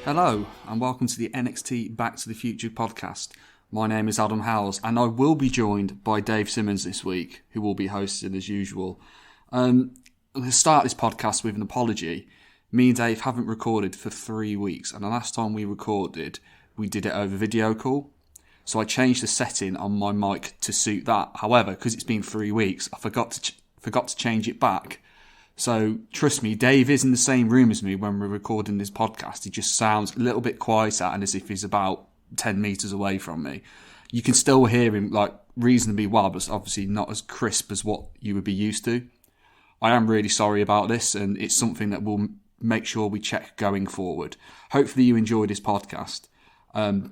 Hello, and welcome to the NXT Back to the Future podcast. My name is Adam Howells, and I will be joined by Dave Simmons this week, who will be hosting as usual. Let's start this podcast with an apology. Me and Dave haven't recorded for 3 weeks, and the last time we recorded, we did it over video call. So I changed the setting on my mic to suit that. However, because it's been 3 weeks, I forgot to change it back. So, trust me, Dave is in the same room as me when we're recording this podcast. He just sounds a little bit quieter and as if he's about 10 metres away from me. You can still hear him reasonably well, but it's obviously not as crisp as what you would be used to. I am really sorry about this, and it's something that we'll make sure we check going forward. Hopefully you enjoyed this podcast.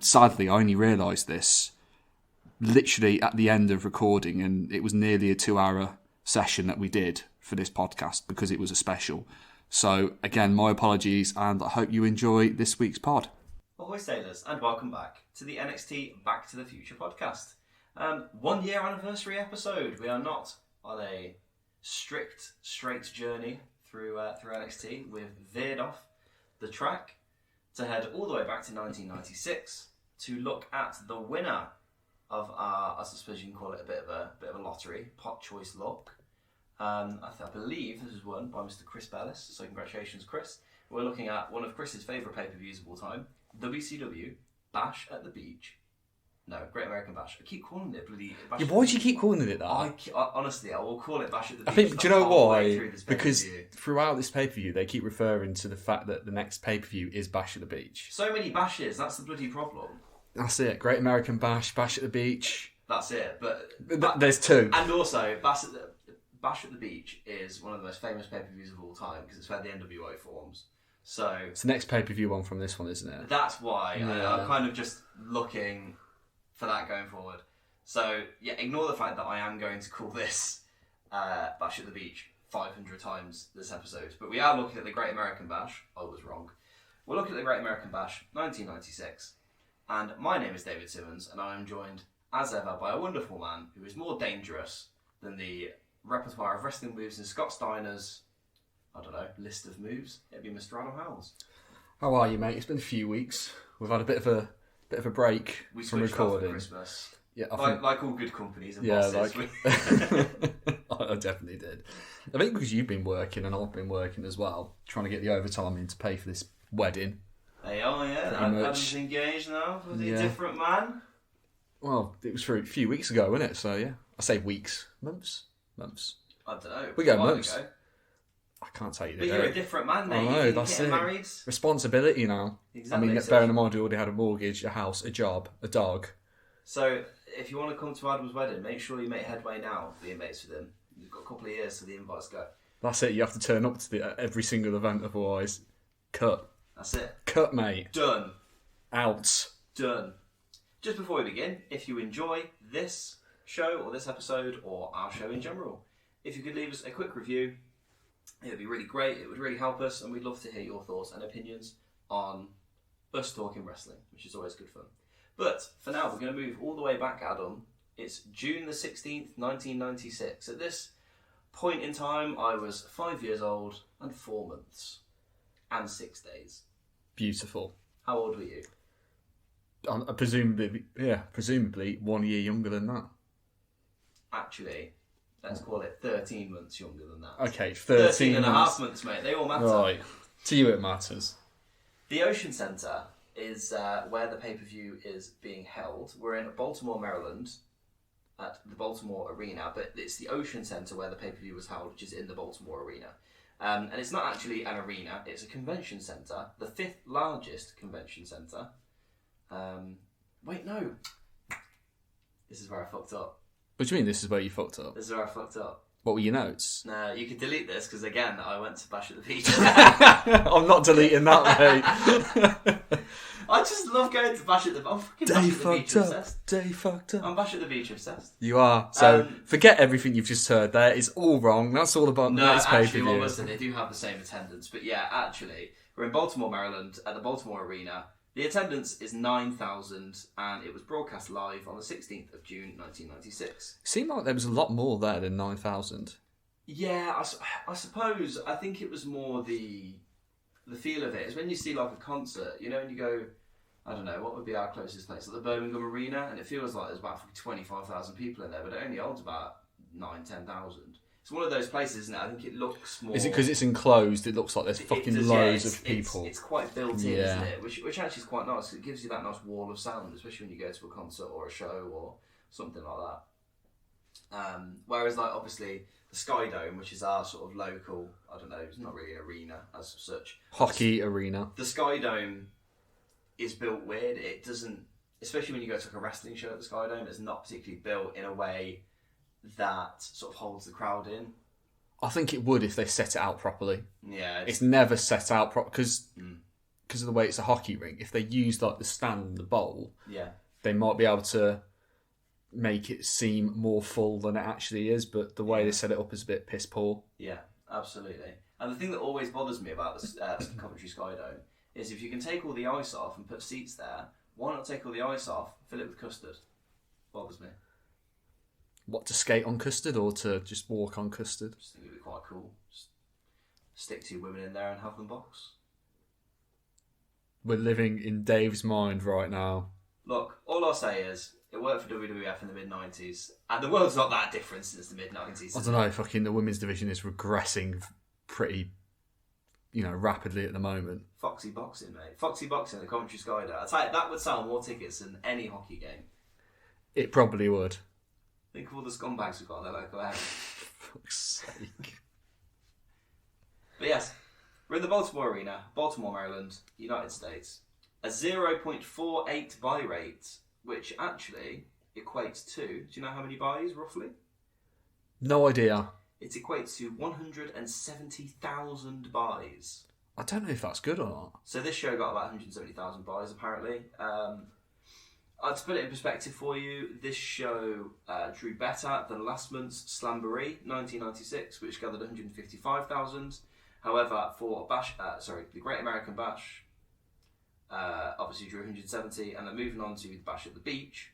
Sadly, I only realised this literally at the end of recording, and it was nearly a 2-hour session that we did for this podcast because it was a special. So again, my apologies, and I hope you enjoy this week's pod. Ahoy sailors, and welcome back to the NXT Back to the Future podcast. 1 year anniversary episode. We are not on a straight journey through NXT. We've veered off the track to head all the way back to 1996 to look at the winner of our, I suppose you can call it a bit of a lottery, pot choice lock. I believe this was won by Mr. Chris Bellis, so congratulations, Chris. We're looking at one of Chris's favourite pay-per-views of all time, WCW Bash at the Beach. No, Great American Bash. I keep calling it bloody Bash. Yeah, why do you keep calling it that? Honestly, I will call it Bash at the Beach. I think, do you know why? Because throughout this pay-per-view, they keep referring to the fact that the next pay-per-view is Bash at the Beach. So many bashes, that's the bloody problem. That's it. Great American Bash, Bash at the Beach. That's it, but there's two. And also, Bash at the Beach is one of the most famous pay-per-views of all time because it's where the NWO forms. So it's the next pay-per-view one from this one, isn't it? That's why I'm kind of just looking for that going forward. So yeah, ignore the fact that I am going to call this Bash at the Beach 500 times this episode. But we are looking at the Great American Bash. I was wrong. We're looking at the Great American Bash 1996. And my name is David Simmons, and I am joined, as ever, by a wonderful man who is more dangerous than the repertoire of wrestling moves in Scott Steiner's, list of moves. It'd be Mr. Adam Howells. How are you, mate? It's been a few weeks. We've had a bit of a break from recording. Off for Christmas. Yeah, like all good companies and bosses. I definitely did. I think because you've been working and I've been working as well, trying to get the overtime in to pay for this wedding. Hey, Adam's engaged now with a different man. Well, it was for a few weeks ago, wasn't it? So yeah, I say weeks, months. I don't know. We go months. I can't tell you. But you're a different man now. I know, that's it. Married. Responsibility now. Exactly. I mean, bearing in mind, we already had a mortgage, a house, a job, a dog. So, if you want to come to Adam's wedding, make sure you make headway now for your mates with him. You've got a couple of years till the invites go. That's it. You have to turn up to every single event, otherwise, cut. That's it. Cut, mate. Done. Out. Done. Just before we begin, if you enjoy this show or this episode or our show in general, if you could leave us a quick review, it would be really great. It would really help us, and we'd love to hear your thoughts and opinions on us talking wrestling, which is always good fun. But for now, we're going to move all the way back, Adam. It's June the 16th, 1996. At this point in time, I was 5 years old and 4 months and 6 days. Beautiful. How old were you? Presumably 1 year younger than that. Actually, let's call it 13 months younger than that. Okay, 13 and a half months, mate. They all matter. Right. To you it matters. The Ocean Centre is where the pay-per-view is being held. We're in Baltimore, Maryland, at the Baltimore Arena, but it's the Ocean Centre where the pay-per-view was held, which is in the Baltimore Arena. And it's not actually an arena, it's a convention centre, the 5th largest convention centre. Wait, no. This is where I fucked up. What do you mean this is where you fucked up? This is where I fucked up. What were your notes? No, you can delete this because, again, I went to Bash at the Beach. I'm not deleting that, mate. I just love going to Bash at the Beach. I'm fucking Bash at the Beach obsessed. Day fucked up. I'm Bash at the Beach obsessed. You are. So forget everything you've just heard there. It's all wrong. That's all about the next pay-per-view. Well, listen, they do have the same attendance. But yeah, actually, we're in Baltimore, Maryland, at the Baltimore Arena. The attendance is 9,000 and it was broadcast live on the 16th of June 1996. Seemed like there was a lot more there than 9,000. Yeah, I suppose. I think it was more the the feel of it is when you see like a concert, you know, and you go, I don't know, what would be our closest place? Like the Birmingham Arena, and it feels like there's about 25,000 people in there, but it only holds about 10,000. It's one of those places, isn't it? I think it looks more... Is it because it's enclosed? It looks like there's fucking loads of people. It's quite built in, isn't it? Which actually is quite nice. It gives you that nice wall of sound, especially when you go to a concert or a show or something like that. Whereas, like, obviously, the Sky Dome, which is our sort of local, I don't know, it's not really an arena as such. Hockey arena. The Sky Dome is built weird. It doesn't... Especially when you go to like a wrestling show at the Sky Dome, it's not particularly built in a way that sort of holds the crowd in. I think it would if they set it out properly. Yeah. It's never set out properly because of the way it's a hockey rink. If they used like the stand and the bowl, they might be able to make it seem more full than it actually is, but the way they set it up is a bit piss poor. Yeah, absolutely. And the thing that always bothers me about this Coventry Sky Dome is if you can take all the ice off and put seats there, why not take all the ice off, fill it with custard? Bothers me. What, to skate on custard or to just walk on custard? I just think it would be quite cool. Just stick two women in there and have them box. We're living in Dave's mind right now. Look, all I'll say is, it worked for WWF in the mid-90s, and the world's not that different since the mid-90s. I don't know, fucking the women's division is regressing pretty, rapidly at the moment. Foxy boxing, mate. Foxy boxing at the Coventry Sky Dome. I'll tell you, that would sell more tickets than any hockey game. It probably would. Think of all the scumbags we've got in their local area. For fuck's sake. But yes, we're in the Baltimore Arena, Baltimore, Maryland, United States. A 0.48 buy rate, which actually equates to, do you know how many buys, roughly? No idea. It equates to 170,000 buys. I don't know if that's good or not. So this show got about 170,000 buys, apparently. To put it in perspective for you, this show drew better than last month's Slamboree 1996, which gathered 155,000. However, for the Great American Bash, obviously drew 170, and then moving on to the Bash at the Beach,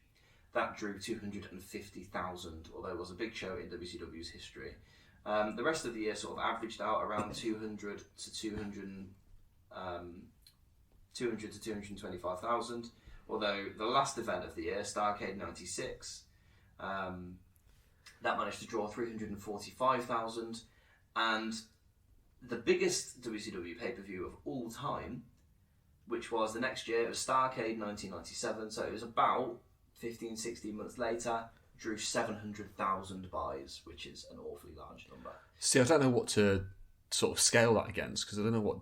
that drew 250,000, although it was a big show in WCW's history. The rest of the year sort of averaged out around 200 to 225,000. Although the last event of the year, Starrcade 96, that managed to draw 345,000, and the biggest WCW pay-per-view of all time, which was the next year, it was Starrcade 1997, so it was about 15-16 months later, drew 700,000 buys, which is an awfully large number. See, I don't know what to sort of scale that against, because I don't know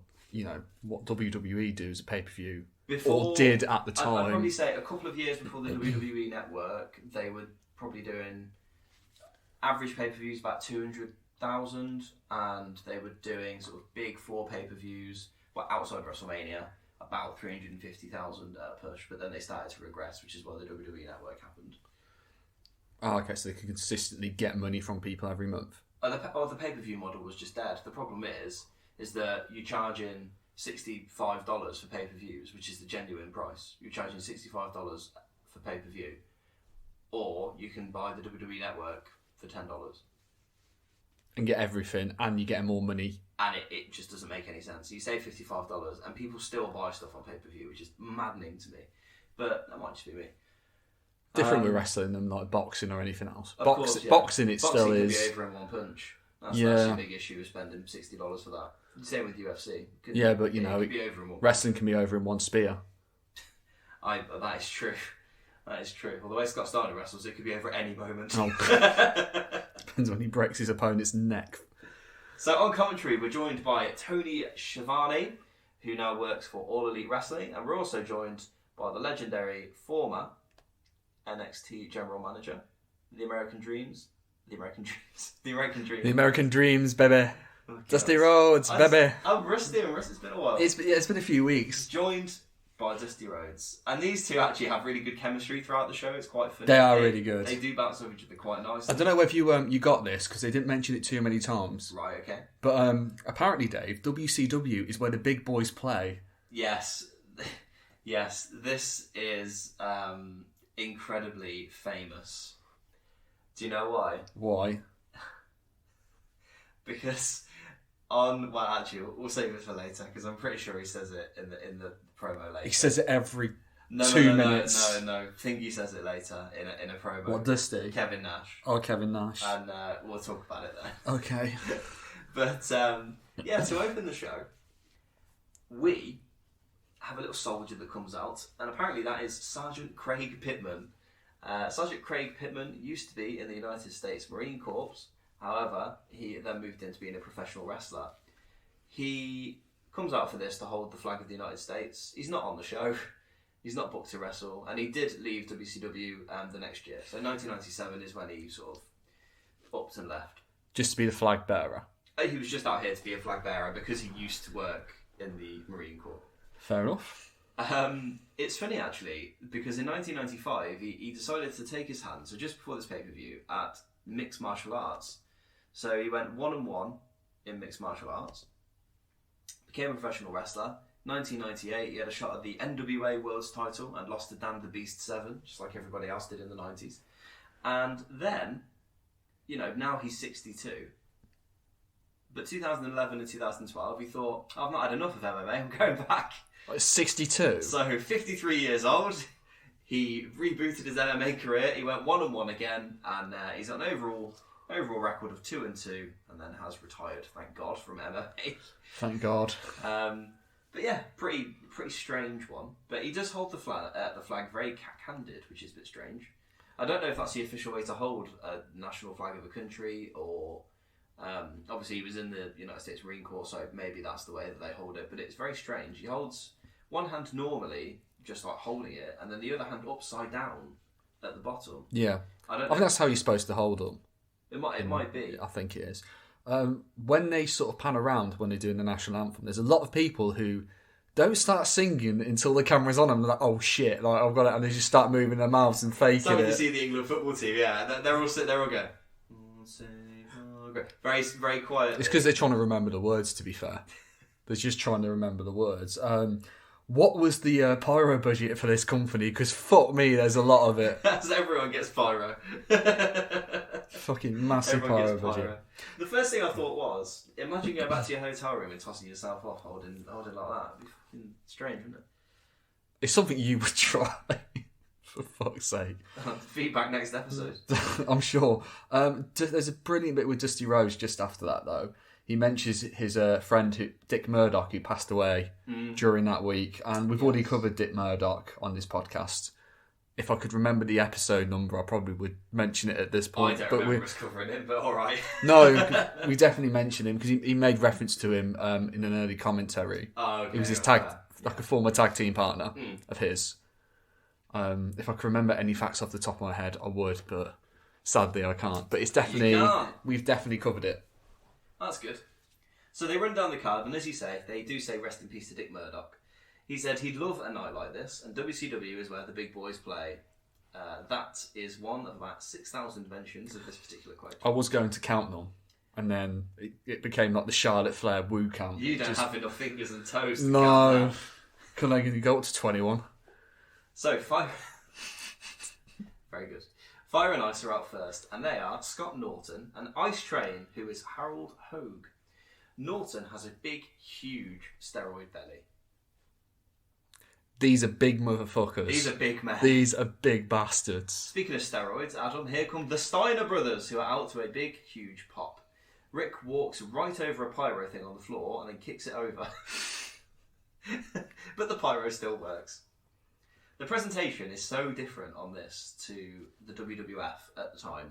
what WWE do as a pay-per-view. Or did at the time. I'd probably say a couple of years before the WWE network, they were probably doing average pay-per-views about 200,000, and they were doing sort of big 4 pay-per-views, outside WrestleMania, about 350,000 push, but then they started to regress, which is why the WWE network happened. Oh, okay, so they can consistently get money from people every month. The pay-per-view model was just dead. The problem is that you're charging $65 for pay-per-views, which is the genuine price. You're charging $65 for pay-per-view, or you can buy the WWE network for $10 and get everything, and you get more money. And it just doesn't make any sense. You save $55, and people still buy stuff on pay-per-view, which is maddening to me. But that might just be me. Different with wrestling than like boxing or anything else. Course, yeah. Boxing still is. Boxing can be over in one punch. That's a big issue with spending $60 for that. Same with UFC. But wrestling can be over in one spear. That is true. That is true. Well, the way Scott Steiner wrestles, it could be over at any moment. Oh. Depends when he breaks his opponent's neck. So on commentary, we're joined by Tony Schiavone, who now works for All Elite Wrestling, and we're also joined by the legendary former NXT General Manager, The American Dreams, baby. Oh, Dusty Rhodes, baby. I'm rusty. It's been a while. It's been a few weeks. Joined by Dusty Rhodes, and these two actually have really good chemistry throughout the show. It's quite funny. They are really good. They do bounce off each other quite nicely. I don't know whether you got this because they didn't mention it too many times. Right. Okay. But apparently, Dave, WCW is where the big boys play. Yes. Yes. This is incredibly famous. Do you know why? Why? Because Well, actually, we'll save it for later because I'm pretty sure he says it in the promo later. He says it every no, 2 no, minutes. No. I think he says it later in a promo. What does he? Kevin Nash. Oh, Kevin Nash. And we'll talk about it then. Okay. But to open the show, we have a little soldier that comes out, and apparently that is Sergeant Craig Pittman. Sergeant Craig Pittman used to be in the United States Marine Corps. However, he then moved into being a professional wrestler. He comes out for this to hold the flag of the United States. He's not on the show. He's not booked to wrestle, and he did leave WCW the next year. So 1997 is when he sort of upped and left. Just to be the flag bearer. He was just out here to be a flag bearer because he used to work in the Marine Corps. Fair enough. It's funny actually, because in 1995 he decided to take his hand, so just before this pay-per-view, at mixed martial arts. So he went 1-1 in mixed martial arts, became a professional wrestler. 1998 he had a shot at the NWA World's title and lost to Dan the Beast 7, just like everybody else did in the 90s. And then, now he's 62. But 2011 and 2012 he thought, I've not had enough of MMA, I'm going back. 62? So 53 years old, he rebooted his MMA career, he went 1-1 again, and he's got an overall record of 2-2, and then has retired, thank God, from MMA. Thank God. But yeah, pretty strange one. But he does hold the flag very cack-handed, which is a bit strange. I don't know if that's the official way to hold a national flag of a country, or obviously he was in the United States Marine Corps, so maybe that's the way that they hold it. But it's very strange. He holds one hand normally, just like holding it, and then the other hand upside down at the bottom. Yeah. I think that's how you're supposed to hold them. It might be. I think it is. When they sort of pan around when they're doing the national anthem, there's a lot of people who don't start singing until the camera's on them. They're like, oh shit, like I've got it, and they just start moving their mouths and faking so when it. you see the England football team, yeah, they're all sitting there all going, very, very quiet. It's because they're trying to remember the words, to be fair. They're just trying to remember the words. What was the pyro budget for this company? Because fuck me, there's a lot of it. As everyone gets pyro. Fucking massive pyro budget. The first thing I thought was, imagine going back to your hotel room and tossing yourself off holding like that. It'd be fucking strange, wouldn't it? It's something you would try. For fuck's sake. Feedback next episode. I'm sure. There's a brilliant bit with Dusty Rhodes just after that, though. He mentions his friend, Dick Murdoch, who passed away during that week. And we've already covered Dick Murdoch on this podcast. If I could remember the episode number, I probably would mention it at this point. I don't remember us covering it, but alright. No, we definitely mentioned him because he made reference to him in an early commentary. Oh, okay. He was his a former tag team partner of his. If I could remember any facts off the top of my head, I would, but sadly I can't. But it's definitely, we've definitely covered it. That's good. So they run down the card, and as you say, they do say rest in peace to Dick Murdoch. He said he'd love a night like this, and WCW is where the big boys play. That is one of about 6,000 mentions of this particular quote. I was going to count them, and then it became like the Charlotte Flair Woo count. You don't have enough fingers and toes to no, count that. Can I go up to 21? So, Fire... Very good. Fire and Ice are out first, and they are Scott Norton and Ice Train, who is Harold Hogue. Norton has a big, huge steroid belly. These are big motherfuckers. These are big men. These are big bastards. Speaking of steroids, Adam, here come the Steiner brothers, who are out to a big, huge pop. Rick walks right over a pyro thing on the floor and then kicks it over. But the pyro still works. The presentation is so different on this to the WWF at the time.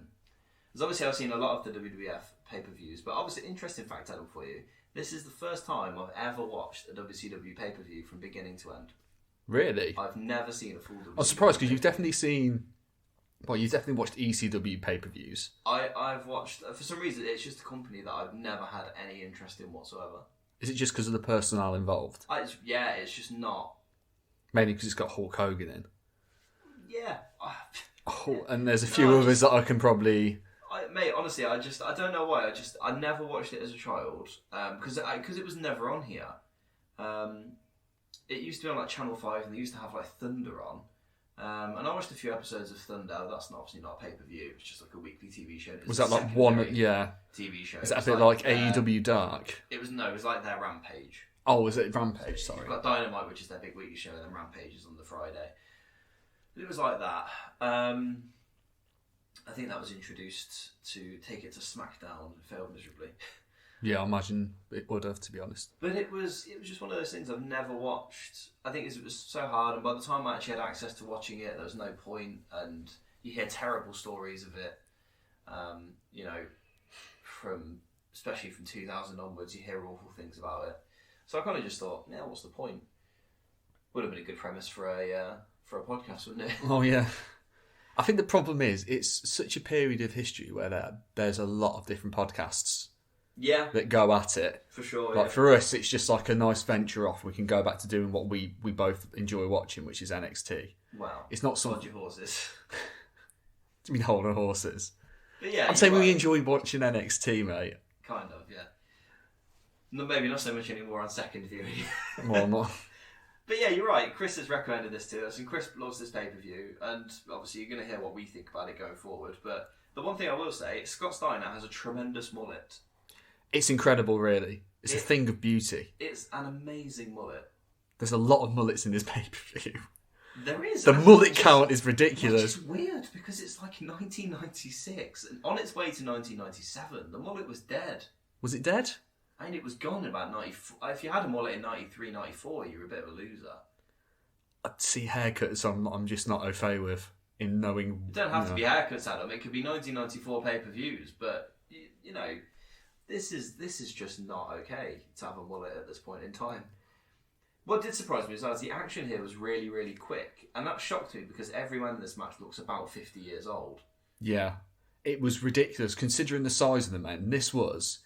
Because obviously I've seen a lot of the WWF pay-per-views, but obviously, interesting fact, Adam, for you. This is the first time I've ever watched a WCW pay-per-view from beginning to end. Really? I've never seen a full WCW. I'm surprised because you've definitely seen... Well, you've definitely watched ECW pay-per-views. I've watched... For some reason, it's just a company that I've never had any interest in whatsoever. Is it just because of the personnel involved? It's just not... Mainly because it's got Hulk Hogan in. Yeah. And there's a few others that I can probably... Mate, honestly, I don't know why. I never watched it as a child because it was never on here. It used to be on like Channel 5, and they used to have like Thunder on, And I watched a few episodes of Thunder. That's obviously not a pay-per-view. It's just like a weekly TV show. Was that like one? Yeah. TV show. Is that a bit like AEW Dark? It was like their Rampage. Oh, was it Rampage? Sorry. You've got Dynamite, which is their big weekly show, and then Rampage is on the Friday. But it was like that. I think that was introduced to take it to SmackDown and failed miserably. Yeah, I imagine it would have, to be honest. But it was just one of those things I've never watched. I think it was so hard, and by the time I actually had access to watching it, there was no point, and you hear terrible stories of it. Especially from 2000 onwards, you hear awful things about it. So I kind of just thought, yeah, what's the point? Would have been a good premise for a podcast, wouldn't it? Oh yeah. I think the problem is it's such a period of history where there's a lot of different podcasts. Yeah, that go at it for sure. Like for us, it's just like a nice venture off. We can go back to doing what we both enjoy watching, which is NXT. Wow, it's not hold your horses. Do you mean hold our horses? But yeah, I'm saying we enjoy watching NXT, mate. Kind of, yeah. No, maybe not so much anymore on second viewing. More. But yeah, you're right. Chris has recommended this to us, and Chris loves this pay-per-view, and obviously you're going to hear what we think about it going forward. But the one thing I will say, Scott Steiner has a tremendous mullet. It's incredible, really. It's a thing of beauty. It's an amazing mullet. There's a lot of mullets in this pay-per-view. There is. The mullet count is ridiculous. It's weird, because it's like 1996, and on its way to 1997, the mullet was dead. Was it dead? I mean, it was gone in about 94. If you had a mullet in 93, 94, you were a bit of a loser. I'd see haircuts I'm just not au fait with, in knowing... You don't have to be haircuts, Adam. It could be 1994 pay-per-views, but, you know... This is just not okay to have a mullet at this point in time. What did surprise me is that the action here was really, really quick, and that shocked me because every man in this match looks about 50 years old. Yeah, it was ridiculous considering the size of the men. This was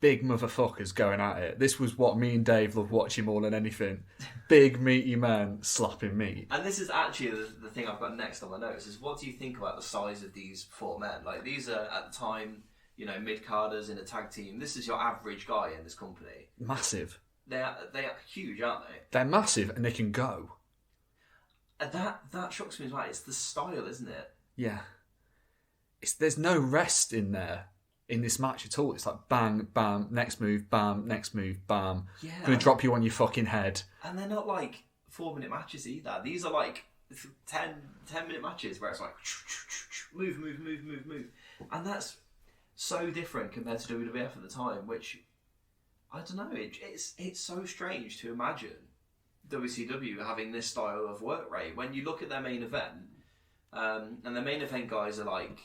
big motherfuckers going at it. This was what me and Dave love watching more than anything. Big meaty men slapping meat. And this is actually the thing I've got next on my notes is what do you think about the size of these four men? Like these are at the time, you know, mid-carders in a tag team. This is your average guy in this company. Massive. They are huge, aren't they? They're massive and they can go. And that shocks me as well. It's the style, isn't it? Yeah. There's no rest in there in this match at all. It's like bang, bam, next move, bam, next move, bam. Yeah. Gonna drop you on your fucking head. And they're not like 4-minute matches either. These are like 10-minute matches where it's like move. And that's so different compared to WWF at the time, which I don't know. It's so strange to imagine WCW having this style of work rate when you look at their main event, and their main event guys are like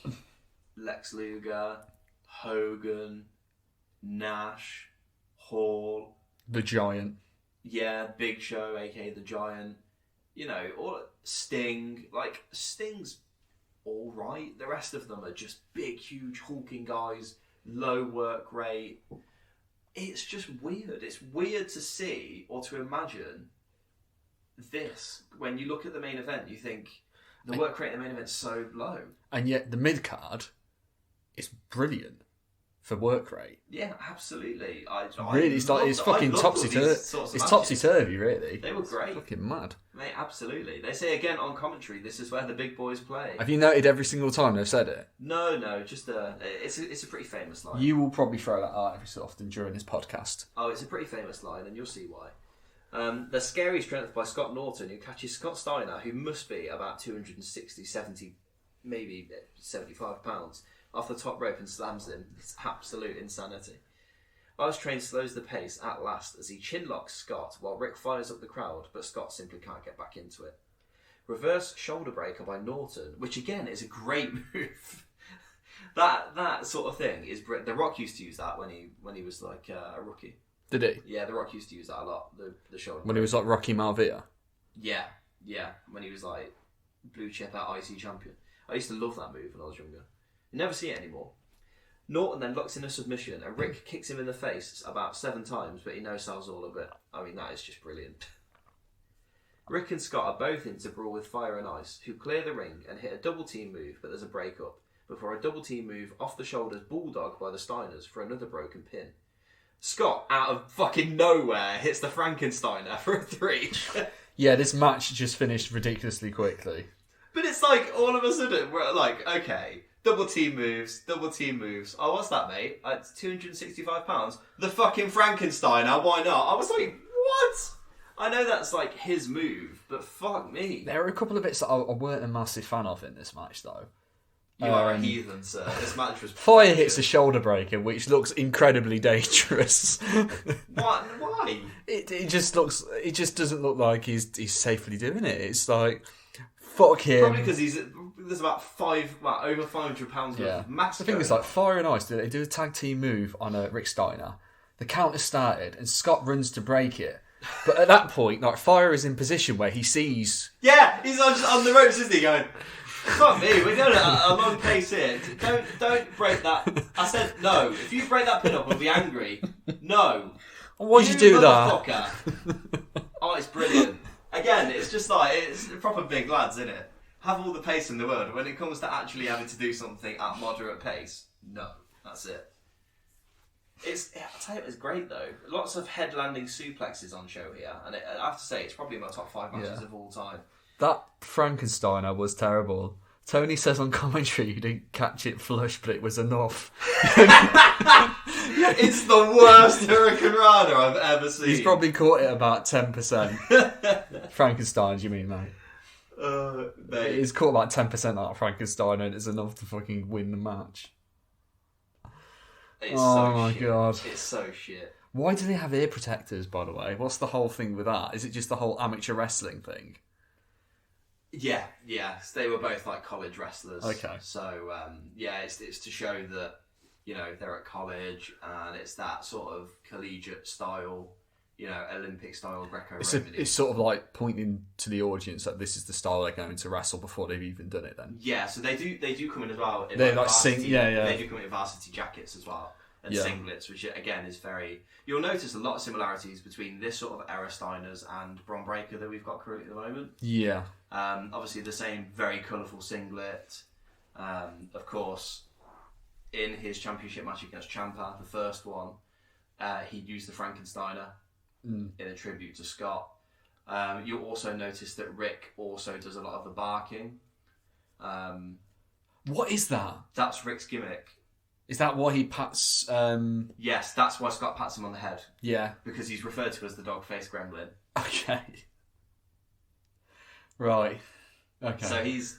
Lex Luger, Hogan, Nash, Hall, the Giant. Yeah, Big Show, aka the Giant. You know, all Sting. Like Sting's all right. The rest of them are just big, huge, hulking guys, low work rate. It's just weird. It's weird to see or to imagine this. When you look at the main event, you think the work rate in the main event's so low. And yet the mid-card is brilliant for work rate. Yeah, absolutely. It's fucking topsy-turvy. It's topsy-turvy, really. They were great. It's fucking mad. Mate, absolutely. They say again on commentary, this is where the big boys play. Have you noted every single time they've said it? No, just it's a pretty famous line. You will probably throw that out every so often during this podcast. Oh, it's a pretty famous line, and you'll see why. The scary strength by Scott Norton, who catches Scott Steiner, who must be about 260, 70, maybe 75 pounds, off the top rope and slams him. It's absolute insanity. Ice Train slows the pace at last as he chinlocks Scott while Rick fires up the crowd, but Scott simply can't get back into it. Reverse shoulder breaker by Norton, which again is a great move. that sort of thing is The Rock used to use that when he was like a rookie. Did he? Yeah, The Rock used to use that a lot. The shoulder when breaker. He was like Rocky Maivia. Yeah. When he was like blue chip out IC champion. I used to love that move when I was younger. You never see it anymore. Norton then locks in a submission and Rick kicks him in the face about 7 times, but he no-sells all of it. I mean, that is just brilliant. Rick and Scott are both in to brawl with Fire and Ice, who clear the ring and hit a double team move, but there's a break-up, before a double team move off the shoulders bulldog by the Steiners for another broken pin. Scott, out of fucking nowhere, hits the Frankensteiner for a 3. Yeah, this match just finished ridiculously quickly. But it's like, all of a sudden, we're like, okay, double team moves. Oh, what's that, mate? It's £265. The fucking Frankensteiner, why not? I was like, what? I know that's like his move, but fuck me. There are a couple of bits that I weren't a massive fan of in this match, though. You are a heathen, sir. This match was... Fire hits a shoulder breaker, which looks incredibly dangerous. What? Why? It just looks... It just doesn't look like he's safely doing it. It's like, fuck him. Probably because there's about over £500 worth of mass. The thing is, like, Fire and Ice, they do a tag team move on Rick Steiner. The counter started, and Scott runs to break it. But at that point, like, Fire is in position where he sees... Yeah, he's on the ropes, isn't he, going... Fuck me, we're going at a long pace here. Don't break that. I said no. If you break that pin up, I'll be angry. No. Why'd you do that? Oh, it's brilliant. Again, it's just like, it's proper big lads, isn't it? Have all the pace in the world. When it comes to actually having to do something at moderate pace, no. That's it. I'll tell you, it's great though. Lots of head landing suplexes on show here, and I have to say, it's probably my top 5 matches of all time. That Frankensteiner was terrible. Tony says on commentary he didn't catch it flush, but it was enough. It's the worst Hurricane Rana I've ever seen. He's probably caught it about 10%. Frankenstein, you mean, mate? He's caught about 10% of that Frankenstein, and it's enough to fucking win the match. God. It's so shit. Why do they have ear protectors, by the way? What's the whole thing with that? Is it just the whole amateur wrestling thing? Yeah. They were both like college wrestlers. Okay. So it's to show that, you know, they're at college, and it's that sort of collegiate style, you know, Olympic style Greco-Roman. It's sort of like pointing to the audience that this is the style they're going to wrestle before they've even done it. Then. Yeah. So they do come in as well. They like varsity, sing. Yeah. They do come in varsity jackets as well. And singlets, which again is very... You'll notice a lot of similarities between this sort of era Steiners and Bron Breakker that we've got currently at the moment. Yeah. Obviously the same very colourful singlet. Of course, in his championship match against Ciampa, the first one, he used the Frankensteiner in a tribute to Scott. You'll also notice that Rick also does a lot of the barking. What is that? That's Rick's gimmick. Is that why he pats... Yes, that's why Scott pats him on the head. Yeah. Because he's referred to as the dog-faced gremlin. Okay. Right. Okay. So he's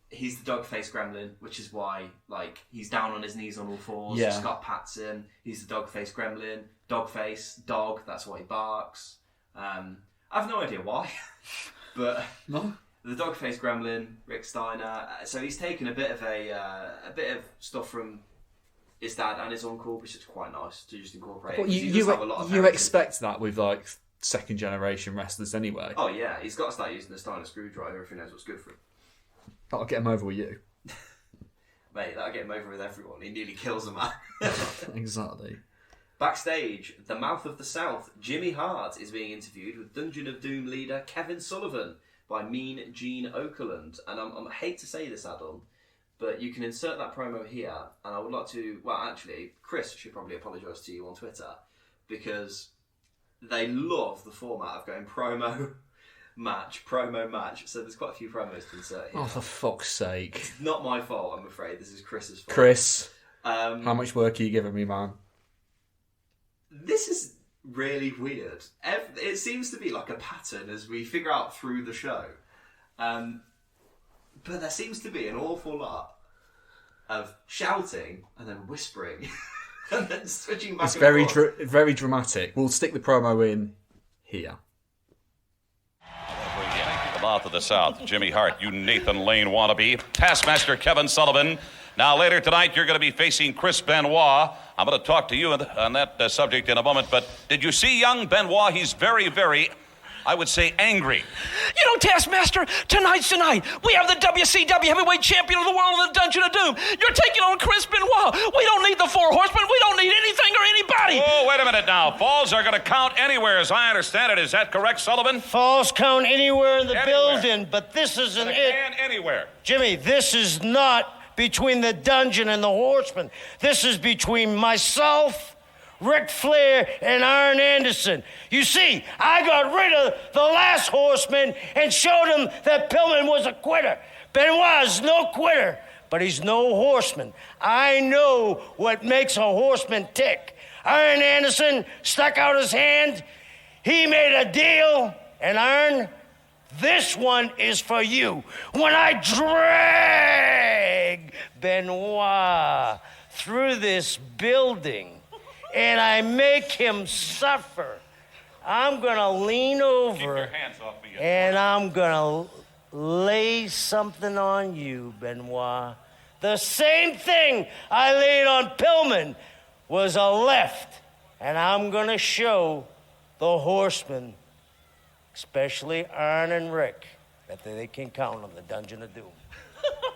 the dog-faced gremlin, which is why, like, he's down on his knees on all fours. Yeah. Scott pats him. He's the dog-faced gremlin. Dog-face, dog, that's why he barks. I have no idea why. But... No? The dog-faced gremlin, Rick Steiner. So he's taken a bit of stuff from his dad and his uncle, which is quite nice to just incorporate. Well, you expect that with like second generation wrestlers anyway. Oh yeah, he's got to start using the Steiner screwdriver if he knows what's good for him. That'll get him over with you. Mate, that'll get him over with everyone. He nearly kills a man. Exactly. Backstage, the Mouth of the South, Jimmy Hart is being interviewed with Dungeon of Doom leader Kevin Sullivan by Mean Gene Okerlund. And I hate to say this, Adam, but you can insert that promo here, and I would like to... Well, actually, Chris should probably apologise to you on Twitter, because they love the format of going promo match, so there's quite a few promos to insert here. Oh, for fuck's sake. Not my fault, I'm afraid. This is Chris's fault. Chris, how much work are you giving me, man? This is really weird. It seems to be like a pattern as we figure out through the show. But there seems to be an awful lot of shouting and then whispering and then switching back it's and forth. Very dramatic. We'll stick the promo in here. The Mouth of the South, Jimmy Hart, you Nathan Lane wannabe, Taskmaster Kevin Sullivan. Now later tonight you're going to be facing Chris Benoit. I'm going to talk to you on that subject in a moment, but did you see young Benoit? He's very, very, I would say, angry. You know, Taskmaster, tonight's the night. We have the WCW Heavyweight Champion of the World in the Dungeon of Doom. You're taking on Chris Benoit. We don't need the Four Horsemen. We don't need anything or anybody. Oh, wait a minute now. Falls are going to count anywhere, as I understand it. Is that correct, Sullivan? Falls count anywhere in the building, but this isn't it. Anywhere. Jimmy, this is not between the Dungeon and the Horsemen. This is between myself, Ric Flair and Arn Anderson. You see, I got rid of the last Horseman and showed him that Pillman was a quitter. Benoit's no quitter, but he's no horseman. I know what makes a horseman tick. Arn Anderson stuck out his hand. He made a deal, and Arn, this one is for you. When I drag Benoit through this building and I make him suffer, I'm gonna lean over Keep your hands off me. and I'm gonna lay something on you, Benoit. The same thing I laid on Pillman was a left, and I'm gonna show the Horsemen, especially Arn and Rick, that they can count on the Dungeon of Doom.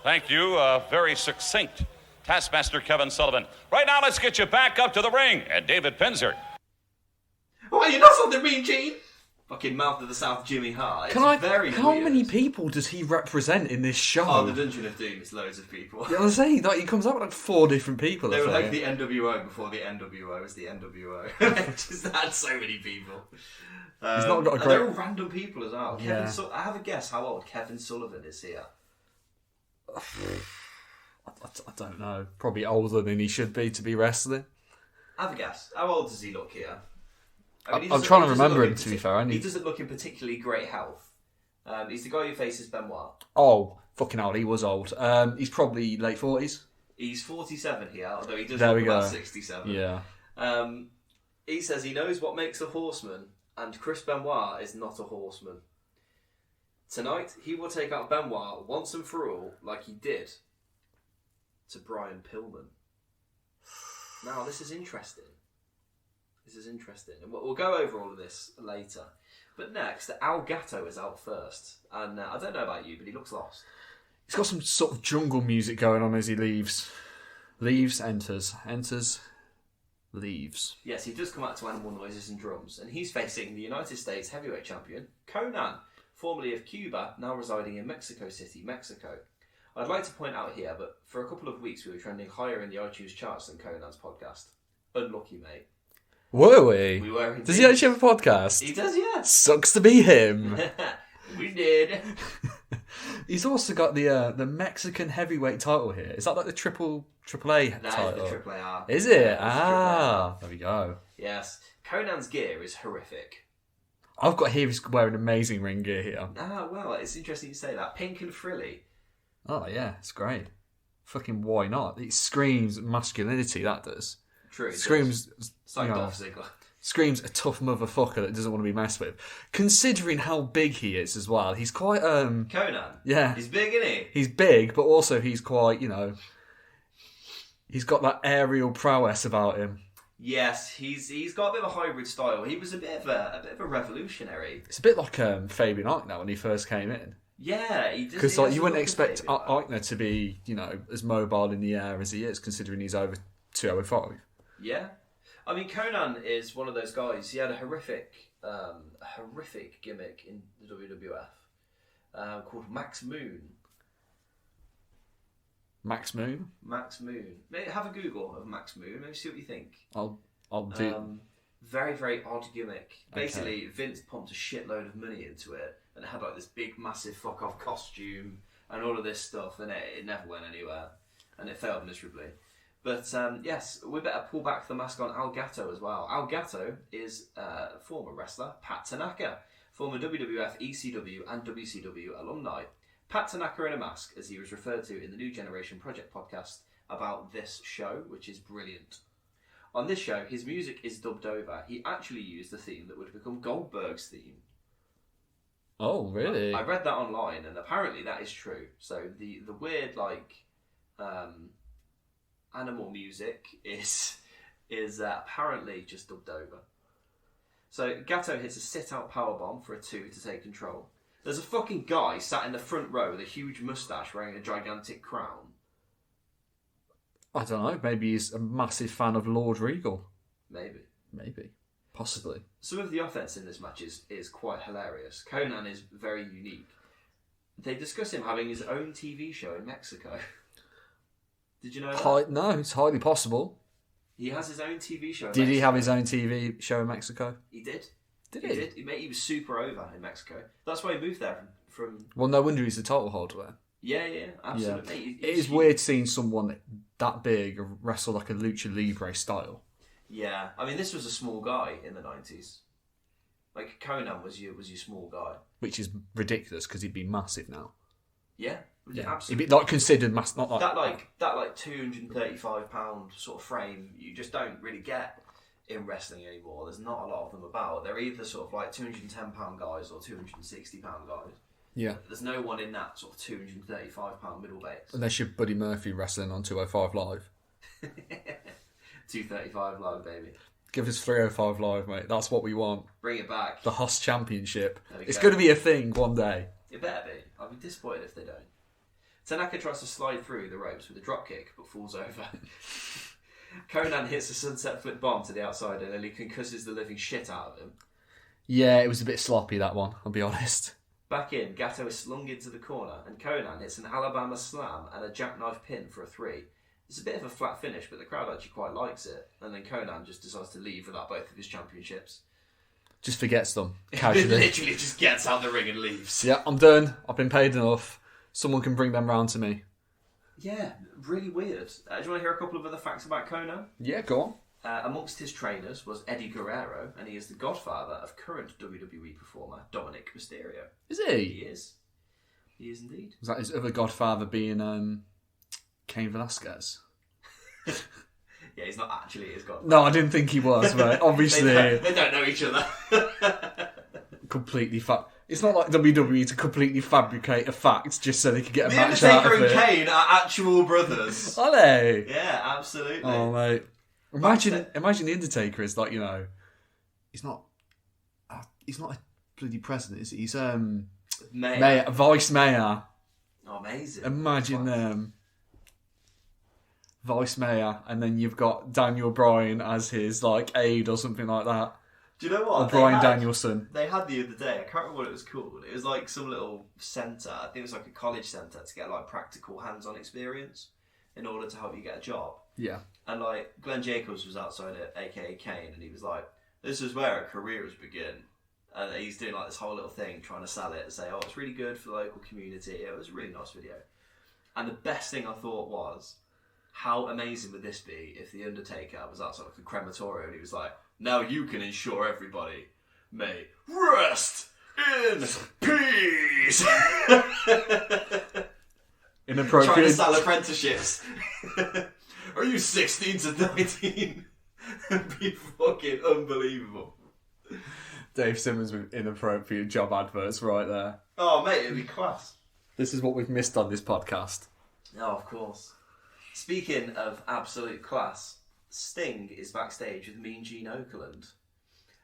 Thank you. Very succinct, Taskmaster Kevin Sullivan. Right now, let's get you back up to the ring. And David Pinzer. Why, you're not on the ring, Gene? Fucking Mouth of the South Jimmy Hart. How many people does he represent in this show? Oh, the Dungeon of Doom is loads of people. Yeah, I was saying, like, he comes up with like 4 different people. They were like the NWO before the NWO was the NWO. Just had so many people. He's not got a great... They're all random people as well. Yeah. I have a guess how old Kevin Sullivan is here. I don't know. Probably older than he should be to be wrestling. I have a guess. How old does he look here? I'm trying to remember him, to be fair. He doesn't look in particularly great health. He's the guy who faces Benoit. Oh, fucking hell, he was old. He's probably late 40s. He's 47 here, although he does There look we go. about 67. Yeah. He says he knows what makes a horseman, and Chris Benoit is not a horseman. Tonight, he will take out Benoit once and for all, like he did to Brian Pillman. Now, this is interesting. And we'll go over all of this later. But next, Al Gatto is out first. And I don't know about you, but he looks lost. He's got some sort of jungle music going on as he leaves. Leaves, enters, leaves. Yes, he does come out to animal noises and drums. And he's facing the United States heavyweight champion, Conan, formerly of Cuba, now residing in Mexico City, Mexico. I'd like to point out here, but for a couple of weeks we were trending higher in the iTunes charts than Conan's podcast. Unlucky, mate. Were we? We were indeed. Does he actually have a podcast? He does, yeah. Sucks to be him. We did. He's also got the Mexican heavyweight title here. Is that like the triple A That title? is the Triple A. Is it? Yeah, There we go. yes. Conan's gear is horrific. I've got here he's wearing amazing ring gear here. Well, it's interesting you say that. Pink and frilly. Oh yeah, it's great. Fucking why not? It screams masculinity, that does. True. Screams, It's like you know, Dolph Ziggler. screams a tough motherfucker that doesn't want to be messed with. Considering how big he is as well, he's quite Conan. Yeah. He's big, isn't he? He's big, but also he's quite, he's got that aerial prowess about him. Yes, he's got a bit of a hybrid style. He was a bit of a revolutionary. It's a bit like Fabian Eichner when he first came in. Yeah, he does. Because he has you a wouldn't look of expect Fabian. Eichner to be, as mobile in the air as he is, considering he's over 205. Yeah, I mean Conan is one of those guys. He had a horrific gimmick in the WWF called Max Moon. Max Moon? Max Moon. Maybe have a Google of Max Moon. Maybe see what you think. I'll do. Very, very odd gimmick. Okay. Basically, Vince pumped a shitload of money into it, and it had like this big, massive fuck off costume and all of this stuff, and it never went anywhere, and it failed miserably. But yes, we better pull back the mask on Al Gatto as well. Al Gatto is former wrestler Pat Tanaka, former WWF, ECW, and WCW alumni. Pat Tanaka in a mask, as he was referred to in the New Generation Project podcast about this show, which is brilliant. On this show, his music is dubbed over. He actually used the theme that would become Goldberg's theme. Oh, really? I read that online, and apparently that is true. So the weird animal music is apparently just dubbed over. So Gatto hits a sit-out powerbomb for a 2 to take control. There's a fucking guy sat in the front row with a huge moustache wearing a gigantic crown. I don't know. Maybe he's a massive fan of Lord Regal. Maybe. Possibly. Some of the offense in this match is quite hilarious. Conan is very unique. They discuss him having his own TV show in Mexico. Did you know that? No, it's highly possible. He has his own TV show. Did he have his own TV show in Mexico? He did. Did he? Did. He was super over in Mexico. That's why he moved there from... Well, no wonder he's the title holder there. Yeah, absolutely. Yeah. It is weird seeing someone that big wrestle like a lucha libre style. Yeah, I mean, this was a small guy in the 90s. Like, Conan was your small guy. Which is ridiculous, because he'd be massive now. Yeah, absolutely. He'd be, like, considered massive, not like... That 235-pound sort of frame, you just don't really get in wrestling anymore. There's not a lot of them about. They're either sort of like 210-pound guys or 260-pound guys. Yeah. There's no one in that sort of 235-pound middle base. Unless you're Buddy Murphy wrestling on 205 Live. 235 Live, baby. Give us 305 Live, mate. That's what we want. Bring it back. The Hoss Championship. It's go. going to be a thing one day. It better be. I'll be disappointed if they don't. Tanaka tries to slide through the ropes with a dropkick, but falls over. Conan hits a sunset flip bomb to the outside and nearly concusses the living shit out of him. Yeah, it was a bit sloppy, that one, I'll be honest. Back in, Gatto is slung into the corner, and Conan hits an Alabama slam and a jackknife pin for a 3. It's a bit of a flat finish, but the crowd actually quite likes it. And then Conan just decides to leave without both of his championships. Just forgets them, casually. Literally just gets out the ring and leaves. Yeah, I'm done. I've been paid enough. Someone can bring them round to me. Yeah, really weird. Do you want to hear a couple of other facts about Conan? Yeah, go on. Amongst his trainers was Eddie Guerrero, and he is the godfather of current WWE performer Dominic Mysterio. Is he? He is. He is indeed. Was that his other godfather being Cain Velasquez? Yeah, he's not actually his godfather. No, I didn't think he was, mate. Obviously. they don't know each other. Completely It's not like WWE to completely fabricate a fact just so they could get a The match out of Undertaker it. and Kane are actual brothers. Are they? Yeah, absolutely. Oh, mate. Imagine the Undertaker is like, he's not a bloody president, is he? He's Mayor. vice mayor. Oh, amazing. Imagine vice mayor, and then you've got Daniel Bryan as his aide or something like that. Do you know what? Or Bryan Danielson. They had the other day, I can't remember what it was called. It was like some little centre. I think it was like a college centre to get practical hands-on experience in order to help you get a job. Yeah. And Glenn Jacobs was outside it, aka Kane, and he was like, "This is where careers begin." And he's doing this whole little thing, trying to sell it and say, "Oh, it's really good for the local community." It was a really nice video. And the best thing I thought was, how amazing would this be if the Undertaker was outside a crematorium and he was like, "Now you can ensure everybody may rest in peace." Inappropriate. Trying to sell apprenticeships. Are you 16 to 19? It'd be fucking unbelievable. Dave Simmons with inappropriate job adverts right there. Oh, mate, it'd be class. This is what we've missed on this podcast. Oh, of course. Speaking of absolute class, Sting is backstage with Mean Gene Okerlund.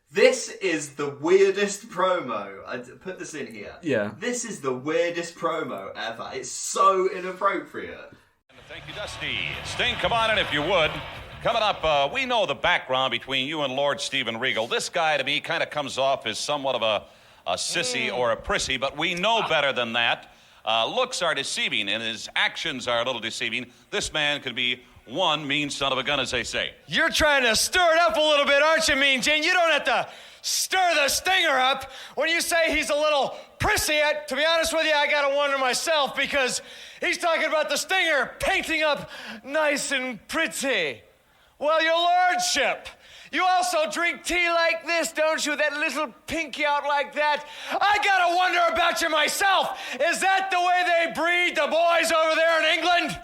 This is the weirdest promo. I put this in here. Yeah. This is the weirdest promo ever. It's so inappropriate. Thank you, Dusty. Sting, come on in if you would. Coming up, we know the background between you and Lord Steven Regal. This guy, to me, kind of comes off as somewhat of a sissy or a prissy, but we know better than that. Looks are deceiving, and his actions are a little deceiving. This man could be one mean son of a gun, as they say. You're trying to stir it up a little bit, aren't you, Mean Gene? You don't have to stir the Stinger up. When you say he's a little prissy, to be honest with you, I gotta wonder myself, because he's talking about the Stinger painting up nice and pretty. Well, your lordship, you also drink tea like this, don't you? That little pinky out like that. I gotta wonder about you myself. Is that the way they breed the boys over there in England?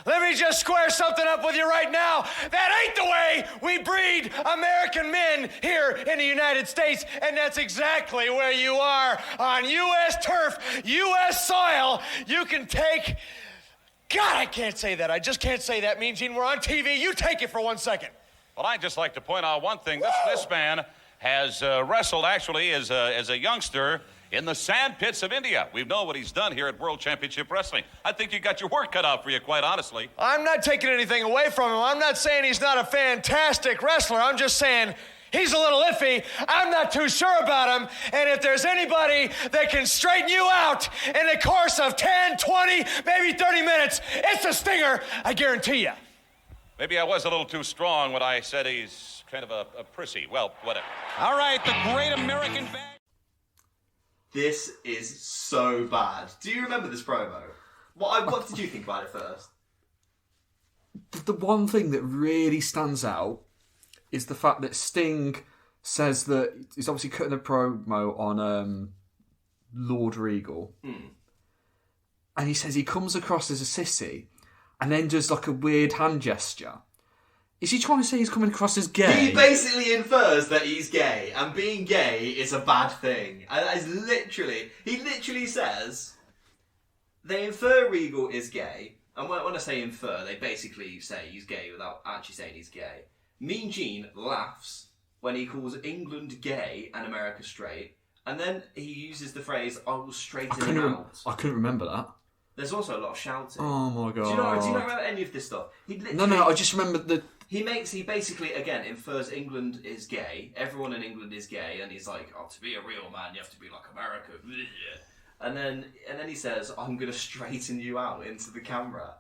Let me just square something up with you right now. That ain't the way we breed American men here in the United States, and that's exactly where you are, on U.S. turf, U.S. soil. You can take... God, I can't say that. I just can't say that, Mean Gene. We're on TV. You take it for 1 second. Well, I'd just like to point out one thing. This man has wrestled, actually, as a youngster in the sand pits of India. We know what he's done here at World Championship Wrestling. I think you got your work cut out for you, quite honestly. I'm not taking anything away from him. I'm not saying he's not a fantastic wrestler. I'm just saying he's a little iffy. I'm not too sure about him. And if there's anybody that can straighten you out in the course of 10, 20, maybe 30 minutes, it's a Stinger, I guarantee you. Maybe I was a little too strong when I said he's kind of a prissy. Well, whatever. All right, the Great American Bang. This is so bad. Do you remember this promo? What did you think about it first? The one thing that really stands out is the fact that Sting says that he's obviously cutting a promo on Lord Regal. And he says he comes across as a sissy and then does like a weird hand gesture. Is he trying to say he's coming across as gay? He basically infers that he's gay, and being gay is a bad thing. And that is literally... He literally says... They infer Regal is gay, and when I say infer, they basically say he's gay without actually saying he's gay. Mean Gene laughs when he calls England gay and America straight, and then he uses the phrase, I will straighten him out. I couldn't remember that. There's also a lot of shouting. Oh my god. Do you not remember any of this stuff? No, I just remember the... He basically, again, infers England is gay, everyone in England is gay, and he's like, oh, to be a real man, you have to be like America. And then he says, I'm going to straighten you out into the camera.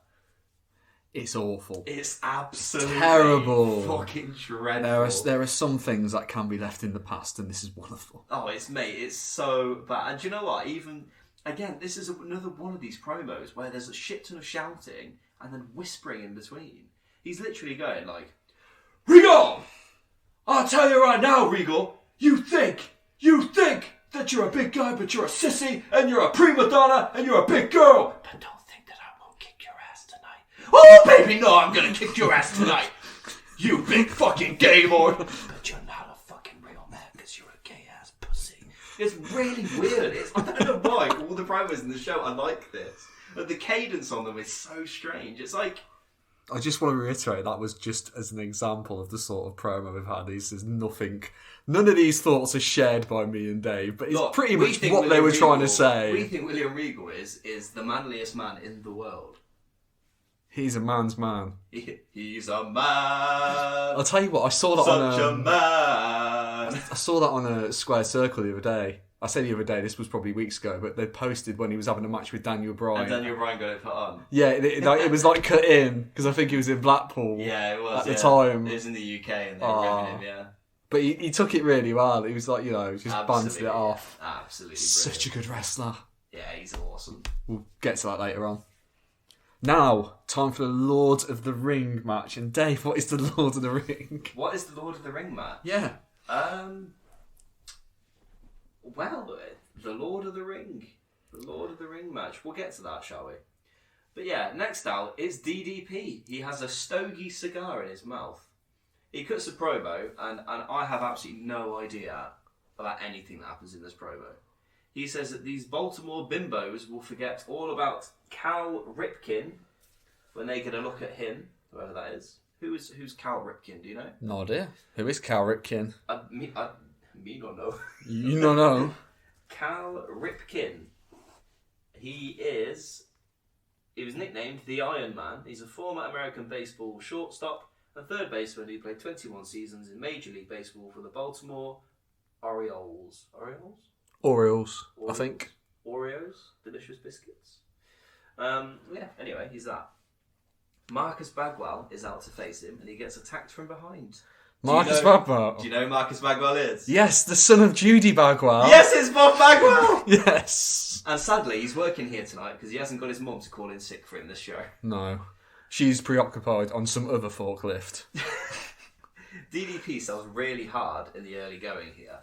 It's awful. It's absolutely terrible. Fucking dreadful. There are some things that can be left in the past, and this is one of them. Oh, it's so bad. And do you know what? Even, again, this is another one of these promos where there's a shit ton of shouting and then whispering in between. He's literally going like, Regal! I'll tell you right now, Regal, you think that you're a big guy, but you're a sissy, and you're a prima donna, and you're a big girl. But don't think that I won't kick your ass tonight. Oh, baby, no, I'm gonna kick your ass tonight. You big fucking gay lord. But you're not a fucking real man, because you're a gay-ass pussy. It's really weird. I don't know why all the promos in the show are like this. But the cadence on them is so strange. It's like... I just want to reiterate that was just as an example of the sort of promo we've had. This is nothing. None of these thoughts are shared by me and Dave, but it's pretty much what they were trying to say. We think William Regal is the manliest man in the world. He's a man's man. He's a man. I'll tell you what, I saw that Such on a man. I saw that on a Square Circle the other day. I say the other day, this was probably weeks ago, but they posted when he was having a match with Daniel Bryan. And Daniel Bryan got it put on. Yeah, it was like cut in, because I think he was in Blackpool. Yeah, it was. At the time. It was in the UK and they were revving him, yeah. But he took it really well. He was like, just bounced it off. Absolutely brilliant. Such a good wrestler. Yeah, he's awesome. We'll get to that later on. Now, time for the Lord of the Ring match. And Dave, what is the Lord of the Ring? What is the Lord of the Ring match? Yeah. Well, the Lord of the Ring. The Lord of the Ring match. We'll get to that, shall we? But yeah, next out is DDP. He has a stogie cigar in his mouth. He cuts a promo, and I have absolutely no idea about anything that happens in this promo. He says that these Baltimore bimbos will forget all about Cal Ripken when they get a look at him, whoever that is. Who's Cal Ripken, do you know? No idea. Who is Cal Ripken? Me don't know. You don't know? Cal Ripken. He was nicknamed the Iron Man. He's a former American baseball shortstop and third baseman who played 21 seasons in Major League Baseball for the Baltimore Orioles. Orioles, I think. Oreos, delicious biscuits. Anyway, he's that. Marcus Bagwell is out to face him, and he gets attacked from behind. Marcus Bagwell. Do you know who Marcus Bagwell is? Yes, the son of Judy Bagwell. Yes, it's Bob Bagwell! Yes. And sadly, he's working here tonight because he hasn't got his mum to call in sick for him this show. No. She's preoccupied on some other forklift. DDP sells really hard in the early going here.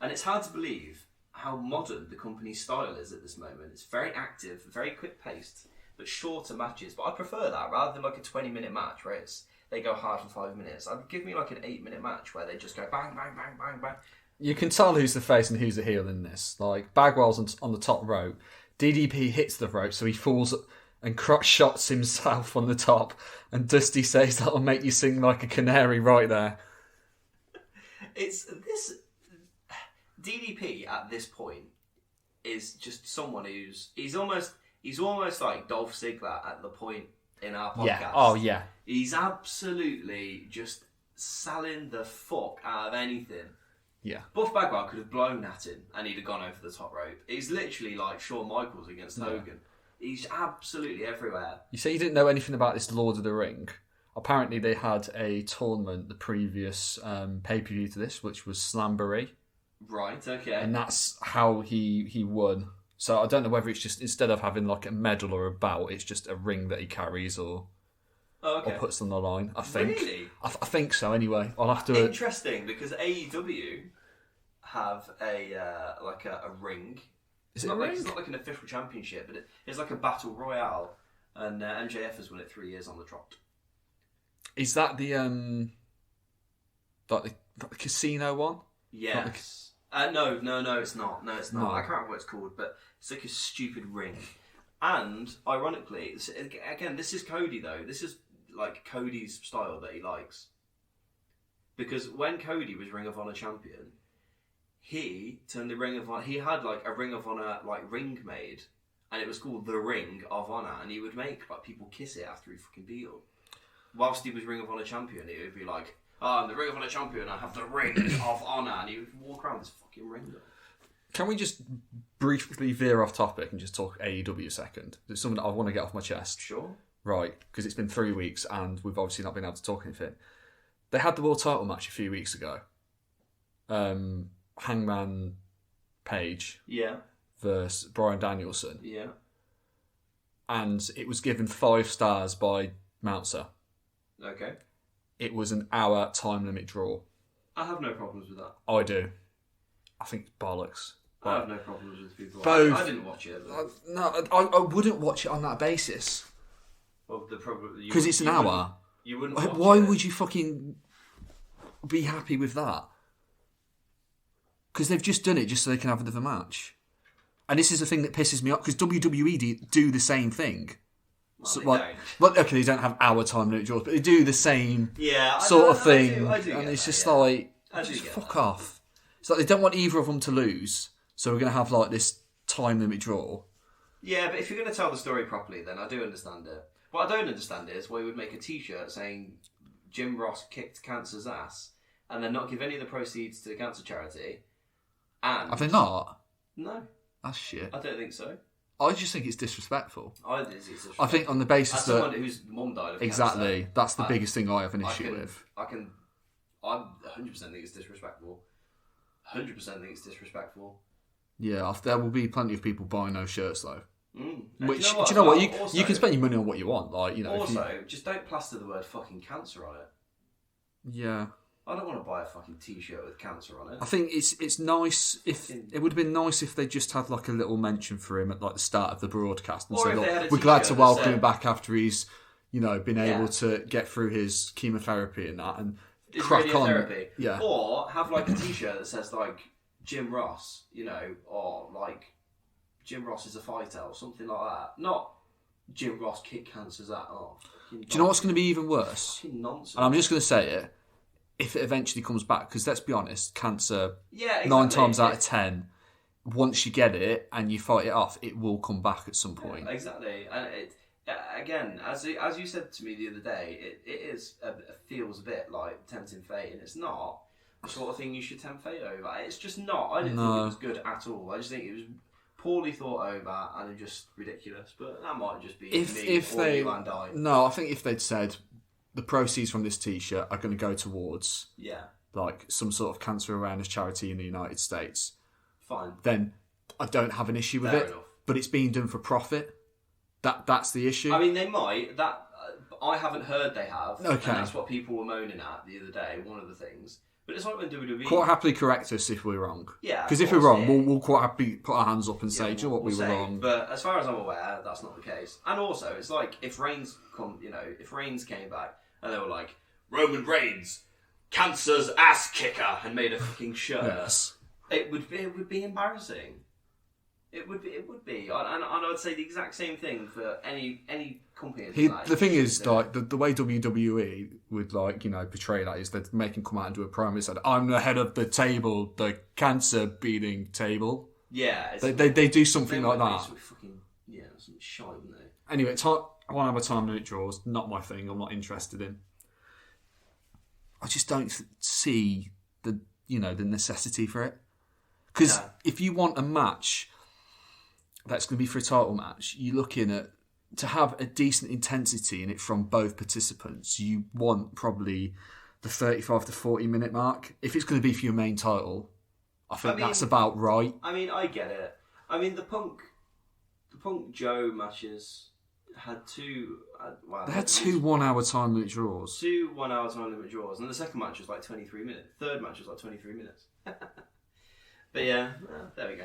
And it's hard to believe how modern the company's style is at this moment. It's very active, very quick-paced, but shorter matches. But I prefer that rather than like a 20-minute match where they go hard for 5 minutes. I'd give me like an 8-minute match where they just go bang, bang, bang, bang, bang. You can tell who's the face and who's the heel in this. Like, Bagwell's on the top rope. DDP hits the rope, so he falls and crotch shots himself on the top. And Dusty says that'll make you sing like a canary right there. It's this... DDP at this point is just someone he's almost like Dolph Ziggler at the point in our podcast. Yeah. Oh yeah. He's absolutely just selling the fuck out of anything. Yeah. Buff Bagwell could have blown at him and he'd have gone over the top rope. He's literally like Shawn Michaels against Hogan. He's absolutely everywhere. You say you didn't know anything about this Lord of the Ring. apparently they had a tournament the previous pay-per-view to this, which was Slamboree. Right, okay. And that's how he won. So I don't know whether it's just, instead of having like a medal or a belt, it's just a ring that he carries or puts on the line, I think. Really? I think so, anyway. I'll have to... Interesting, because AEW have a ring. Is it a ring? It's not like an official championship, but it's like a battle royale, and MJF has won it 3 years on the trot. Is that the like the casino one? Yes. No, it's not. No, it's not. No. I can't remember what it's called, but it's like a stupid ring. And ironically, again, this is Cody though. This is like Cody's style that he likes. Because when Cody was Ring of Honor champion, he turned the Ring of Honor. He had like a Ring of Honor like ring made, and it was called the Ring of Honor, and he would make like people kiss it after he fucking beat them. Whilst he was Ring of Honor champion, it would be like, I'm the Ring of Honor champion, I have the Ring of Honor, and he would walk around with this fucking ring. Can we just briefly veer off topic and just talk AEW a second? There's something that I want to get off my chest. Sure. Right, because it's been 3 weeks and we've obviously not been able to talk anything. They had the world title match a few weeks ago. Hangman Page versus Bryan Danielson. Yeah. And it was given 5 stars by Meltzer. Okay. It was an hour time limit draw. I have no problems with that. I do. I think it's bollocks. I have no problems with people. Both. I didn't watch it. I wouldn't watch it on that basis. Well, the problem because it's an hour. You wouldn't. Watch Why it. would you fucking be happy with that? Because they've just done it just so they can have another match. And this is the thing that pisses me off, because WWE do the same thing. Well, So, they like, don't. well, okay, they don't have hour time limit draws, but they do the same I thing. I do and get it's that, just yeah. like, I do just get fuck that. off. It's like they don't want either of them to lose, so we're going to have like this time limit draw. Yeah, but if you're going to tell the story properly, then I do understand it. What I don't understand is why you would make a T-shirt saying Jim Ross kicked cancer's ass, and then not give any of the proceeds to the cancer charity. And Have they not? No, That's shit. I don't think so. I just think it's disrespectful. I think on the basis as that someone whose mum died of exactly cancer, that's the biggest thing I have an I issue can- with. I 100% think it's disrespectful. 100% think it's disrespectful. Yeah, there will be plenty of people buying those shirts though. And Which do do you know what? You Also- you can spend your money on what you want, like you know. Also, just don't plaster the word fucking cancer on it. Yeah, I don't want to buy a fucking T-shirt with cancer on it. I think it's nice if it would have been nice if they just had like a little mention for him at like the start of the broadcast and Or said, if they "Look, had a we're glad to t-shirt that welcome said- him back after he's been Yeah. able to get through his chemotherapy and that and It's crack on." radiotherapy. Yeah, Or have like a T-shirt that says like Jim Ross, or like Jim Ross is a fighter or something like that. Not Jim Ross kick cancer's ass. do you know what's going to be even worse? Fucking nonsense. And I'm just going to say it. If it eventually comes back, because let's be honest, cancer, Yeah, exactly. 9 times out of 10, once you get it and you fight it off, it will come back at some point. Exactly, and it again, as you said to me the other day, it feels a bit like tempting fate, and it's not the sort of thing you should tempt fate over. It's just not. I didn't think it was good at all. I just think it was poorly thought over and just ridiculous. But that might just be If or they, you and I. no, I think if they'd said the proceeds from this T-shirt are going to go towards like some sort of cancer awareness charity in the United States, Fine. then I don't have an issue with Fair it. enough. But it's being done for profit. That's the issue. I mean, they might. I haven't heard they have. Okay. And that's what people were moaning at the other day. One of the things. But it's like when WWE. Quite happily correct us if we're wrong. Yeah, Because of if we're course, wrong, yeah. we'll quite happily put our hands up and say, do you know what, we were say, wrong. But as far as I'm aware, that's not the case. And also, it's like if Reigns came back and they were like, Roman Reigns, cancer's ass kicker, and made a fucking shirt, Yes. it would be embarrassing. It would be, and I would say the exact same thing for any company. The thing is, like the way WWE would portray that is they'd make him come out and do a promo and said, "I'm the head of the table, the cancer beating table." Yeah, They do something like that. Some shite, wouldn't they? Anyway, 1 hour time limit draws, not my thing. I'm not interested in. I just don't see the necessity for it. Because if you want a match that's going to be for a title match, you're looking at to have a decent intensity in it from both participants, you want probably the 35 to 40 minute mark. If it's going to be for your main title, I think that's about right. I mean, I get it. I mean, the Punk Joe matches had two. They had 2 1-hour time limit draws. 2 1-hour time limit draws, and the second match was like 23 minutes. Third match was like 23 minutes. But yeah, there we go.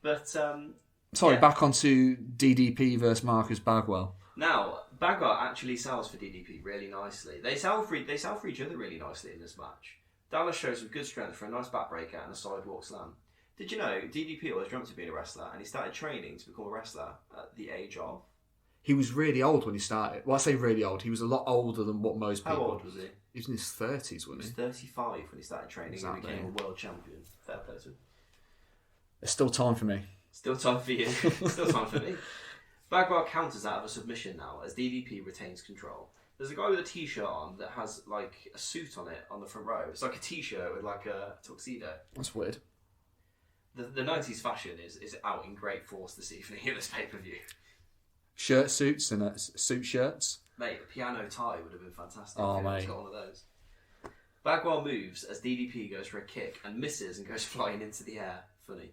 But back onto DDP versus Marcus Bagwell. Now, Bagwell actually sells for DDP really nicely. They sell for each other really nicely in this match. Dallas shows some good strength for a nice backbreaker and a sidewalk slam. Did you know DDP always dreamt of being a wrestler, and he started training to become a wrestler at the age of... He was really old when he started. Well, I say really old. He was a lot older than what most people... How old was he? He was in his 30s, wasn't he? He was 35 when he started training and became a world champion. Fair play to him. There's still time for me. Still time for you. Still time for me. Bagwell counters out of a submission now as DDP retains control. There's a guy with a t-shirt on that has like a suit on it on the front row. It's like a t-shirt with like a tuxedo. That's weird. The 90s fashion is out in great force this evening in this pay-per-view. Shirt suits and suit shirts. Mate, a piano tie would have been fantastic. Oh, mate. He's got one of those. Bagwell moves as DDP goes for a kick and misses and goes flying into the air. Funny.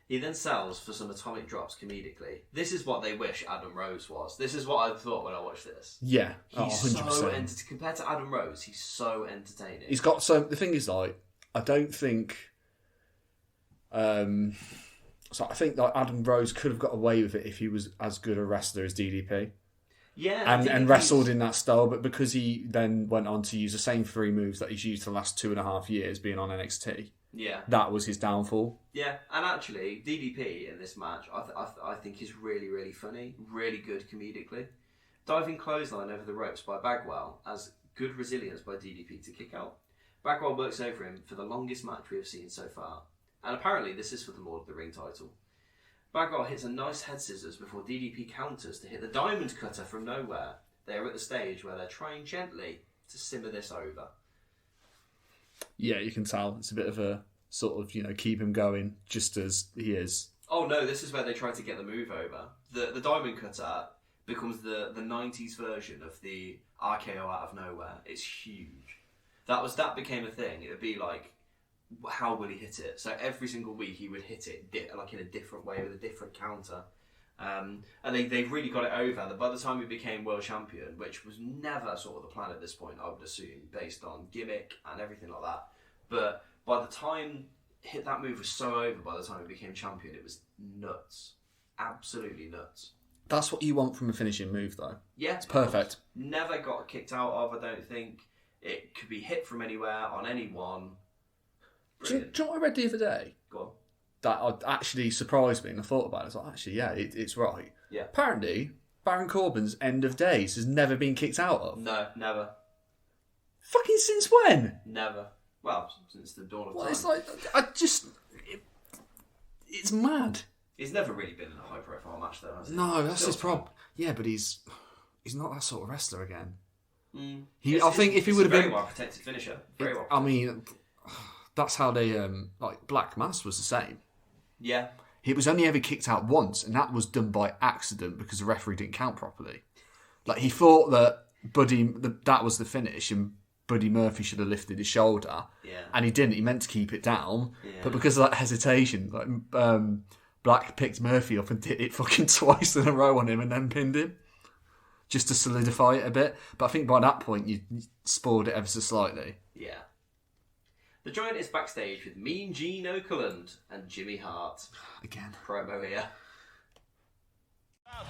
He then sells for some atomic drops comedically. This is what they wish Adam Rose was. This is what I thought when I watched this. Yeah, he's 100%. So compared to Adam Rose, he's so entertaining. He's got so. The thing is, like, I don't think. So I think like Adam Rose could have got away with it if he was as good a wrestler as DDP. Yeah, and wrestled in that style, but because he then went on to use the same 3 moves that he's used for the last 2.5 years being on NXT. Yeah, that was his downfall. Yeah, and actually, DDP in this match, I think is really, really funny, really good comedically. Diving clothesline over the ropes by Bagwell as good resilience by DDP to kick out. Bagwell works over him for the longest match we have seen so far, and apparently this is for the Lord of the Ring title. Bagwell hits a nice head scissors before DDP counters to hit the diamond cutter from nowhere. They are at the stage where they're trying gently to simmer this over. Yeah, you can tell. It's a bit of a sort of, keep him going just as he is. Oh no, this is where they try to get the move over. The diamond cutter becomes the 90s version of the RKO out of nowhere. It's huge. That became a thing. It would be like, how will he hit it? So every single week he would hit it like in a different way with a different counter. And they've really got it over. By the time he became world champion, which was never sort of the plan at this point, I would assume, based on gimmick and everything like that. But by the time that move was so over, by the time he became champion, it was nuts. Absolutely nuts. That's what you want from a finishing move, though. Yeah. It's perfect. Never got kicked out of, I don't think. It could be hit from anywhere, on anyone. Do you know what I read the other day? Go on. That actually surprised me, and I thought about it. I was like, actually, yeah, it's right. Yeah. Apparently, Baron Corbin's End of Days has never been kicked out of. No, never. Fucking since when? Never. Well, since the dawn of time. It's like, it's mad. He's never really been in a high-profile match, though, has he? No, that's his problem. Yeah, but he's not that sort of wrestler again. I think if he would have been... Very well-protected finisher. Very well. I mean, that's how they... Black Mass was the same. Yeah. He was only ever kicked out once, and that was done by accident because the referee didn't count properly. Like, he thought that that was the finish, and Buddy Murphy should have lifted his shoulder. Yeah. And he didn't. He meant to keep it down. Yeah. But because of that hesitation, Black picked Murphy up and did it fucking twice in a row on him and then pinned him. Just to solidify it a bit. But I think by that point, you spoiled it ever so slightly. Yeah. The Giant is backstage with Mean Gene Okerlund and Jimmy Hart. Again. Promo here.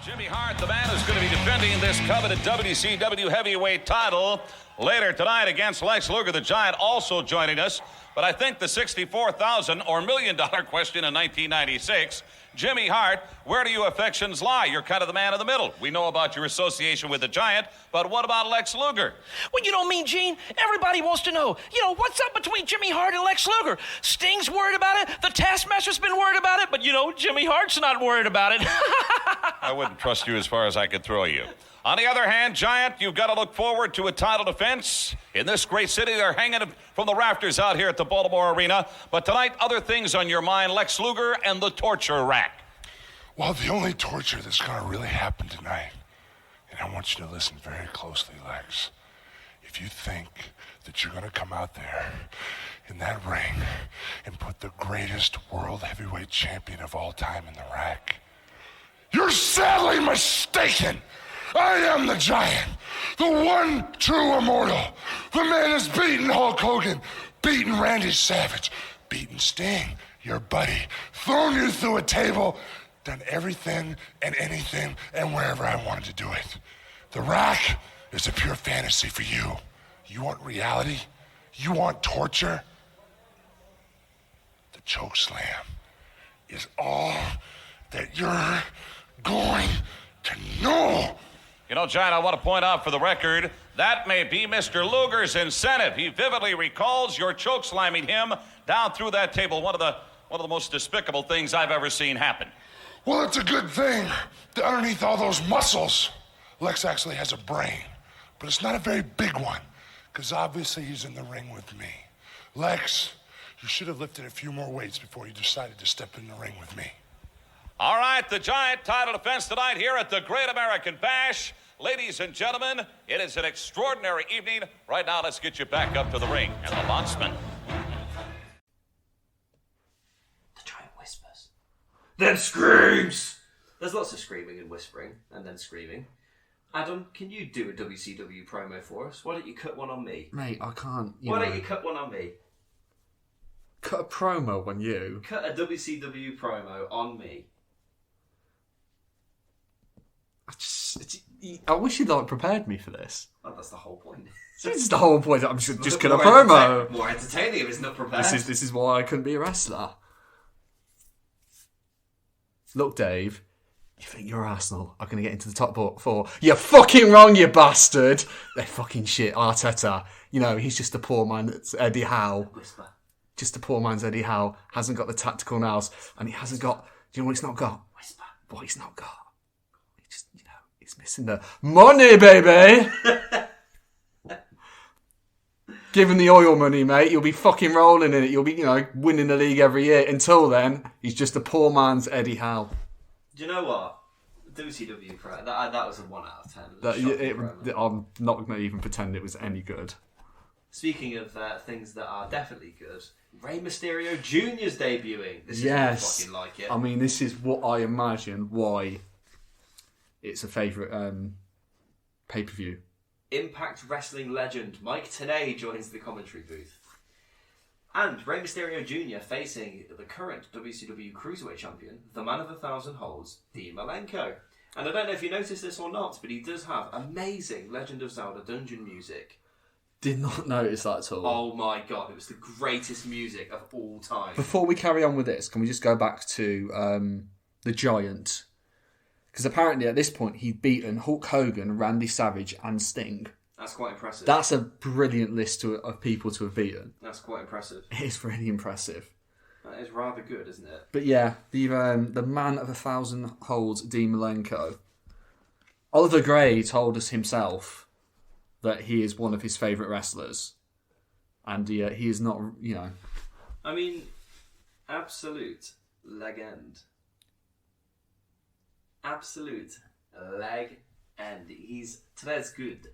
Jimmy Hart, the man who's going to be defending this coveted WCW heavyweight title later tonight against Lex Luger, the Giant, also joining us. But I think the $64,000 or $1 million question in 1996, Jimmy Hart, where do your affections lie? You're kind of the man in the middle. We know about your association with the Giant, but what about Lex Luger? Well, Mean Gene, everybody wants to know, what's up between Jimmy Hart and Lex Luger? Sting's worried about it, the Taskmaster's been worried about it, but, Jimmy Hart's not worried about it. I wouldn't trust you as far as I could throw you. On the other hand, Giant, you've got to look forward to a title defense. In this great city, they're hanging from the rafters out here at the Baltimore Arena. But tonight, other things on your mind, Lex Luger and the torture rack. Well, the only torture that's going to really happen tonight, and I want you to listen very closely, Lex. If you think that you're going to come out there in that ring and put the greatest world heavyweight champion of all time in the rack, you're sadly mistaken. I am the Giant, the one true immortal. The man has beaten Hulk Hogan, beaten Randy Savage, beaten Sting, your buddy, thrown you through a table, done everything and anything and wherever I wanted to do it. The rack is a pure fantasy for you. You want reality? You want torture? The choke slam is all that you're going to know. You know, Giant, I want to point out for the record, that may be Mr. Luger's incentive. He vividly recalls your choke slamming him down through that table. One of the most despicable things I've ever seen happen. Well, it's a good thing that underneath all those muscles, Lex actually has a brain. But it's not a very big one, because obviously he's in the ring with me. Lex, you should have lifted a few more weights before you decided to step in the ring with me. All right, the Giant title defense tonight here at the Great American Bash. Ladies and gentlemen, it is an extraordinary evening. Right now, let's get you back up to the ring. And the bondsman. The Giant whispers. Then screams! There's lots of screaming and whispering, and then screaming. Adam, can you do a WCW promo for us? Why don't you cut one on me? Mate, I can't. Why don't you cut one on me? Cut a promo on you? Cut a WCW promo on me. I wish you'd prepared me for this. Well, that's the whole point. This is the whole point. I'm just cut a promo. More entertaining if it's not prepared. This is why I couldn't be a wrestler. Look, Dave, you think your Arsenal are going to get into the top 4? You're fucking wrong, you bastard. They're fucking shit. Arteta, he's just a poor man. That's Eddie Howe. Whisper. Just a poor man's Eddie Howe. Hasn't got the tactical nous, and he hasn't got. Do you know what he's not got? Whisper. What he's not got. He's missing the money, baby. Give him the oil money, mate. You'll be fucking rolling in it. You'll be, winning the league every year. Until then, he's just a poor man's Eddie Howe. Do you know what? WCW Pro, that was a 1 out of 10. I'm not going to even pretend it was any good. Speaking of things that are definitely good, Rey Mysterio Jr.'s debuting. This yes. is fucking like it. I mean, this is what I imagine why it's a favourite pay-per-view. Impact Wrestling legend Mike Tenay joins the commentary booth. And Rey Mysterio Jr. facing the current WCW Cruiserweight Champion, the man of 1,000 holds, Dean Malenko. And I don't know if you noticed this or not, but he does have amazing Legend of Zelda dungeon music. Did not notice that at all. Oh my god, it was the greatest music of all time. Before we carry on with this, can we just go back to the Giant? Because apparently at this point he'd beaten Hulk Hogan, Randy Savage and Sting. That's quite impressive. That's a brilliant list of people to have beaten. That's quite impressive. It is really impressive. That is rather good, isn't it? But yeah, the man of 1,000 holds, Dean Malenko. Oliver Gray told us himself that he is one of his favourite wrestlers. And he is not, I mean, absolute legend. Absolute leg end. Today's good.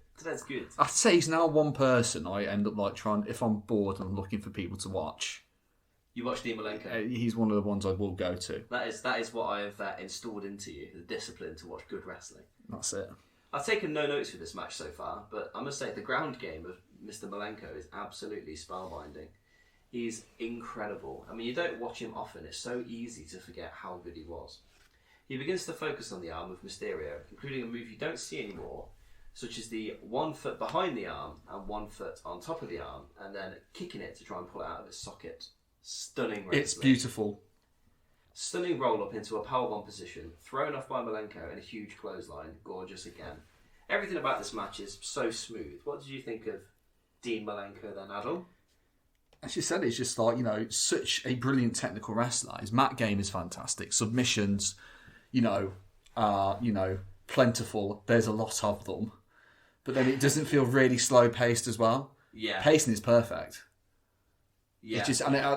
I'd say he's now one person I end up trying, if I'm bored and I'm looking for people to watch. You watch Dean Malenko? He's one of the ones I will go to. That is what I've installed into you, the discipline to watch good wrestling. That's it. I've taken no notes for this match so far, but I must say the ground game of Mr. Malenko is absolutely spellbinding. He's incredible. I mean, you don't watch him often. It's so easy to forget how good he was. He begins to focus on the arm of Mysterio, including a move you don't see anymore, such as the 1 foot behind the arm and 1 foot on top of the arm, and then kicking it to try and pull it out of its socket. Stunning wrestling. It's beautiful. Stunning roll-up into a powerbomb position, thrown off by Malenko in a huge clothesline. Gorgeous again. Everything about this match is so smooth. What did you think of Dean Malenko then, Adam? As you said, it's just such a brilliant technical wrestler. His mat game is fantastic. Submissions, are, plentiful. There's a lot of them. But then it doesn't feel really slow-paced as well. Yeah. Pacing is perfect. Yeah.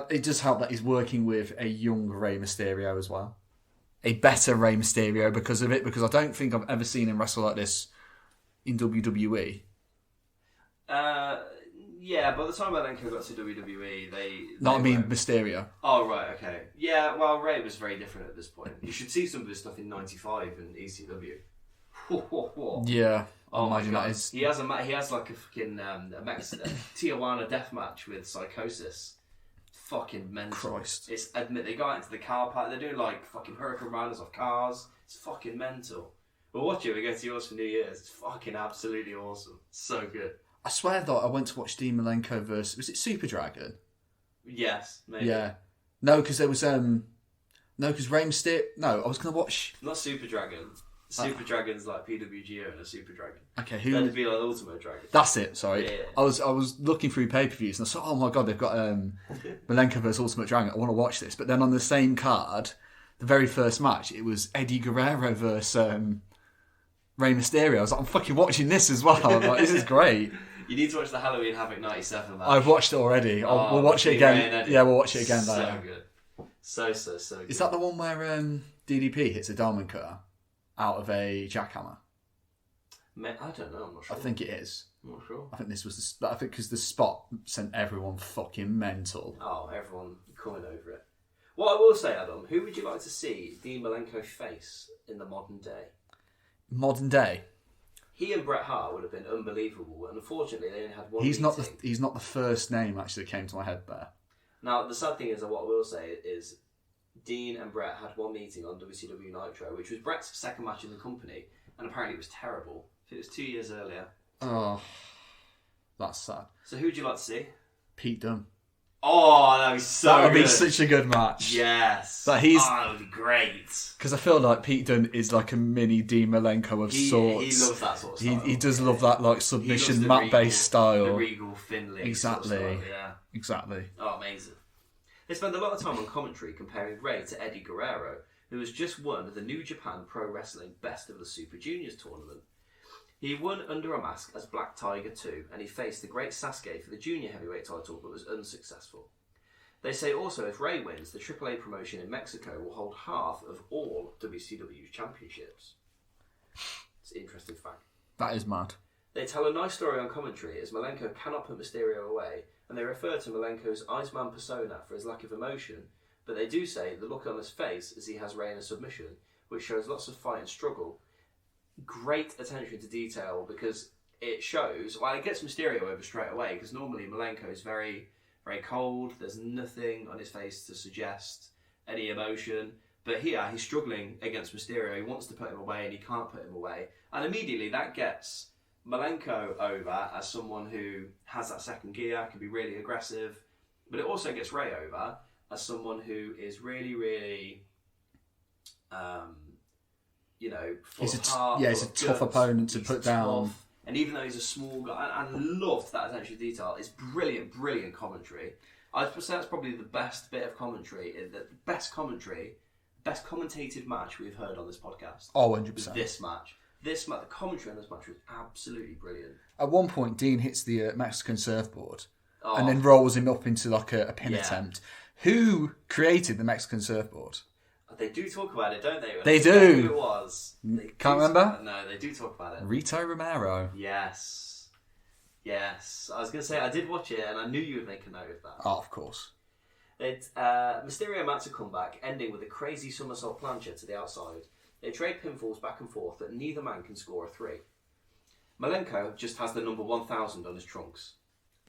It does help that he's working with a young Rey Mysterio as well. a better Rey Mysterio because of it, because I don't think I've ever seen him wrestle like this in WWE. Yeah, by the time Malenko got to WWE, Mysterio. Oh, right, okay. Yeah, well, Ray was very different at this point. You should see some of his stuff in '95 in ECW. Yeah, Oh my imagine God. that is. He has like a fucking Tijuana death match with Psychosis. Fucking mental. Christ. They go out into the car park. They're doing like fucking Hurricane Riders off cars. It's fucking mental. We'll watch it. We go to yours for New Year's. It's fucking absolutely awesome. So good. I swear that I went to watch Dean Malenko versus... Was it Super Dragon? Yes, maybe. Yeah. No, because there was... No, because Rey Mysterio... No, I was going to watch... Not Super Dragon. Super Dragon's like PWGO and a Super Dragon. Okay, who... That'd be like Ultimate Dragon. That's it, sorry. Yeah. I was looking through pay-per-views and I saw, oh my God, they've got Malenko versus Ultimate Dragon. I want to watch this. But then on the same card, the very first match, it was Eddie Guerrero versus Rey Mysterio. I was like, I'm fucking watching this as well. I'm like, this is great. You need to watch the Halloween Havoc 97 match. I've watched it already. We'll watch it again. Yeah, we'll watch it again later. So good. So good. Is that the one where DDP hits a diamond cutter out of a jackhammer? I don't know, I'm not sure. I think it is. I'm not sure. I think this was I think because the spot sent everyone fucking mental. Oh, everyone coming over it. What I will say, Adam, who would you like to see Dean Malenko face in the modern day? Modern day? He and Bret Hart would have been unbelievable, and unfortunately they only had one He's meeting. He's not the first name actually that came to my head there. Now, the sad thing is that what I will say is Dean and Bret had one meeting on WCW Nitro, which was Bret's second match in the company, and apparently it was terrible. It was 2 years earlier. Oh, that's sad. So who would you like to see? Pete Dunne. Oh, that would be so That would good. be such a good match. Yes. That would be great. Because I feel like Pete Dunne is like a mini Dean Malenko of sorts. He loves that sort of style. He does love that like submission mat-based style. The regal Finlay. Exactly. Sort of style, yeah. Exactly. Oh, amazing. They spend a lot of time on commentary comparing Ray to Eddie Guerrero, who has just won the New Japan Pro Wrestling Best of the Super Juniors tournament. He won under a mask as Black Tiger 2, and he faced the great Sasuke for the junior heavyweight title, but was unsuccessful. They say also if Ray wins, the AAA promotion in Mexico will hold half of all WCW championships. It's an interesting fact. That is mad. They tell a nice story on commentary as Malenko cannot put Mysterio away, and they refer to Malenko's Iceman persona for his lack of emotion, but they do say the look on his face as he has Ray in a submission, which shows lots of fight and struggle. Great attention to detail, because it shows, well, it gets Mysterio over straight away, because normally Malenko is very, very cold. There's nothing on his face to suggest any emotion. But here, he's struggling against Mysterio. He wants to put him away, and he can't put him away. And immediately, that gets Malenko over as someone who has that second gear, can be really aggressive. But it also gets Ray over as someone who is really, really, full of heart. He's a tough opponent to put down. And even though he's a small guy, I loved that attention to detail. It's brilliant, brilliant commentary. I'd say that's probably the best bit of commentary, the best commentated match we've heard on this podcast. Oh, 100%. This match. The commentary on this match was absolutely brilliant. At one point, Dean hits the Mexican surfboard and then rolls him up into like a pin attempt. Who created the Mexican surfboard? They do talk about it, don't they? They do. Who it was? Can't remember? No, they do talk about it. Rito Romero. Yes. I was going to say, I did watch it and I knew you would make a note of that. Oh, of course. Mysterio mounts a comeback, ending with a crazy somersault plancha to the outside. They trade pinfalls back and forth, but neither man can score a 3. Malenko just has the number 1000 on his trunks.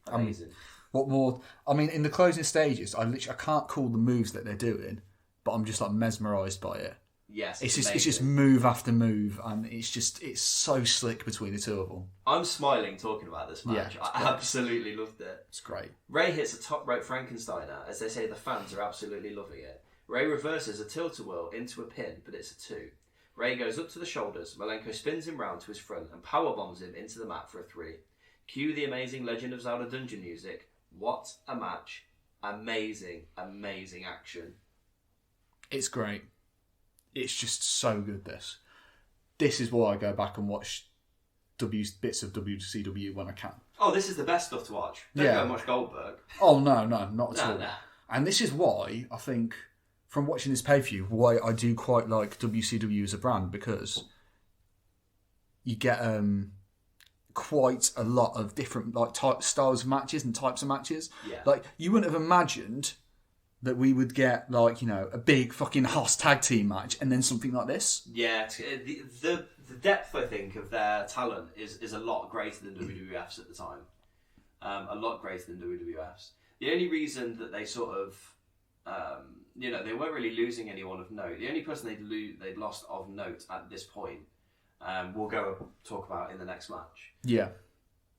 Amazing. What more? I mean, in the closing stages, I can't call the moves that they're doing, but I'm just like mesmerised by it. Yes, it's just move after move, and it's so slick between the two of them. I'm smiling talking about this match. Yeah, I absolutely loved it. It's great. Ray hits a top rope Frankensteiner, as they say the fans are absolutely loving it. Ray reverses a tilt-a-whirl into a pin, but it's a 2. Ray goes up to the shoulders, Malenko spins him round to his front and powerbombs him into the mat for a 3. Cue the amazing Legend of Zelda dungeon music. What a match. Amazing, amazing action. It's great. It's just so good, this is why I go back and watch bits of WCW when I can. Oh, this is the best stuff to watch. Don't go and watch Goldberg. Oh, no, not at all. No. And this is why I think, from watching this pay-per-view, why I do quite like WCW as a brand, because you get quite a lot of different styles of matches and types of matches. Yeah. Like, you wouldn't have imagined that we would get, like, you know, a big fucking Hoss tag team match and then something like this. Yeah, the depth, I think, of their talent is a lot greater than WWF's at the time. A lot greater than WWF's. The only reason that they sort of, they weren't really losing anyone of note. The only person they'd lost of note at this point, we'll go talk about in the next match. Yeah.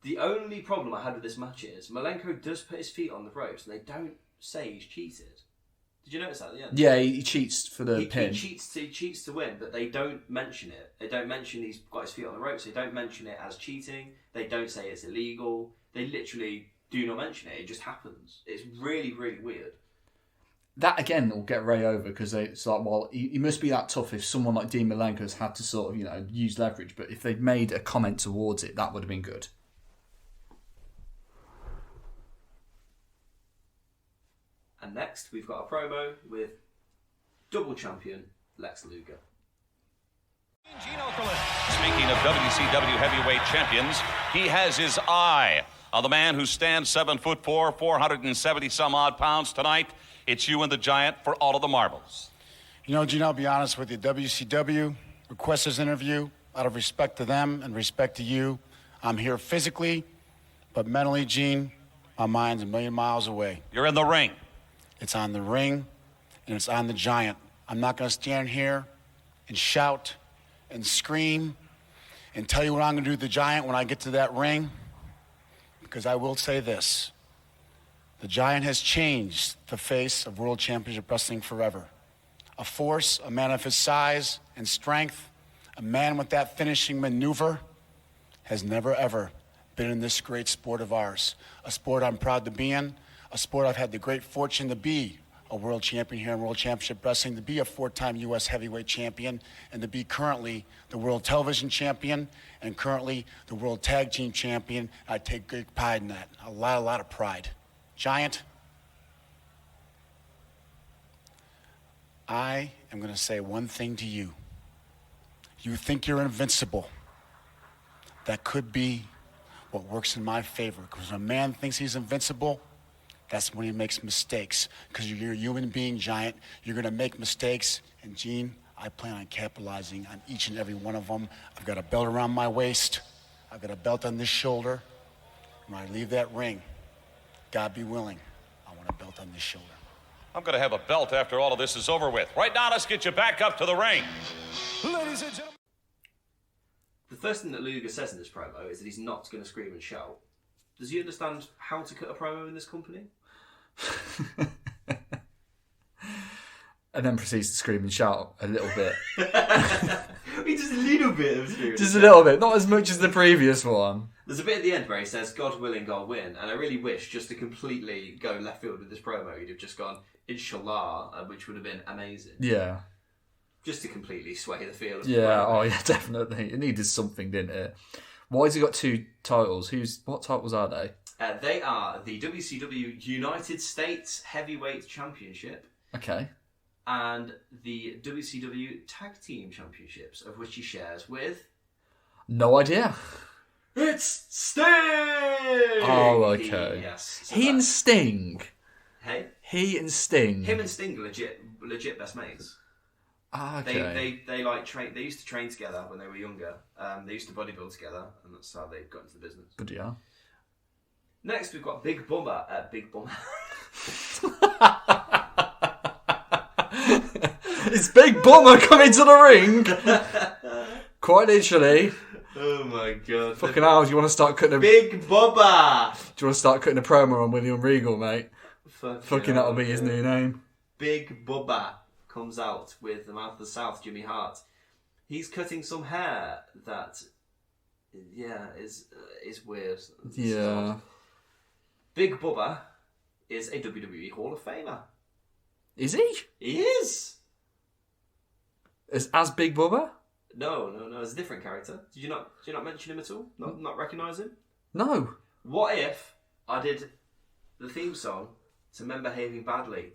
The only problem I had with this match is Malenko does put his feet on the ropes, and they don't say he's cheated. Did you notice that at the end? Yeah, he cheats for the pin. He cheats to win, but they don't mention it. They don't mention he's got his feet on the ropes. They don't mention it as cheating. They don't say it's illegal. They literally do not mention it. It just happens. It's really, really weird. That, again, will get Ray over, because it's like, well, he must be that tough if someone like Dean Malenko's had to sort of, you know, use leverage. But if they'd made a comment towards it, that would have been good. And next, we've got a promo with double champion Lex Luger. Speaking of WCW heavyweight champions, he has his eye on the man who stands 7'4", 470 some odd pounds tonight. It's you and the Giant for all of the marbles. You know, Gene, I'll be honest with you. WCW requests this interview out of respect to them and respect to you. I'm here physically, but mentally, Gene, my mind's a million miles away. You're in the ring. It's on the ring, and it's on the Giant. I'm not going to stand here and shout and scream and tell you what I'm going to do to the Giant when I get to that ring, because I will say this. The Giant has changed the face of World Championship Wrestling forever. A force, a man of his size and strength, a man with that finishing maneuver, has never, ever been in this great sport of ours. A sport I'm proud to be in, a sport I've had the great fortune to be a world champion here in World Championship Wrestling, to be a 4-time U.S. heavyweight champion, and to be currently the World Television Champion and currently the World Tag Team Champion. I take great pride in that, a lot of pride. Giant, I am going to say one thing to you. You think you're invincible. That could be what works in my favor, because when a man thinks he's invincible, that's when he makes mistakes, because you're a human being, Giant. You're going to make mistakes, and Gene, I plan on capitalizing on each and every one of them. I've got a belt around my waist. I've got a belt on this shoulder. When I leave that ring, God be willing, I want a belt on this shoulder. I'm going to have a belt after all of this is over with. Right now, let's get you back up to the ring. Ladies and gentlemen. The first thing that Luger says in this promo is that he's not going to scream and shout. Does he understand how to cut a promo in this company? And then proceeds to scream and shout a little bit. Just a little bit of screaming. Just a little bit, not as much as the previous one. There's a bit at the end where he says, God willing, I'll win. And I really wish, just to completely go left field with this promo, he'd have just gone, Inshallah, which would have been amazing. Yeah. Just to completely sway the field. Yeah, oh yeah, definitely. It needed something, didn't it? Why has he got 2 titles? What titles are they? They are the WCW United States Heavyweight Championship. Okay. And the WCW Tag Team Championships, of which he shares with... No idea. It's Sting! Oh, okay. Yes. He and Sting. Hey? He and Sting. Him and Sting are legit best mates. Ah, okay. They like train. They used to train together when they were younger. They used to bodybuild together, and that's how they got into the business. Good, yeah. Next, we've got Big Bummer. Big Bummer. It's Big Bummer coming to the ring. Quite literally. Oh my god. Fucking hell, do you want to start cutting a... Big Bubba! Do you want to start cutting a promo on William Regal, mate? Fucking that'll be his new name. Big Bubba comes out with the Mouth of the South, Jimmy Hart. He's cutting some hair that, is weird. Yeah. Big Bubba is a WWE Hall of Famer. Is he? He is! As Big Bubba? No, it's a different character. Did you not mention him at all? Not recognise him? No. What if I did the theme song to men behaving badly.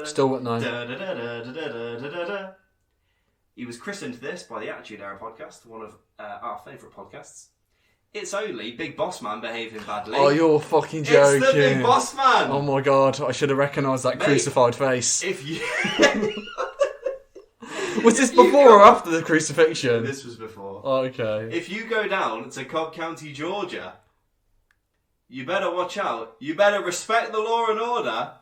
Still at night. He was christened this by the Attitude Era podcast, one of our favourite podcasts. It's only Big Boss Man behaving badly. Oh, you're fucking joking. It's the Big Boss Man. Oh my god, I should have recognised that crucified face. If you... Was this before or after the crucifixion? This was before. Oh, okay. If you go down to Cobb County, Georgia, you better watch out. You better respect the law and order.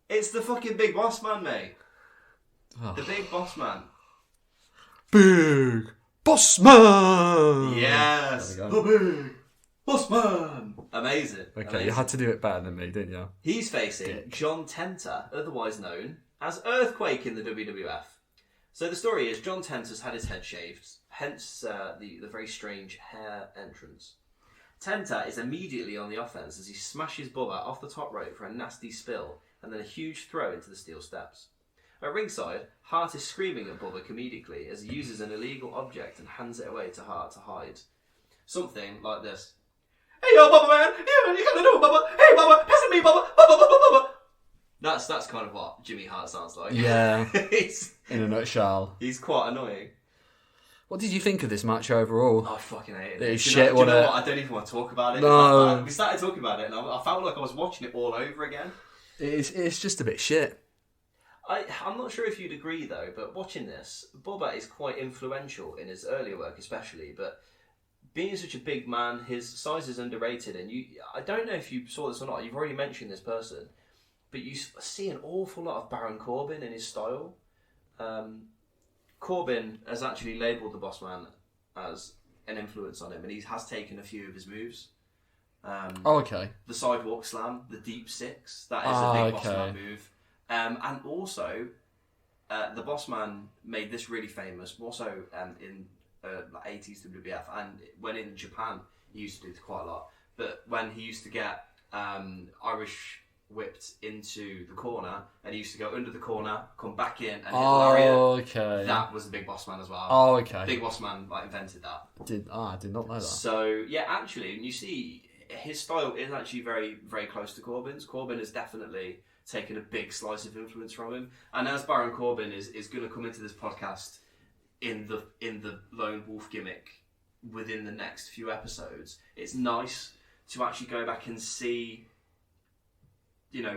It's the fucking Big Boss Man, mate. Oh. The Big Boss Man. Big Boss Man! Yes! The Big Boss Man! Amazing. Okay, Amazing. you had to do it better than me, didn't you? He's facing John Tenter, otherwise known as Earthquake in the WWF. So the story is John Tenter's had his head shaved, hence the very strange hair entrance. Tenter is immediately on the offense as he smashes Bubba off the top rope for a nasty spill and then a huge throw into the steel steps. At ringside, Hart is screaming at Bubba comedically as he uses an illegal object and hands it away to Hart to hide. Something like this. Hey yo, Bubba man! Yeah, you gotta do it, Bubba! Hey Bubba! Pass it me, Bubba! Bubba, Bubba, Bubba! That's kind of what Jimmy Hart sounds like. Yeah. In a nutshell. He's quite annoying. What did you think of this match overall? I fucking hated it. It is shit, do you know wasn't it? what? I don't even want to talk about it. No. We started talking about it and I felt like I was watching it all over again. It's just a bit shit. I'm not sure if you'd agree though, but watching this, Bubba is quite influential in his earlier work especially, but being such a big man, his size is underrated, and I don't know if you saw this or not, you've already mentioned this person, but you see an awful lot of Baron Corbin in his style. Corbin has actually labelled the Boss Man as an influence on him, and he has taken a few of his moves. Okay. The sidewalk slam, the deep six, that is a big Boss Man move. And also, the Boss Man made this really famous, also in the 80s WWF, and when in Japan, he used to do it quite a lot. But when he used to get Irish whipped into the corner, and he used to go under the corner, come back in, and hit the lariat. Okay. That was the Big Boss Man as well. Oh, okay. Big Boss Man invented that. I did not know that. So yeah, actually, you see, his style is actually very, very close to Corbin's. Corbin has definitely taken a big slice of influence from him, and as Baron Corbin is going to come into this podcast in the Lone Wolf gimmick within the next few episodes, it's nice to actually go back and see,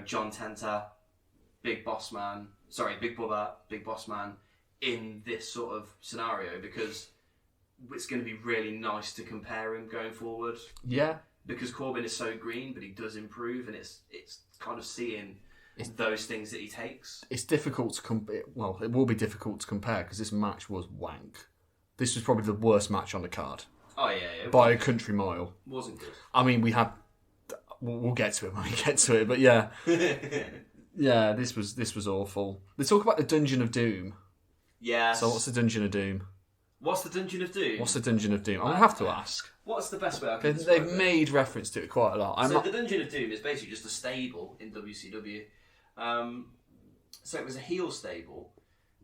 John Tenter, Big Bubba, Big Boss Man in this sort of scenario, because it's going to be really nice to compare him going forward. Yeah. Because Corbin is so green, but he does improve, and it's kind of seeing those things that he takes. It's difficult to it will be difficult to compare because this match was wank. This was probably the worst match on the card. Oh yeah, by a country mile. Wasn't good. I mean, we'll get to it when we get to it, but yeah, yeah, this was awful. They talk about the Dungeon of Doom. Yes. So what's the Dungeon of Doom? What's the Dungeon of Doom? I'm gonna have to ask. What's the best way I can describe They've it? made reference to it quite a lot. The Dungeon of Doom is basically just a stable in WCW. So it was a heel stable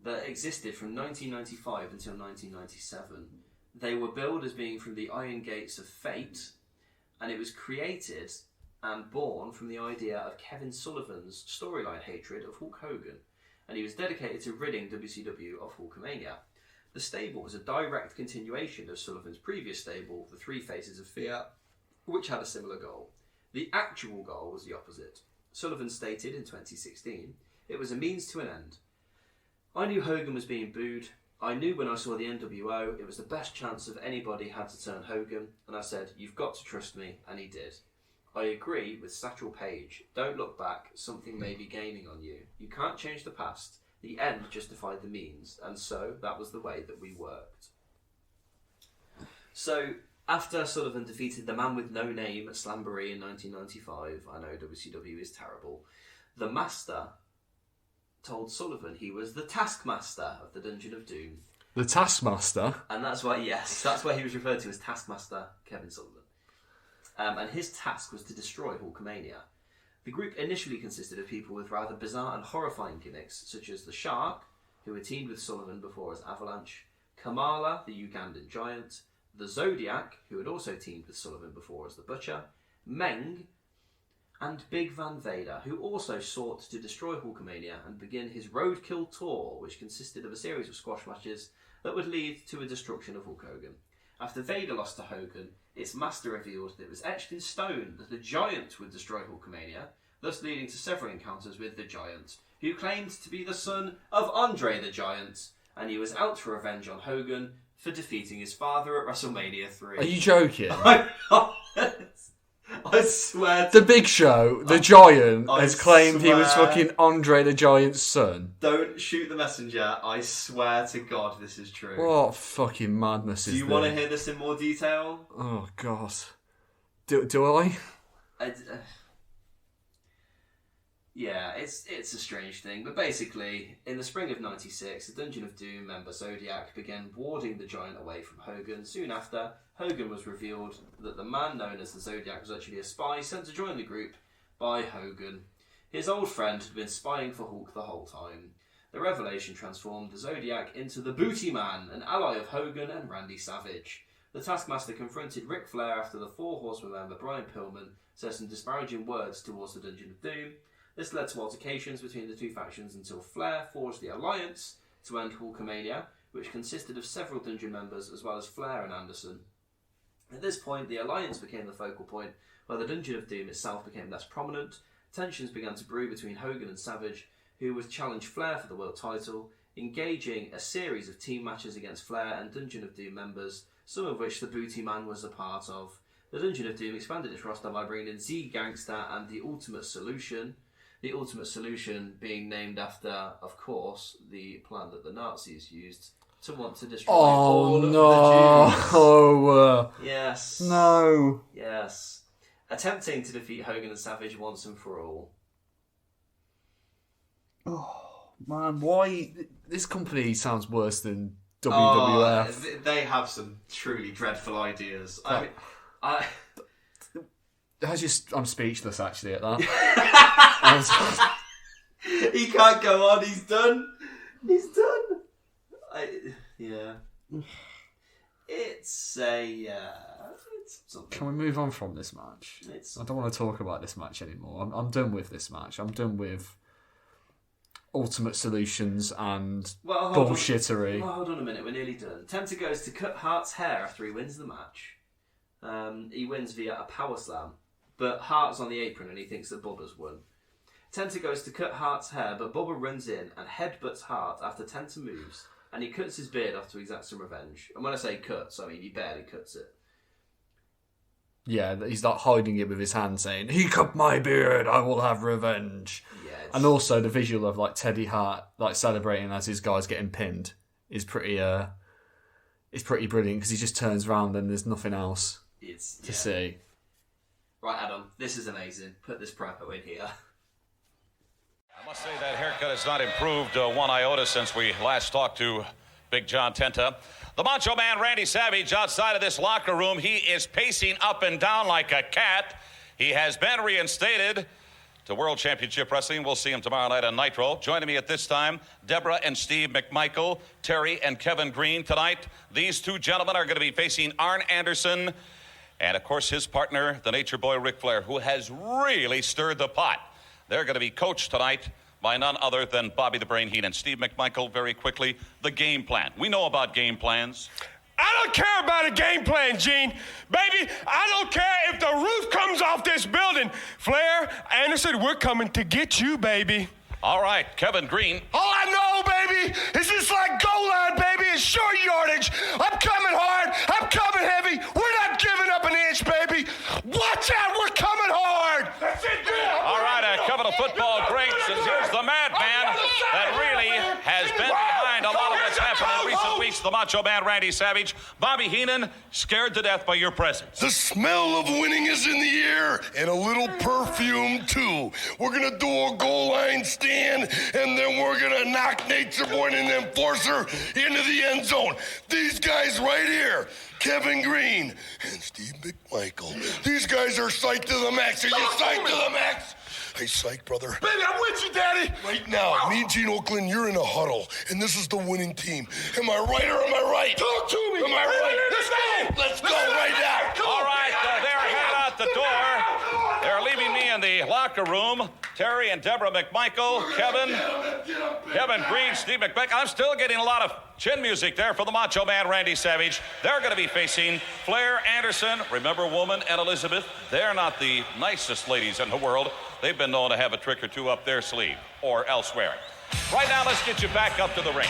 that existed from 1995 until 1997. They were billed as being from the Iron Gates of Fate, and it was created and born from the idea of Kevin Sullivan's storyline hatred of Hulk Hogan, and he was dedicated to ridding WCW of Hulkamania. The stable was a direct continuation of Sullivan's previous stable, the Three Faces of Fear, which had a similar goal. The actual goal was the opposite. Sullivan stated in 2016, "It was a means to an end. I knew Hogan was being booed. I knew when I saw the NWO it was the best chance of anybody had to turn Hogan, and I said, you've got to trust me, and he did. I agree with Satchel Paige. Don't look back, something may be gaining on you. You can't change the past. The end justified the means, and so that was the way that we worked." So, after Sullivan defeated the man with no name at Slamboree in 1995, I know WCW is terrible, the Master told Sullivan he was the Taskmaster of the Dungeon of Doom. The Taskmaster? And that's why he was referred to as Taskmaster Kevin Sullivan. And his task was to destroy Hulkamania. The group initially consisted of people with rather bizarre and horrifying gimmicks, such as the Shark, who had teamed with Sullivan before as Avalanche, Kamala, the Ugandan giant, the Zodiac, who had also teamed with Sullivan before as the Butcher, Meng, and Big Van Vader, who also sought to destroy Hulkamania and begin his Roadkill tour, which consisted of a series of squash matches that would lead to a destruction of Hulk Hogan. After Vader lost to Hogan, its master revealed that it was etched in stone that the Giant would destroy Hulkamania, thus leading to several encounters with the Giant, who claimed to be the son of Andre the Giant, and he was out for revenge on Hogan for defeating his father at WrestleMania 3. Are you joking? I swear to... The Big Show, the Giant, has claimed he was fucking Andre the Giant's son. Don't shoot the messenger. I swear to God this is true. What fucking madness is this? Do you want to hear this in more detail? Oh, God. Do I? Yeah, it's a strange thing. But basically, in the spring of '96, the Dungeon of Doom member Zodiac began warding the Giant away from Hogan. Soon after, Hogan was revealed that the man known as the Zodiac was actually a spy sent to join the group by Hogan. His old friend had been spying for Hulk the whole time. The revelation transformed the Zodiac into the Booty Man, an ally of Hogan and Randy Savage. The Taskmaster confronted Ric Flair after the Four Horsemen member Brian Pillman said some disparaging words towards the Dungeon of Doom. This led to altercations between the two factions until Flair forged the Alliance to end Hulkamania, which consisted of several Dungeon members as well as Flair and Anderson. At this point, the Alliance became the focal point, where the Dungeon of Doom itself became less prominent. Tensions began to brew between Hogan and Savage, who would challenge Flair for the world title, engaging a series of team matches against Flair and Dungeon of Doom members, some of which the Booty Man was a part of. The Dungeon of Doom expanded its roster by bringing in Z Gangster and the Ultimate Solution. The Ultimate Solution being named after, of course, the plan that the Nazis used to want to destroy all of the Jews. Oh, yes. No. Yes. Attempting to defeat Hogan and Savage once and for all. Oh, man, why? This company sounds worse than WWF. Oh, they have some truly dreadful ideas. I'm speechless, actually, at that. He can't go on. He's done. He's done. Yeah. It's something. Can we move on from this match? I don't want to talk about this match anymore. I'm done with this match. I'm done with Ultimate Solutions and bullshittery. Hold on a minute. We're nearly done. Tenta goes to cut Hart's hair after he wins the match. He wins via a power slam, but Hart's on the apron and he thinks that Bubba's won. Tenta goes to cut Hart's hair, but Bubba runs in and headbutts Hart after Tenta moves, and he cuts his beard off to exact some revenge. And when I say cuts, I mean he barely cuts it. Yeah, he's like hiding it with his hand, saying, "He cut my beard, I will have revenge." Yeah, and also the visual of like Teddy Hart like celebrating as his guy's getting pinned is pretty brilliant, because he just turns around and there's nothing else to see. Right, Adam, this is amazing. Put this promo in here. I must say that haircut has not improved one iota since we last talked to Big John Tenta. The Macho Man Randy Savage outside of this locker room, he is pacing up and down like a cat. He has been reinstated to World Championship Wrestling. We'll see him tomorrow night on Nitro. Joining me at this time, Deborah and Steve McMichael, Terry and Kevin Green. Tonight, these two gentlemen are going to be facing Arn Anderson and, of course, his partner, the Nature Boy Ric Flair, who has really stirred the pot. They're going to be coached tonight by none other than Bobby the Brain Heenan. Steve McMichael, very quickly, the game plan. We know about game plans. I don't care about a game plan, Gene. Baby, I don't care if the roof comes off this building. Flair, Anderson, we're coming to get you, baby. All right, Kevin Green. All I know, baby, is this like goal line, baby. It's short yardage. I'm coming hard. I'm coming heavy. We're not giving up an inch, baby. Watch out. We're coming hard. That's it, girl. All right, a couple of football greats, and here's the madman that really has been behind a lot of what's happened in recent weeks, the Macho Man Randy Savage. Bobby Heenan, scared to death by your presence. The smell of winning is in the air, and a little perfume, too. We're going to do a goal line stand, and then we're going to knock Nature Boy and the Enforcer into the end zone. These guys right here, Kevin Green and Steve McMichael, these guys are psyched to the max. Are you psyched to the max? Hey, psych, brother. Baby, I'm with you, Daddy. Right now, me and Gene Oakland, you're in a huddle, and this is the winning team. Am I right or am I right? Talk to me. Am I right? Let's go right now. All right, they're headed out the door. They're leaving me in the locker room. Terry and Deborah Mcmichael, Kevin Green, Steve McMichael. I'm still getting a lot of chin music there for the Macho Man, Randy Savage. They're going to be facing Flair, Anderson, Remember Woman, and Elizabeth. They're not the nicest ladies in the world. They've been known to have a trick or two up their sleeve or elsewhere. Right now, let's get you back up to the ring.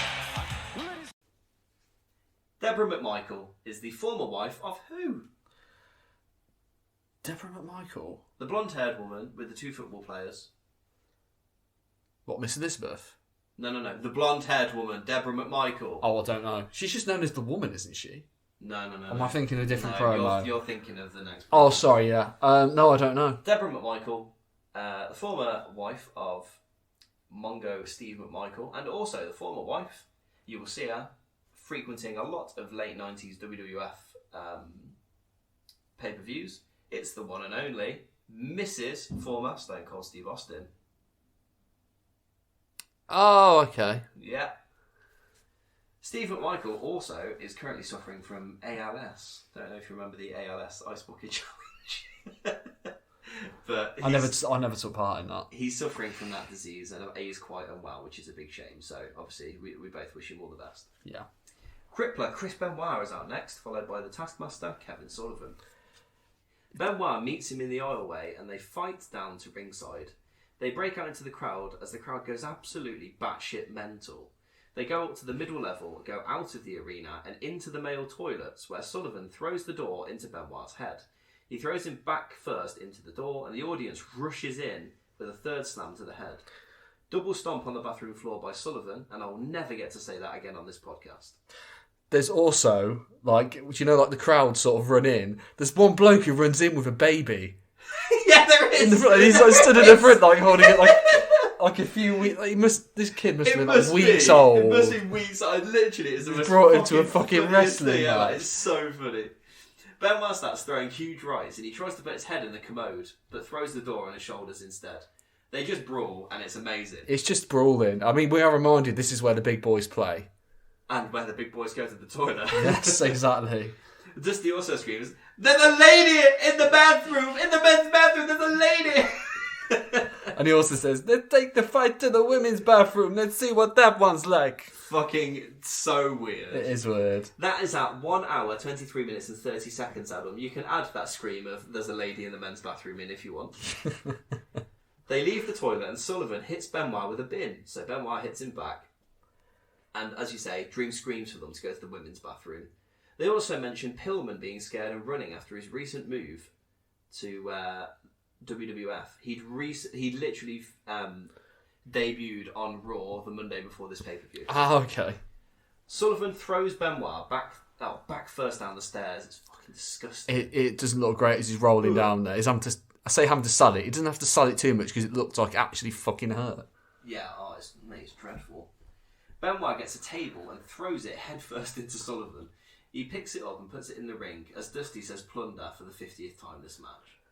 Deborah Mcmichael is the former wife of who? Deborah Mcmichael? The blonde-haired woman with the two football players. What, Miss Elizabeth? No. The blonde-haired woman, Deborah Mcmichael. Oh, I don't know. She's just known as the woman, isn't she? No. Am I thinking of a different promo? You're thinking of the next promo. Oh, sorry, yeah. No, I don't know. Deborah Mcmichael, the former wife of Mongo Steve McMichael, and also the former wife, you will see her frequenting a lot of late 90s WWF pay-per-views. It's the one and only Mrs. former Stone Cold Steve Austin. Oh, okay. Yeah. Steve McMichael also is currently suffering from ALS. Don't know if you remember the ALS Ice Bucket Challenge. But I never took part in that. He's suffering from that disease and he is quite unwell, which is a big shame. So obviously we both wish him all the best. Yeah. Crippler Chris Benoit is out next, followed by the Taskmaster Kevin Sullivan. Benoit meets him in the aisleway and they fight down to ringside. They break out into the crowd as the crowd goes absolutely batshit mental. They go up to the middle level, go out of the arena and into the male toilets where Sullivan throws the door into Benoit's head. He throws him back first into the door and the audience rushes in with a third slam to the head. Double stomp on the bathroom floor by Sullivan, and I will never get to say that again on this podcast. There's also, the crowd sort of run in. There's one bloke who runs in with a baby. Yeah, there is. In the front, he's stood in the front, holding it like a few weeks. This kid must have been weeks old. It must be weeks old. Literally, it's the most brought him to a fucking wrestling match. It's so funny. Benoit starts throwing huge rights, and he tries to put his head in the commode, but throws the door on his shoulders instead. They just brawl, and it's amazing. It's just brawling. I mean, we are reminded this is where the big boys play. And where the big boys go to the toilet. Yes, exactly. Dusty also screams, "There's a lady in the bathroom! In the men's bathroom, there's a lady!" And he also says, "Let's take the fight to the women's bathroom. Let's see what that one's like." Fucking so weird. It is weird. That is at 1 hour, 23 minutes and 30 seconds, Adam. You can add that scream of "there's a lady in the men's bathroom" in if you want. They leave the toilet and Sullivan hits Benoit with a bin. So Benoit hits him back. And as you say, Dream screams for them to go to the women's bathroom. They also mention Pillman being scared and running after his recent move to WWF. He'd literally debuted on Raw the Monday before this pay-per-view. Ah, okay. Sullivan throws Benoit back first down the stairs. It's fucking disgusting. It doesn't look great as he's rolling down there. Having to sell it. He doesn't have to sell it too much because it looked like it actually fucking hurt. Yeah, it's dreadful. Benoit gets a table and throws it headfirst into Sullivan. He picks it up and puts it in the ring as Dusty says plunder for the 50th time this match.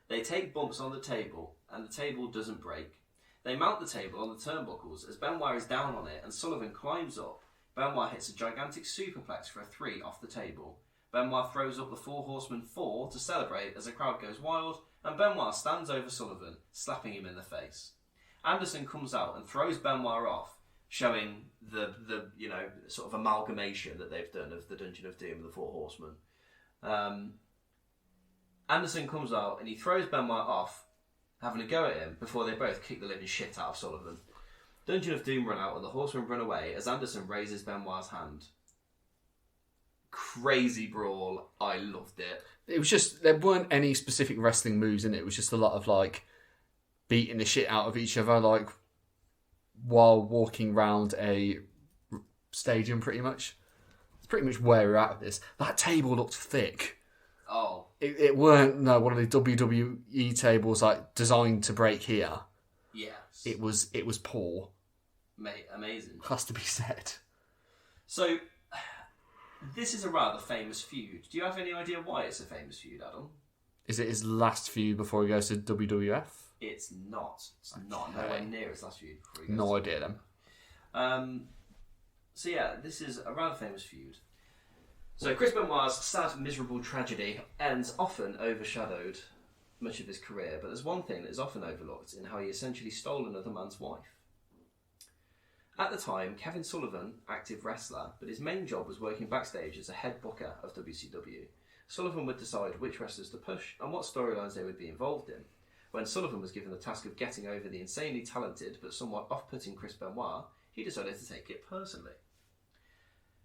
They take bumps on the table and the table doesn't break. They mount the table on the turnbuckles as Benoit is down on it and Sullivan climbs up. Benoit hits a gigantic superplex for a 3 off the table. Benoit throws up the 4 Horsemen 4 to celebrate as the crowd goes wild and Benoit stands over Sullivan, slapping him in the face. Anderson comes out and throws Benoit off, showing the sort of amalgamation that they've done of the Dungeon of Doom and the 4 Horsemen. Anderson comes out and he throws Benoit off, having a go at him before they both kick the living shit out of Sullivan. Dungeon of Doom run out and the Horsemen run away as Anderson raises Benoit's hand. Crazy brawl. I loved it. It was just, there weren't any specific wrestling moves in it. It was just a lot of beating the shit out of each other while walking around a stadium pretty much. It's pretty much where we're at with this. That table looked thick. Oh. It weren't one of the WWE tables designed to break here. Yes. It was poor. Mate, amazing. Has to be said. So, this is a rather famous feud. Do you have any idea why it's a famous feud, Adam? Is it his last feud before he goes to WWF? It's not. It's not nowhere near its last feud. No idea then. So yeah, this is a rather famous feud. So Chris Benoit's sad, miserable tragedy ends often overshadowed much of his career, but there's one thing that is often overlooked in how he essentially stole another man's wife. At the time, Kevin Sullivan, active wrestler, but his main job was working backstage as a head booker of WCW. Sullivan would decide which wrestlers to push and what storylines they would be involved in. When Sullivan was given the task of getting over the insanely talented but somewhat off-putting Chris Benoit, he decided to take it personally.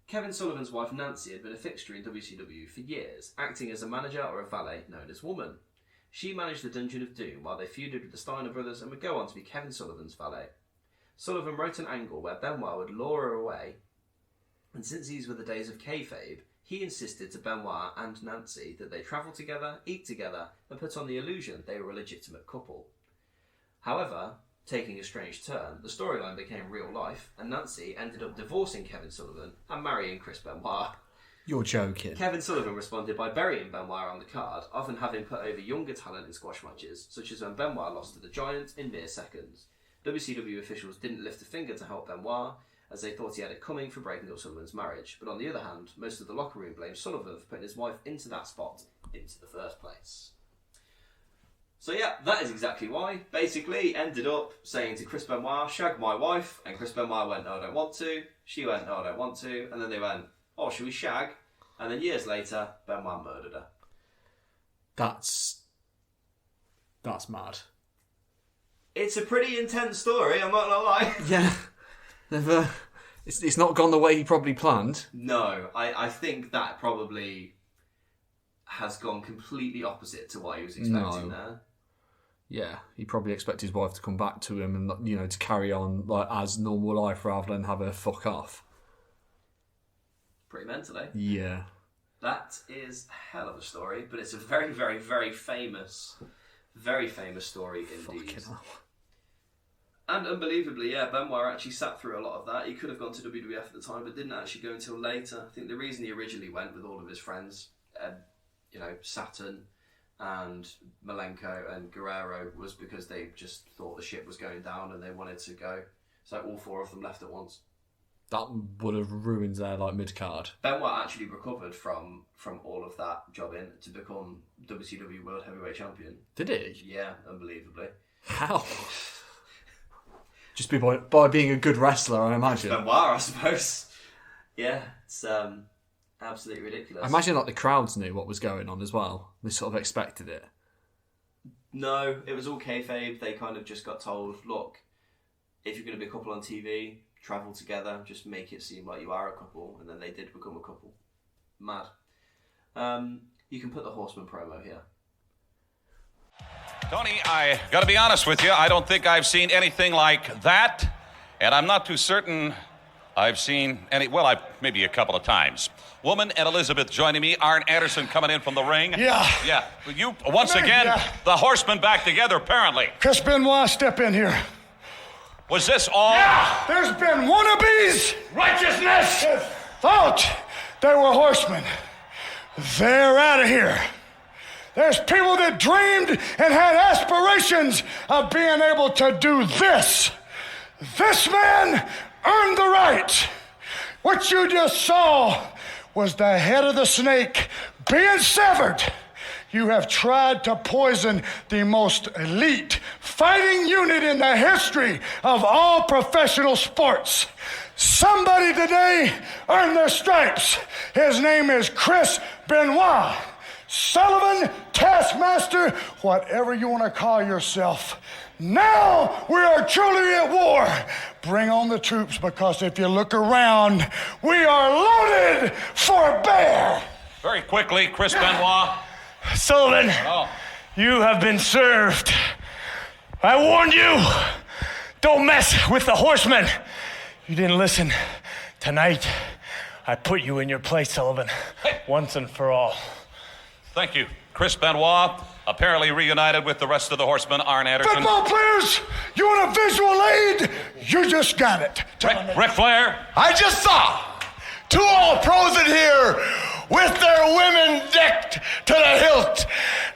Kevin Sullivan's wife Nancy had been a fixture in WCW for years, acting as a manager or a valet known as Woman. She managed the Dungeon of Doom while they feuded with the Steiner brothers and would go on to be Kevin Sullivan's valet. Sullivan wrote an angle where Benoit would lure her away, and since these were the days of kayfabe, he insisted to Benoit and Nancy that they travel together, eat together, and put on the illusion they were a legitimate couple. However, taking a strange turn, the storyline became real life, and Nancy ended up divorcing Kevin Sullivan and marrying Chris Benoit. You're joking. Kevin Sullivan responded by burying Benoit on the card, often having put over younger talent in squash matches, such as when Benoit lost to the Giant in mere seconds. WCW officials didn't lift a finger to help Benoit, as they thought he had it coming for breaking up Sullivan's marriage, but on the other hand, most of the locker room blamed Sullivan for putting his wife into that spot into the first place. So yeah, that is exactly why. Basically, ended up saying to Chris Benoit, shag my wife, and Chris Benoit went, no, I don't want to. She went, no, I don't want to. And then they went, oh, should we shag? And then years later, Benoit murdered her. That's mad. It's a pretty intense story, I'm not gonna lie. Yeah. Never. It's not gone the way he probably planned. No, I think that probably has gone completely opposite to what he was expecting there. Yeah, he probably expected his wife to come back to him and, you know, to carry on like as normal life rather than have her fuck off. Pretty mental, eh? Yeah. That is a hell of a story, but it's a very, very, very famous story indeed. Fucking hell. And unbelievably, yeah, Benoit actually sat through a lot of that. He could have gone to WWF at the time, but didn't actually go until later. I think the reason he originally went with all of his friends, Saturn and Malenko and Guerrero, was because they just thought the ship was going down and they wanted to go. So all four of them left at once. That would have ruined their mid-card. Benoit actually recovered from all of that jobbing to become WCW World Heavyweight Champion. Did he? Yeah, unbelievably. How? Just by being a good wrestler, I imagine. Benoit, I suppose. Yeah, it's absolutely ridiculous. I imagine the crowds knew what was going on as well. They sort of expected it. No, it was all kayfabe. They kind of just got told, look, if you're going to be a couple on TV, travel together, just make it seem like you are a couple, and then they did become a couple. Mad. You can put the Horseman promo here. Tony, I gotta be honest with you, I don't think I've seen anything like that, and I'm not too certain I've seen maybe a couple of times. Woman and Elizabeth joining me, Arn Anderson coming in from the ring. Yeah. You, once again, the Horsemen back together, apparently. Chris Benoit, step in here. Was this all? Yeah, there's been wannabes. Righteousness. Thought they were horsemen. They're out of here. There's people that dreamed and had aspirations of being able to do this. This man earned the right. What you just saw was the head of the snake being severed. You have tried to poison the most elite fighting unit in the history of all professional sports. Somebody today earned their stripes. His name is Chris Benoit. Sullivan, Taskmaster, whatever you want to call yourself. Now we are truly at war. Bring on the troops, because if you look around, we are loaded for bear. Very quickly, Chris Benoit. Sullivan, you have been served. I warned you. Don't mess with the Horsemen. You didn't listen. Tonight, I put you in your place, Sullivan. Once and for all. Thank you. Chris Benoit, apparently reunited with the rest of the Horsemen, Arn Anderson. Football players, you want a visual aid? You just got it. Ric Flair. I just saw 2 All-Pros in here with their women decked to the hilt.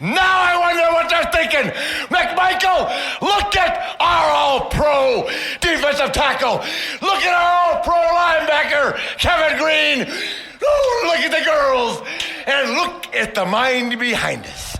Now I wonder what they're thinking. McMichael, look at our all-pro defensive tackle. Look at our all-pro linebacker, Kevin Green. Ooh, look at the girls. And look at the mind behind us.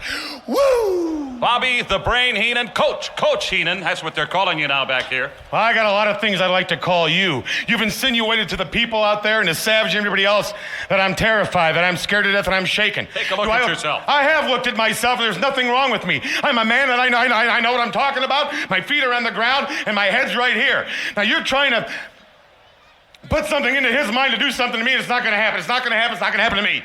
Woo! Bobby the Brain Heenan, Coach Heenan, that's what they're calling you now back here. Well, I got a lot of things I'd like to call you. You've insinuated to the people out there and to Savage and everybody else that I'm terrified, that I'm scared to death, and I'm shaken. Take a look at yourself. I have looked at myself, and there's nothing wrong with me. I'm a man, and I know what I'm talking about. My feet are on the ground, and my head's right here. Now, you're trying to put something into his mind to do something to me, and it's not going to happen. It's not going to happen. It's not going to happen to me.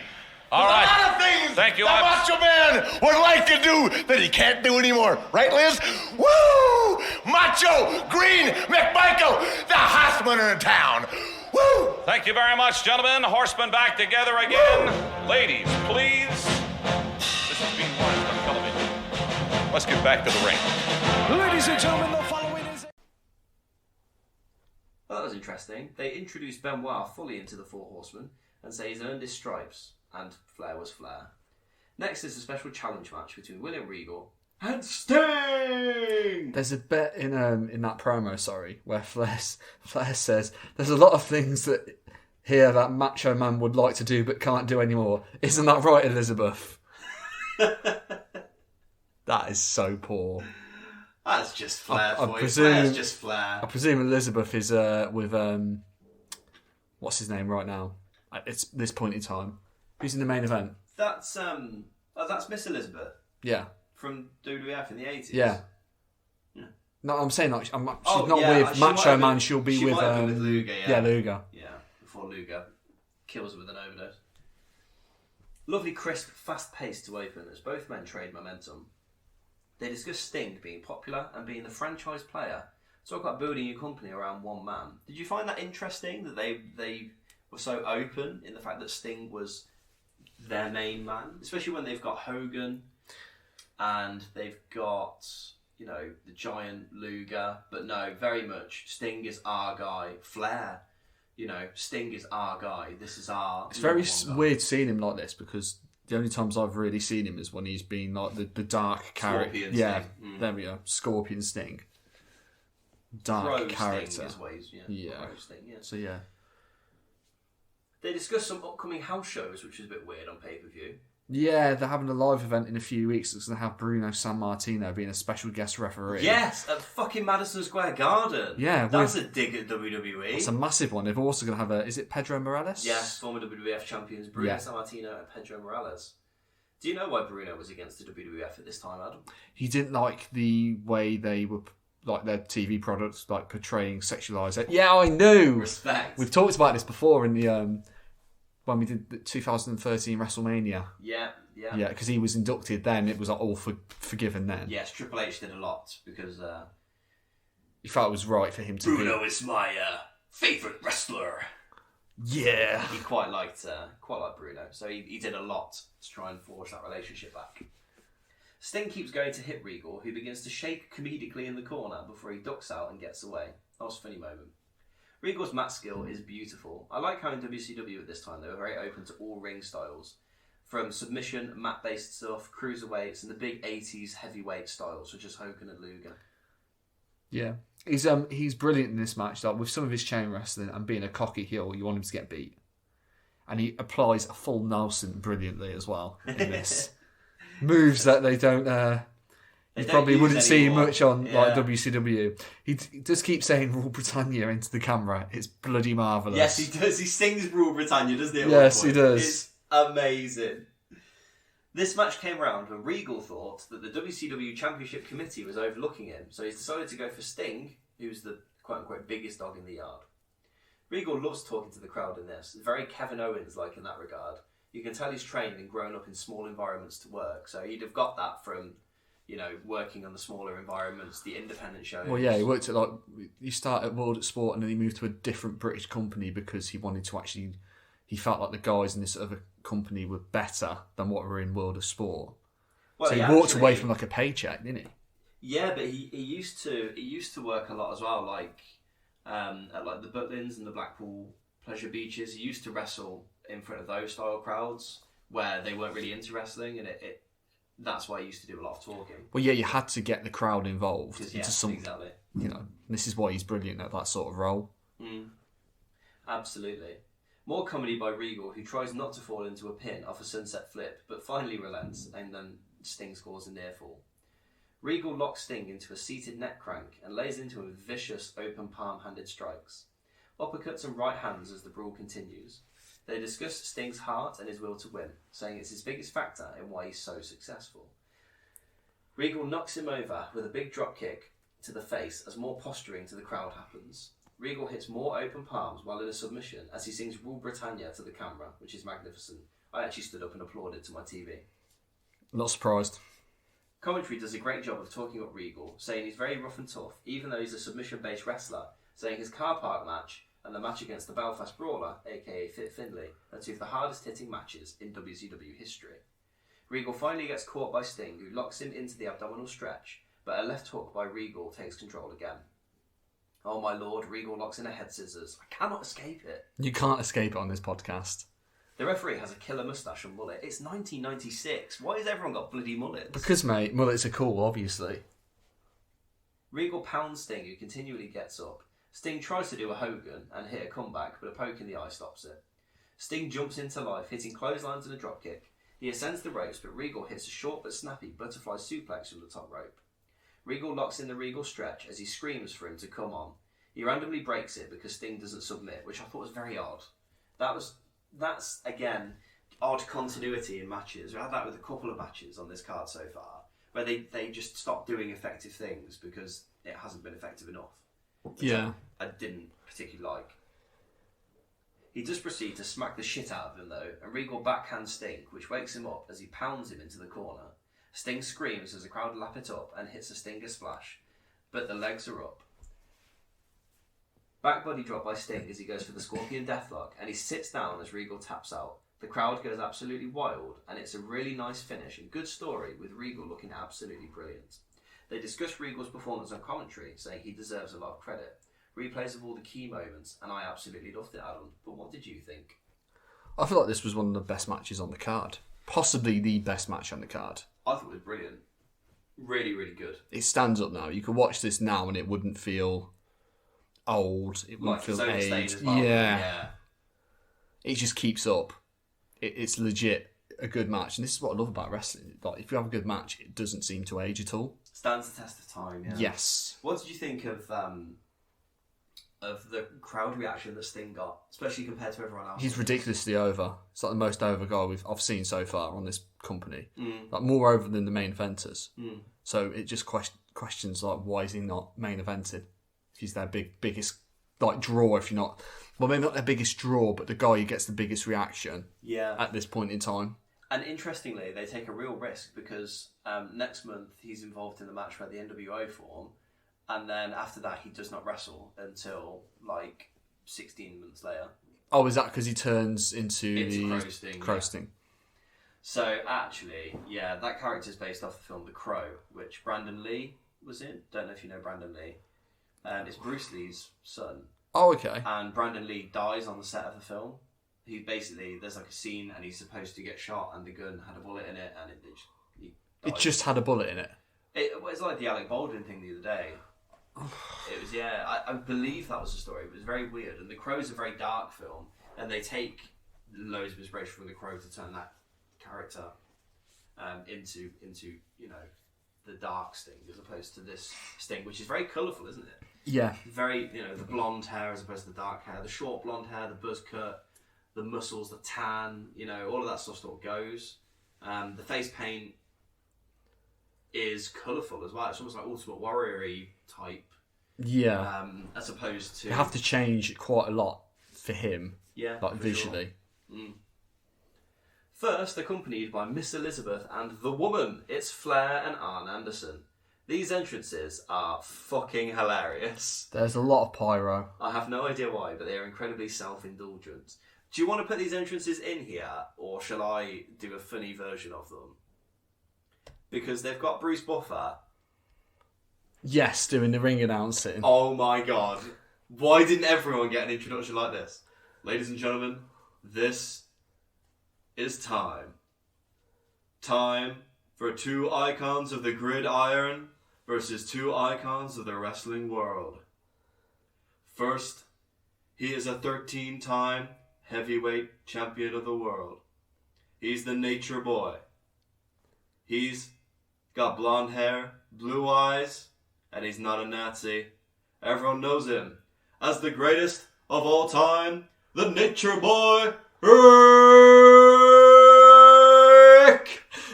All right. A lot of things Thank you. that Macho Man would like to do that he can't do anymore. Right, Liz? Woo! Macho Green McMichael, the hottest winner in town. Woo! Thank you very much, gentlemen. Horsemen back together again. Woo! Ladies, please. This is being watched on television. Let's get back to the ring. Ladies and gentlemen, the following is... Well, that was interesting. They introduced Benoit fully into the Four Horsemen and say he's earned his stripes, and Flair was Flair. Next is a special challenge match between William Regal and Sting! There's a bit in that promo, where Flair says, there's a lot of things that that Macho Man would like to do but can't do anymore. Isn't that right, Elizabeth? That is so poor. That's just Flair for you. presume, Flair's just Flair. I presume Elizabeth is with what's his name right now? It's this point in time. Who's in the main event? That's Miss Elizabeth. Yeah. From WWF in the 80s. Yeah. Yeah. No, I'm saying she's not yeah, with she Macho Man. Been, she'll be she with might have been with Luger. Yeah, Luger. Yeah, before Luger kills her with an overdose. Lovely, crisp, fast-paced to open as both men trade momentum. They discuss Sting being popular and being the franchise player. Talk about building your company around one man. Did you find that interesting that they were so open in the fact that Sting was their main man, especially when they've got Hogan and they've got, the giant Luger, but no, very much Sting is our guy. Flair, Sting is our guy. This is our... It's very weird seeing him like this, because the only times I've really seen him is when he's been like the dark character. Yeah, there we go. Scorpion Sting. Dark character. Sting is ways, yeah. Sting, yeah. So yeah. They discussed some upcoming house shows, which is a bit weird on pay-per-view. Yeah, they're having a live event in a few weeks. It's going to have Bruno Sammartino being a special guest referee. Yes, at fucking Madison Square Garden. Yeah. That's a dig at WWE. It's a massive one. They're also going to have is it Pedro Morales? Yes, former WWF champions Bruno Sammartino and Pedro Morales. Do you know why Bruno was against the WWF at this time, Adam? He didn't like the way they were... like their TV products, like portraying sexualised. Yeah, I knew. Respect. We've talked about this before in the when we did the 2013 WrestleMania. Yeah. Yeah, because he was inducted then. It was like all forgiven then. Yes, Triple H did a lot because he felt it was right for him to Bruno is my favourite wrestler. Yeah, he quite liked Bruno, so he did a lot to try and force that relationship back. Sting keeps going to hit Regal, who begins to shake comedically in the corner before he ducks out and gets away. That was a funny moment. Regal's mat skill is beautiful. I like how in WCW at this time they were very open to all ring styles. From submission, mat-based stuff, cruiserweights, and the big 80s heavyweight styles, such as Hogan and Luger. Yeah. He's brilliant in this match. Like, with some of his chain wrestling and being a cocky heel, you want him to get beat. And he applies a full Nelson brilliantly as well in this. Moves that they don't... you probably wouldn't see much on like WCW. He does keep saying Rule Britannia into the camera. It's bloody marvellous. Yes, he does. He sings Rule Britannia, doesn't he? Yes, he does. It's amazing. This match came around when Regal thought that the WCW Championship Committee was overlooking him, so he's decided to go for Sting, who's the quote-unquote biggest dog in the yard. Regal loves talking to the crowd in this. Very Kevin Owens-like in that regard. You can tell he's trained and grown up in small environments to work, so he'd have got that from... working on the smaller environments, the independent shows. Well, yeah, he worked at he started at World at Sport and then he moved to a different British company because he wanted to actually. He felt like the guys in this other company were better than what were in World of Sport. Well, so he walked away from like a paycheck, didn't he? Yeah, but he used to work a lot as well, like at like the Butlins and the Blackpool Pleasure Beaches. He used to wrestle in front of those style crowds where they weren't really into wrestling, and that's why he used to do a lot of talking. Well, yeah, you had to get the crowd involved into some. Exactly. You know, this is why he's brilliant at that sort of role. Absolutely. More comedy by Regal, who tries not to fall into a pin off a sunset flip, but finally relents, and then Sting scores a near fall. Regal locks Sting into a seated neck crank and lays into him with vicious open palm-handed strikes. Uppercuts and right hands as the brawl continues. They discuss Sting's heart and his will to win, saying it's his biggest factor in why he's so successful. Regal knocks him over with a big drop kick to the face as more posturing to the crowd happens. Regal hits more open palms while in a submission as he sings Rule Britannia to the camera, which is magnificent. I actually stood up and applauded to my TV. Not surprised. Commentary does a great job of talking up Regal, saying he's very rough and tough, even though he's a submission-based wrestler, saying his car park match and the match against the Belfast Brawler, aka Fit Finlay, are two of the hardest hitting matches in WCW history. Regal finally gets caught by Sting, who locks him into the abdominal stretch, but a left hook by Regal takes control again. Oh my lord, Regal locks in a head scissors. I cannot escape it. You can't escape it on this podcast. The referee has a killer moustache and mullet. It's 1996. Why has everyone got bloody mullets? Because, mate, mullets are cool, obviously. Regal pounds Sting, who continually gets up. Sting tries to do a Hogan and hit a comeback, but a poke in the eye stops it. Sting jumps into life, hitting clotheslines and a dropkick. He ascends the ropes, but Regal hits a short but snappy butterfly suplex from the top rope. Regal locks in the Regal stretch as he screams for him to come on. He randomly breaks it because Sting doesn't submit, which I thought was very odd. That's again, odd continuity in matches. We had that with a couple of matches on this card so far, where they just stopped doing effective things because it hasn't been effective enough. Yeah. I didn't particularly like. He does proceed to smack the shit out of him though, and Regal backhands Sting, which wakes him up as he pounds him into the corner. Sting screams as the crowd lap it up and hits a Stinger splash, but the legs are up. Back body drop by Sting as he goes for the Scorpion Deathlock, and he sits down as Regal taps out. The crowd goes absolutely wild, and it's a really nice finish and good story with Regal looking absolutely brilliant. They discuss Regal's performance on commentary, saying he deserves a lot of credit. Replays of all the key moments, and I absolutely loved it, Adam. But what did you think? I feel like this was one of the best matches on the card. Possibly the best match on the card. I thought it was brilliant. Really, really good. It stands up now. You could watch this now and it wouldn't feel old. It wouldn't feel aged. Well. Yeah. It just keeps up. It's legit a good match. And this is what I love about wrestling. Like, if you have a good match, it doesn't seem to age at all. Stands the test of time, yeah. Yes. What did you think of the crowd reaction that Sting got, especially compared to everyone else? He's ridiculously over. It's like the most over guy I've seen so far on this company. Like more over than the main eventers. So it just questions like, why is he not main evented? He's their biggest like draw. If you're not, well, maybe not their biggest draw, but the guy who gets the biggest reaction. Yeah. At this point in time. And interestingly, they take a real risk because next month he's involved in the match where the NWO form. And then after that, he does not wrestle until like 16 months later. Oh, is that because he turns into the Crow Sting? So actually, yeah, that character is based off the film The Crow, which Brandon Lee was in. Don't know if you know Brandon Lee. It's Bruce Lee's son. Oh, okay. And Brandon Lee dies on the set of the film. He basically, there's like a scene and he's supposed to get shot and the gun had a bullet in it and it just had a bullet in it? It was like the Alec Baldwin thing the other day. It was, yeah, I believe that was the story. It was very weird. And The Crow's a very dark film, and they take loads of inspiration from The Crow to turn that character into you know, the dark Sting as opposed to this Sting, which is very colourful, isn't it? Yeah. Very, you know, the blonde hair as opposed to the dark hair, the short blonde hair, the buzz cut, the muscles, the tan, you know, all of that stuff sort of goes. The face paint is colourful as well. It's almost like Ultimate Warrior-y type. Yeah. As opposed to... You have to change quite a lot for him. Yeah. Like visually. Sure. First, accompanied by Miss Elizabeth and the Woman, it's Flair and Arn Anderson. These entrances are fucking hilarious. There's a lot of pyro. I have no idea why, but they are incredibly self-indulgent. Do you want to put these entrances in here, or shall I do a funny version of them? Because they've got Bruce Buffer. Yes, doing the ring announcing. Oh my god. Why didn't everyone get an introduction like this? Ladies and gentlemen, this is time. Time for two icons of the gridiron versus two icons of the wrestling world. First, he is a 13-time heavyweight champion of the world. He's the Nature Boy. He's got blonde hair, blue eyes, and he's not a Nazi. Everyone knows him as the greatest of all time, the Nature Boy, Ric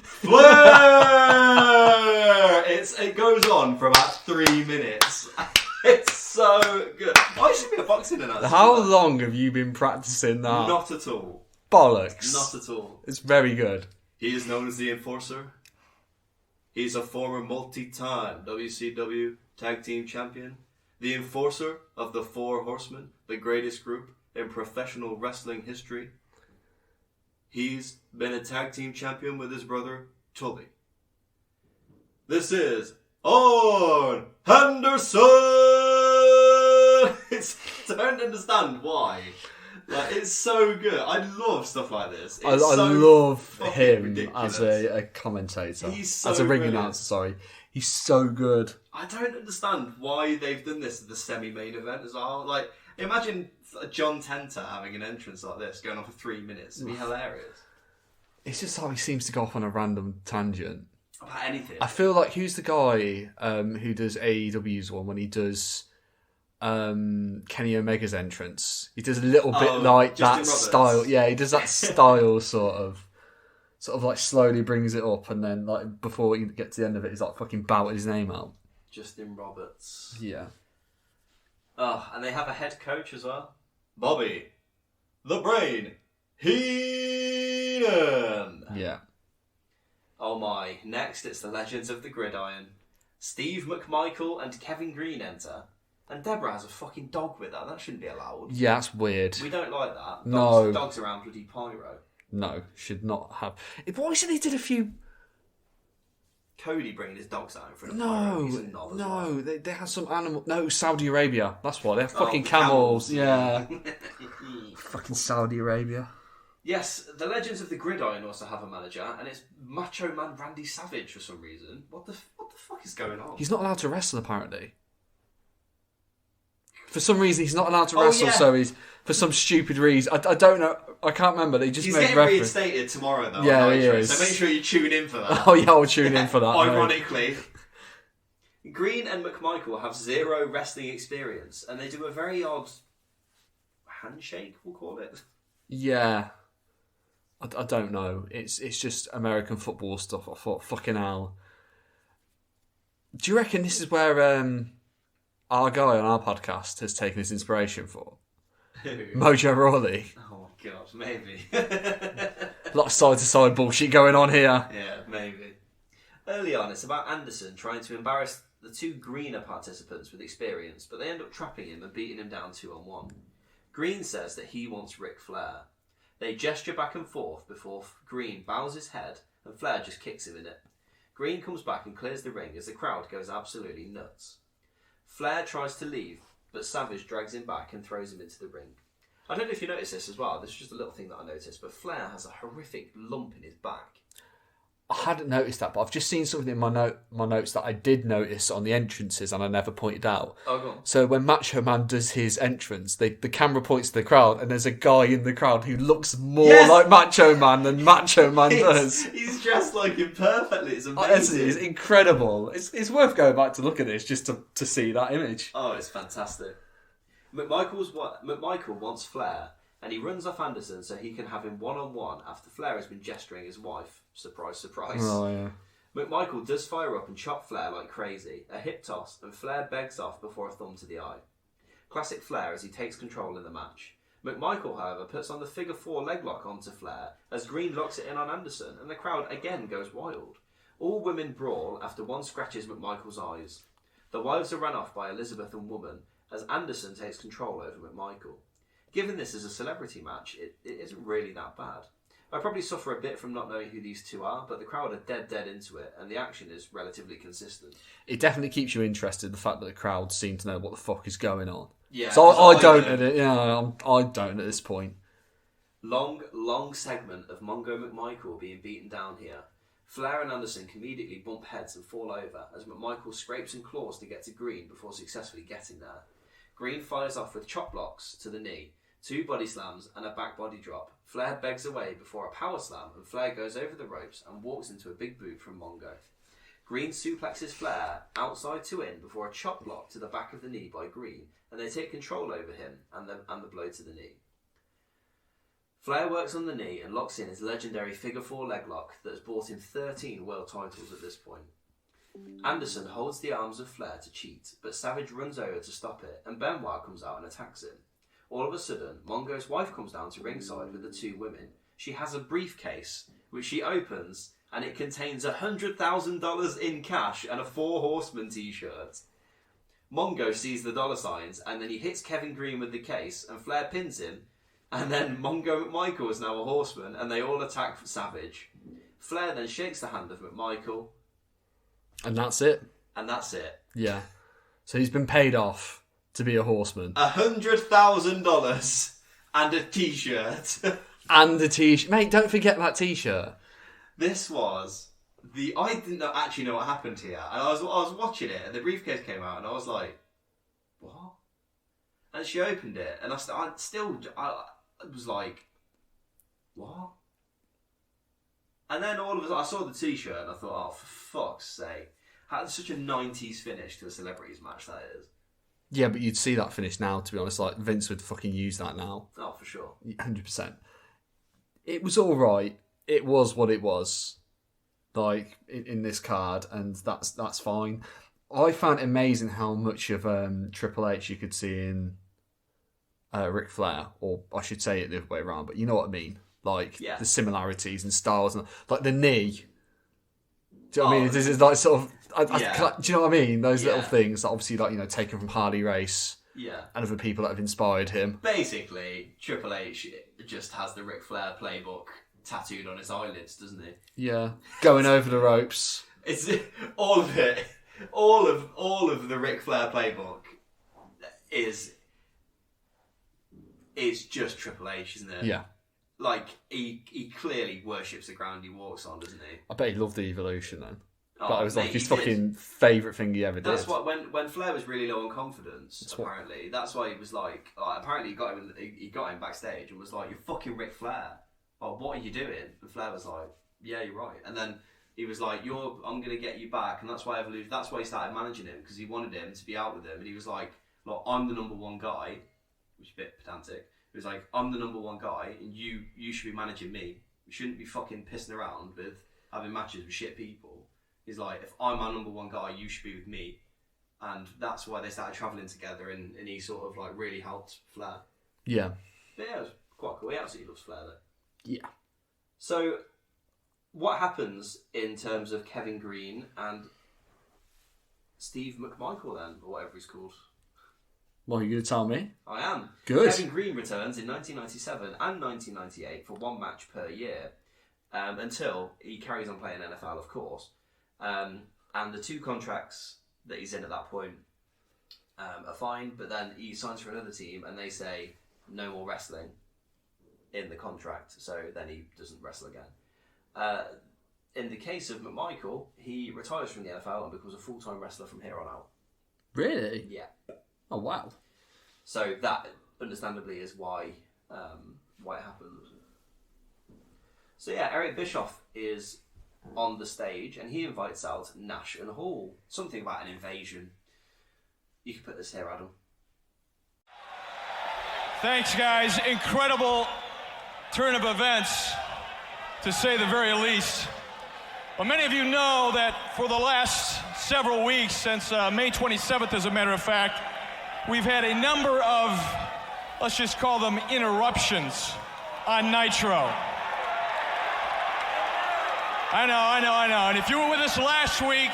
Flair! It goes on for about 3 minutes. It's so good. I should be a boxing announcer. How long have you been practicing that? Not at all. Bollocks. Not at all. It's very good. He is known as the Enforcer. He's a former multi-time WCW Tag Team Champion. The Enforcer of the Four Horsemen, the greatest group in professional wrestling history. He's been a Tag Team Champion with his brother, Tully. This is Arn Anderson! I don't understand why. Like, it's so good. I love stuff like this. I love him as a commentator. He's so as a ring brilliant. announcer, sorry. He's so good. I don't understand why they've done this at the semi-main event as well. Like, imagine John Tenter having an entrance like this, going on for 3 minutes. It'd be hilarious. It's just how he seems to go off on a random tangent. About anything. I feel like, who's the guy who does AEW's one when he does Kenny Omega's entrance? He does a little bit like Justin that Roberts. style. Yeah, he does that style sort of like slowly brings it up, and then like before you get to the end of it, he's like fucking bouting his name out. Justin Roberts. Yeah. Oh, and they have a head coach as well. Bobby, the Brain Heenan. Yeah. Oh my. Next, it's the Legends of the Gridiron. Steve McMichael and Kevin Green enter. And Deborah has a fucking dog with her. That shouldn't be allowed. Yeah, that's weird. We don't like that. No. Dogs around bloody pyro. No, should not have. Why is it they did a few... Cody bringing his dogs out in front of pyro. He's a knob as well. No, they had some animal... No, Saudi Arabia. That's why. They have fucking camels. camels. Yeah. Fucking Saudi Arabia. Yes, the Legends of the Gridiron also have a manager, and it's Macho Man Randy Savage for some reason. What the fuck is going on? He's not allowed to wrestle, apparently. For some reason, he's not allowed to wrestle, so he's... For some stupid reason. I don't know. I can't remember. They just He's made getting reference. reinstated tomorrow, though. Yeah, on he Nitro, is. So make sure you tune in for that. Oh, yeah, I'll tune in for that. Ironically. Green and McMichael have zero wrestling experience, and they do a very odd handshake, we'll call it. Yeah. I don't know. It's just American football stuff. I thought, fucking hell. Do you reckon this is where our guy on our podcast has taken his inspiration for? Who? Mojo Rawley. Oh, God, maybe. A lot of side-to-side bullshit going on here. Yeah, maybe. Early on, it's about Anderson trying to embarrass the two greener participants with experience, but they end up trapping him and beating him down 2-on-1. Green says that he wants Ric Flair. They gesture back and forth before Green bows his head and Flair just kicks him in it. Green comes back and clears the ring as the crowd goes absolutely nuts. Flair tries to leave, but Savage drags him back and throws him into the ring. I don't know if you noticed this as well, this is just a little thing that I noticed, but Flair has a horrific lump in his back. I hadn't noticed that, but I've just seen something in my notes that I did notice on the entrances and I never pointed out. Oh, go on. So when Macho Man does his entrance, the camera points to the crowd and there's a guy in the crowd who looks more like Macho Man than Macho Man does. He's dressed like him perfectly, it's amazing. It's incredible. It's worth going back to look at this just to see that image. Oh, it's fantastic. McMichael wants Flair, and he runs off Anderson so he can have him one-on-one after Flair has been gesturing his wife. Surprise, surprise. Oh, yeah. McMichael does fire up and chop Flair like crazy, a hip toss, and Flair begs off before a thumb to the eye. Classic Flair as he takes control in the match. McMichael, however, puts on the figure 4 leg lock onto Flair as Green locks it in on Anderson, and the crowd again goes wild. All women brawl after one scratches McMichael's eyes. The wives are run off by Elizabeth and Woman as Anderson takes control over McMichael. Given this as a celebrity match, it isn't really that bad. I probably suffer a bit from not knowing who these two are, but the crowd are dead into it, and the action is relatively consistent. It definitely keeps you interested, the fact that the crowd seem to know what the fuck is going on. Yeah. So I don't at it. Yeah, I don't at this point. Long segment of Mongo McMichael being beaten down here. Flair and Anderson comedically bump heads and fall over as McMichael scrapes and claws to get to Green before successfully getting there. Green fires off with chop blocks to the knee, 2 body slams and a back body drop. Flair begs away before a power slam, and Flair goes over the ropes and walks into a big boot from Mongo. Green suplexes Flair outside to in before a chop block to the back of the knee by Green, and they take control over him and the blow to the knee. Flair works on the knee and locks in his legendary figure 4 leg lock that has bought him 13 world titles at this point. Anderson holds the arms of Flair to cheat, but Savage runs over to stop it, and Benoit comes out and attacks him. All of a sudden, Mongo's wife comes down to ringside with the 2 women. She has a briefcase, which she opens, and it contains $100,000 in cash and a 4 Horseman t-shirt. Mongo sees the dollar signs, and then he hits Kevin Green with the case, and Flair pins him, and then Mongo McMichael is now a Horseman, and they all attack Savage. Flair then shakes the hand of McMichael. And that's it. And that's it. Yeah. So he's been paid off to be a Horseman. $100,000 and a t-shirt. And a t-shirt. Mate, don't forget that t-shirt. This was I didn't actually know what happened here. And I was watching it, and the briefcase came out, and I was like, what? And she opened it, and I was like, what? And then all of a sudden, I saw the t-shirt, and I thought, oh, for fuck's sake. Had such a 90s finish to a celebrities match, that is. Yeah, but you'd see that finish now, to be honest. Like, Vince would fucking use that now. Oh, for sure. 100%. It was alright. It was what it was. Like, in this card, and that's fine. I found it amazing how much of Triple H you could see in Ric Flair, or I should say it the other way around, but you know what I mean. Like, the similarities and styles, and like the knee. Do you know what I mean? This is like sort of. Do you know what I mean? Those little things that obviously, like, you know, taken from Harley Race. Yeah. And other people that have inspired him. Basically, Triple H just has the Ric Flair playbook tattooed on his eyelids, doesn't he? Yeah. Going over the ropes. It's all of it. All of the Ric Flair playbook is. It's just Triple H, isn't it? Yeah. Like, he clearly worships the ground he walks on, doesn't he? I bet he loved the Evolution then. Oh, but it was like his did. fucking favourite thing he ever did. That's what when Flair was really low on confidence. Apparently, that's why he was like. Apparently, he got him backstage and was like, "You're fucking Ric Flair. Oh, what are you doing?" And Flair was like, "Yeah, you're right." And then he was like, I'm gonna get you back," and that's why Evolution. That's why he started managing him, because he wanted him to be out with him, and he was like, "Look, I'm the number one guy," which is a bit pedantic. He was like, "I'm the number one guy, and you should be managing me. You shouldn't be fucking pissing around with having matches with shit people." He's like, "If I'm our number one guy, you should be with me." And that's why they started travelling together, and he sort of like really helped Flair. Yeah. But yeah, it was quite cool. He absolutely loves Flair though. Yeah. So, what happens in terms of Kevin Green and Steve McMichael then, or whatever he's called? Well, you're going to tell me? I am. Good. Kevin Green returns in 1997 and 1998 for one match per year, until he carries on playing NFL, of course. And the 2 contracts that he's in at that point are fine, but then he signs for another team and they say no more wrestling in the contract, so then he doesn't wrestle again. In the case of McMichael, he retires from the NFL and becomes a full-time wrestler from here on out. Really? Yeah. Oh, wow. So that, understandably, is why it happened. So yeah, Eric Bischoff is on the stage, and he invites out Nash and Hall. Something about an invasion. You can put this here, Adam. Thanks, guys. Incredible turn of events, to say the very least. Well, many of you know that for the last several weeks, since May 27th, as a matter of fact, we've had a number of, let's just call them interruptions on Nitro. I know. And if you were with us last week,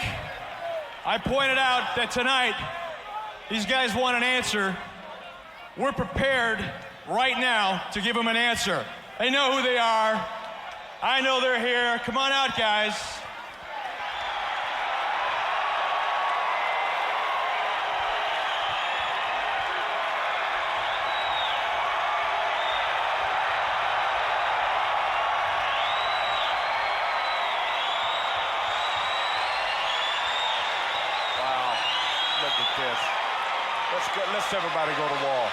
I pointed out that tonight, these guys want an answer. We're prepared right now to give them an answer. They know who they are. I know they're here. Come on out, guys. Let's everybody go to the wall.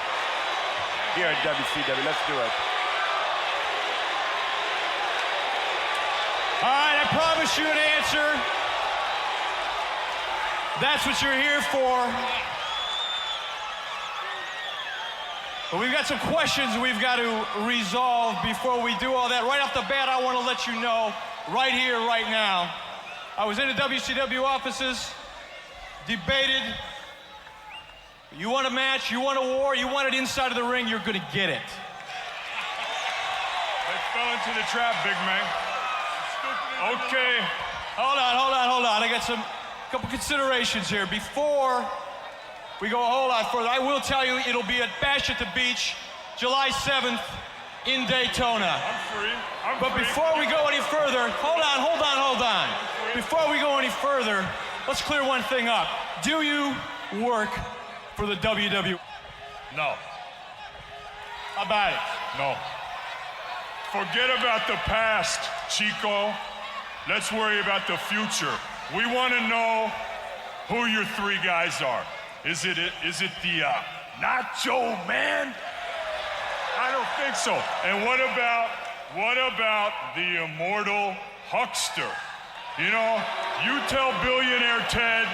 Here at WCW, let's do it. All right, I promise you an answer. That's what you're here for. But we've got some questions we've got to resolve before we do all that. Right off the bat, I want to let you know, right here, right now, I was in the WCW offices, debated. You want a match, you want a war, you want it inside of the ring, you're going to get it. They fell into the trap, big man. Okay. Hold on. I got a couple considerations here. Before we go a whole lot further, I will tell you it'll be at Bash at the Beach, July 7th in Daytona. I'm free. But before we go any further, hold on. Before we go any further, let's clear one thing up. Do you work for the WWE? No. How about it? No. Forget about the past, Chico. Let's worry about the future. We want to know who your three guys are. Is it the Nacho Man? I don't think so. And what about the immortal Huckster? You know, you tell billionaire Ted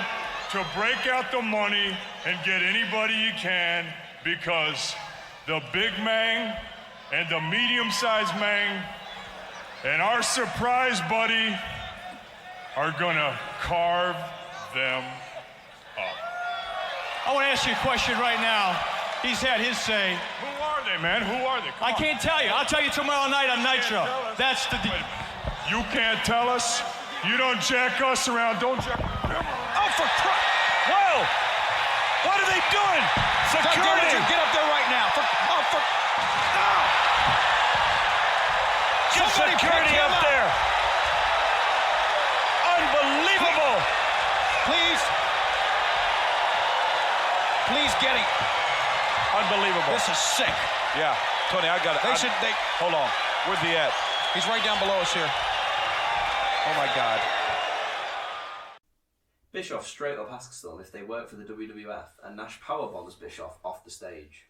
to break out the money and get anybody you can, because the big man and the medium-sized man and our surprise buddy are gonna carve them up. I want to ask you a question right now. He's had his say. Who are they, man? Who are they? I can't tell you. I'll tell you tomorrow night on Nitro. That's the deal. You can't tell us? You don't jack us around, don't jack... Oh, for Christ! Whoa! What are they doing? Security! Get up there right now. Get security up there! Unbelievable! Please get it. Unbelievable. This is sick. Yeah, Tony, I got it. Hold on. Where's he at? He's right down below us here. Oh, my God. Bischoff straight up asks them if they work for the WWF, and Nash powerbombs Bischoff off the stage.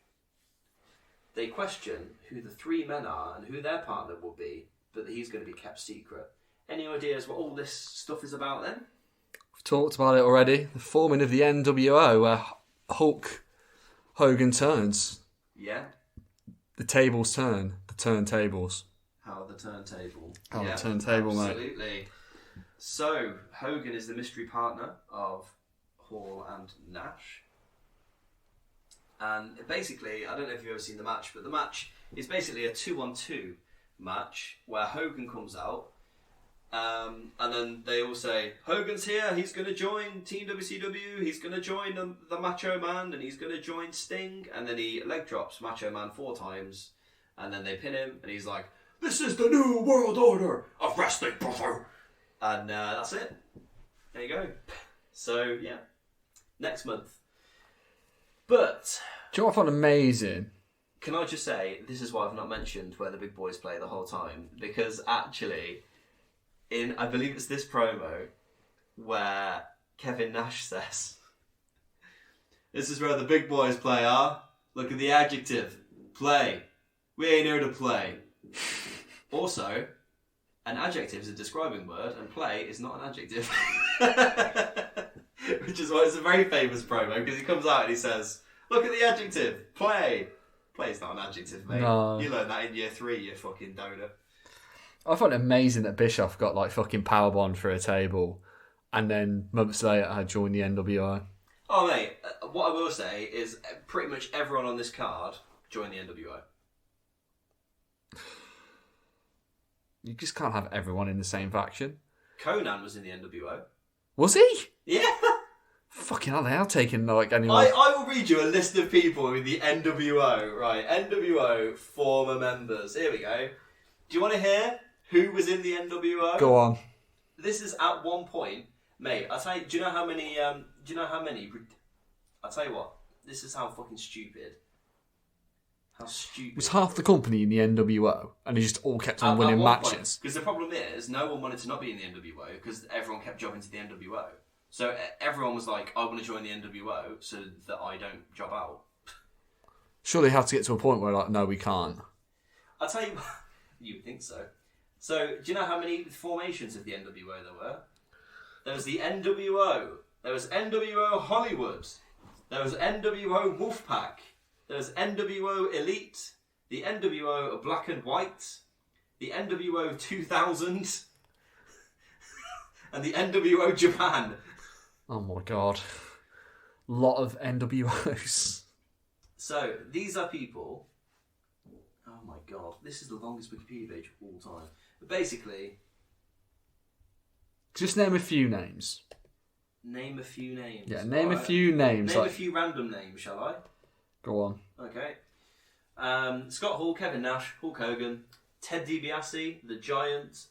They question who the three men are and who their partner will be, but he's going to be kept secret. Any ideas what all this stuff is about then? We've talked about it already. The forming of the NWO, where Hulk Hogan turns. Yeah. The tables turn. The turntables. How the turntable. The turntable, mate. Absolutely. So, Hogan is the mystery partner of Hall and Nash. And basically, I don't know if you've ever seen the match, but the match is basically a 2-on-2 match where Hogan comes out, and then they all say, Hogan's here, he's going to join Team WCW, he's going to join the Macho Man, and he's going to join Sting, and then he leg drops Macho Man 4 times, and then they pin him, and he's like, this is the new world order of wrestling, brother. And that's it. There you go. So, yeah. Next month. But... Do you know what I found amazing? Can I just say, this is why I've not mentioned where the big boys play the whole time. Because actually, I believe it's this promo, where Kevin Nash says, this is where the big boys play, Look at the adjective. Play. We ain't here to play. Also... an adjective is a describing word, and play is not an adjective. Which is why it's a very famous promo, because he comes out and he says, look at the adjective, play. Play is not an adjective, mate. No. You learned that in year 3, you fucking donut. I found it amazing that Bischoff got like fucking powerbombed for a table, and then months later had joined the NWO. Oh, mate, what I will say is pretty much everyone on this card joined the NWO. You just can't have everyone in the same faction. Conan was in the NWO. Was he? Yeah. Fucking hell, they are taking like anyone. I will read you a list of people in the NWO. Right, NWO former members. Here we go. Do you want to hear who was in the NWO? Go on. This is at one point, mate. I'll tell you. Do you know how many? I'll tell you what. This is how fucking stupid. How stupid. It was half the company in the NWO, and they just all kept on winning matches. Because the problem is, no one wanted to not be in the NWO because everyone kept jumping to the NWO. So everyone was like, I want to join the NWO so that I don't job out. Surely they have to get to a point where, like, no, we can't. I'll tell you what, you would think so. So, do you know how many formations of the NWO there were? There was the NWO. There was NWO Hollywood. There was NWO Wolfpack. There was NWO Elite. The NWO Black and White. The NWO 2000. And the NWO Japan. Oh my god. Lot of NWOs. So, these are people... Oh my god, this is the longest Wikipedia page of all time. But basically... Just name a few names. Name a few names. Yeah, name a few names. Name a few random names, shall I? Go on. Okay. Scott Hall, Kevin Nash, Hulk Hogan, Ted DiBiase, The Giant,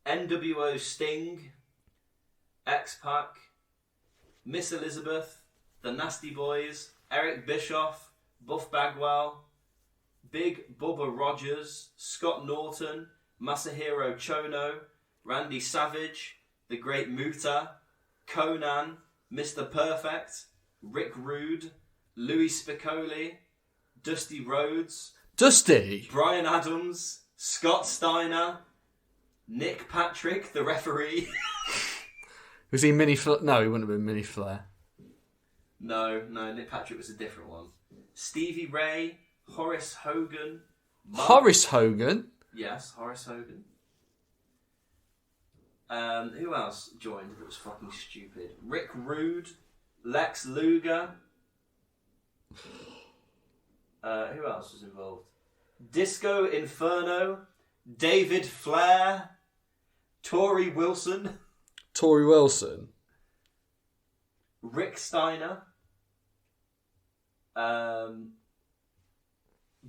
NWO Sting, X-Pac, Miss Elizabeth, The Nasty Boys, Eric Bischoff, Buff Bagwell, Big Bubba Rogers, Scott Norton, Masahiro Chono, Randy Savage, The Great Muta, Conan, Mr. Perfect, Rick Rude, Louis Spicoli, Dusty Rhodes, Brian Adams, Scott Steiner, Nick Patrick, the referee. Was he Mini Flair? No, he wouldn't have been Mini Flair. No, Nick Patrick was a different one. Stevie Ray, Horace Hogan. Horace Hogan? Yes, Horace Hogan. Who else joined that was fucking stupid? Rick Rude, Lex Luger. Who else was involved? Disco Inferno, David Flair, Tori Wilson. Tori Wilson. Rick Steiner.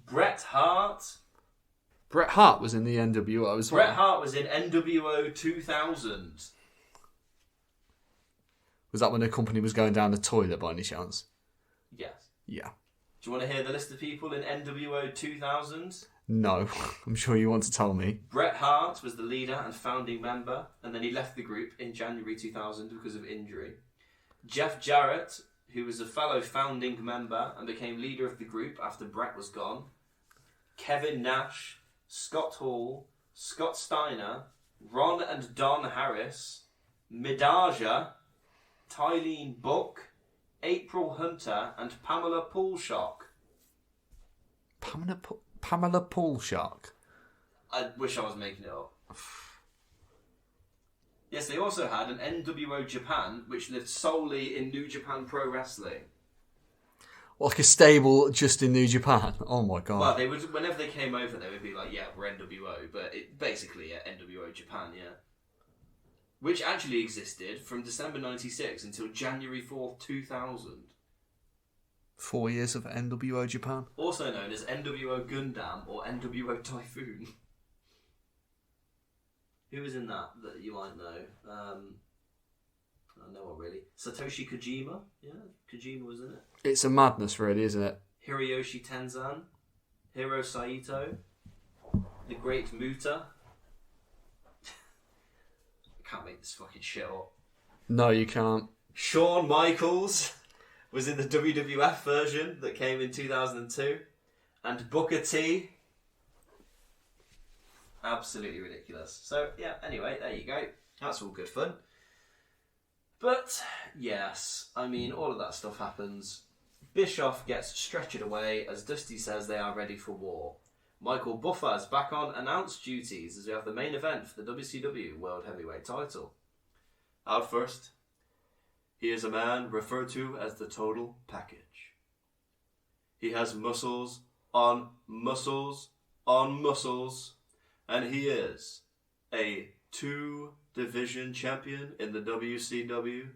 Bret Hart. Bret Hart was in the NWO as well. Bret Hart was in NWO 2000. Was that when the company was going down the toilet by any chance? Yes. Yeah. Do you want to hear the list of people in NWO 2000? No, I'm sure you want to tell me. Bret Hart was the leader and founding member, and then he left the group in January 2000 because of injury. Jeff Jarrett, who was a fellow founding member and became leader of the group after Bret was gone. Kevin Nash, Scott Hall, Scott Steiner, Ron and Don Harris, Midaja, Tylene Buck, April Hunter, and Pamela Paulshock. Pamela Paulshock? I wish I was making it up. Yes, they also had an NWO Japan, which lived solely in New Japan Pro Wrestling. Like a stable just in New Japan? Oh my god. Well, they would, whenever they came over, they would be like, yeah, we're NWO, but it basically, yeah, NWO Japan, yeah. Which actually existed from December 96 until January 4th, 2000. 4 years of NWO Japan. Also known as NWO Gundam or NWO Typhoon. Who was in that you might know? No one really. Satoshi Kojima? Yeah, Kojima was in it. It's a madness, really, isn't it? Hiroyoshi Tenzan. Hiro Saito. The Great Muta. I can't make this fucking shit up. No, you can't. Shawn Michaels was in the WWF version that came in 2002. And Booker T. Absolutely ridiculous. So, yeah, anyway, there you go. That's all good fun. But, yes, I mean, all of that stuff happens. Bischoff gets stretchered away as Dusty says they are ready for war. Michael Buffer is back on announced duties as we have the main event for the WCW World Heavyweight title. Out first, he is a man referred to as the Total Package. He has muscles on muscles on muscles, and he is a 2-division champion in the WCW.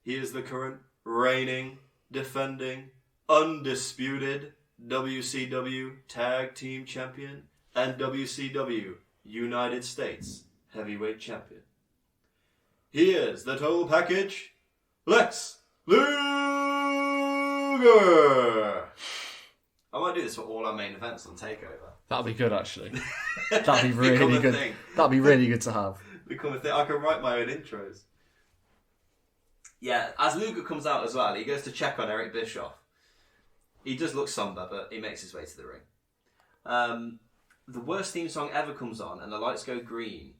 He is the current reigning, defending, undisputed WCW Tag Team Champion and WCW United States Heavyweight Champion. He is the Total Package, Lex Luger. I might do this for all our main events on TakeOver. That'd be good, actually. That'd be really good. That'd be really good to have. Become a thing. I can write my own intros. Yeah, as Luger comes out as well, he goes to check on Eric Bischoff. He does look somber, but he makes his way to the ring. The worst theme song ever comes on, and the lights go green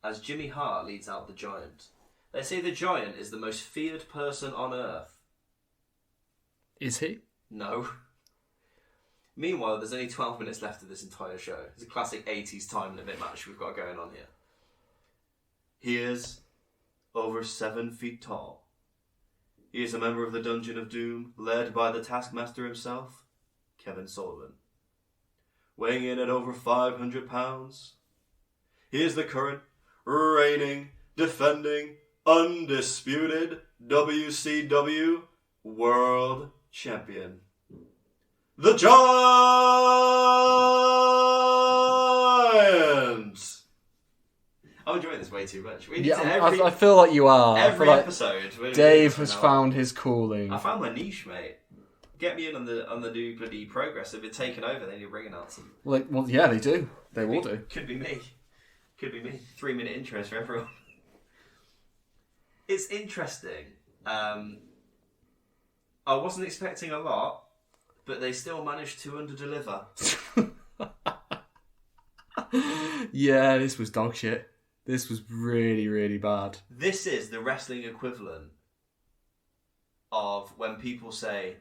as Jimmy Hart leads out the Giant. They say the Giant is the most feared person on Earth. Is he? No. Meanwhile, there's only 12 minutes left of this entire show. It's a classic 80s time limit match we've got going on here. He is over 7 feet tall. He is a member of the Dungeon of Doom, led by the Taskmaster himself, Kevin Sullivan. Weighing in at over 500 pounds, he is the current, reigning, defending, undisputed WCW World Champion. The Giant! I'm enjoying this way too much. I feel like you are. Every episode. Dave has found his calling. I found my niche, mate. Get me in on the new bloody Progress. If they're taken over, then you're ringing out some. Well, yeah, they do. They will do. Could be me. 3-minute intros for everyone. It's interesting. I wasn't expecting a lot, but they still managed to underdeliver. Yeah, this was dog shit. This was really, really bad. This is the wrestling equivalent of when people say,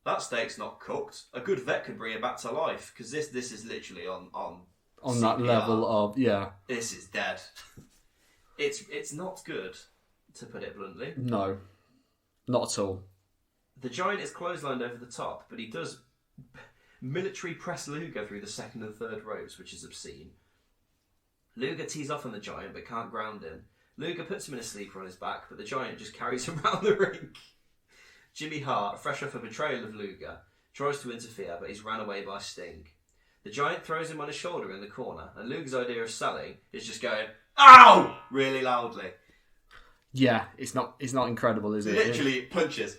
that steak's not cooked. A good vet could bring it back to life. Because this is literally on that level of, yeah. This is dead. It's not good, to put it bluntly. No, not at all. The Giant is clotheslined over the top, but he does military press Luger through the second and third ropes, which is obscene. Luger tees off on the Giant, but can't ground him. Luger puts him in a sleeper on his back, but the Giant just carries him around the ring. Jimmy Hart, fresh off a betrayal of Luger, tries to interfere, but he's ran away by Sting. The Giant throws him on his shoulder in the corner, and Luger's idea of selling is just going, "Ow!" really loudly. Yeah, it's not incredible, is it? Literally punches.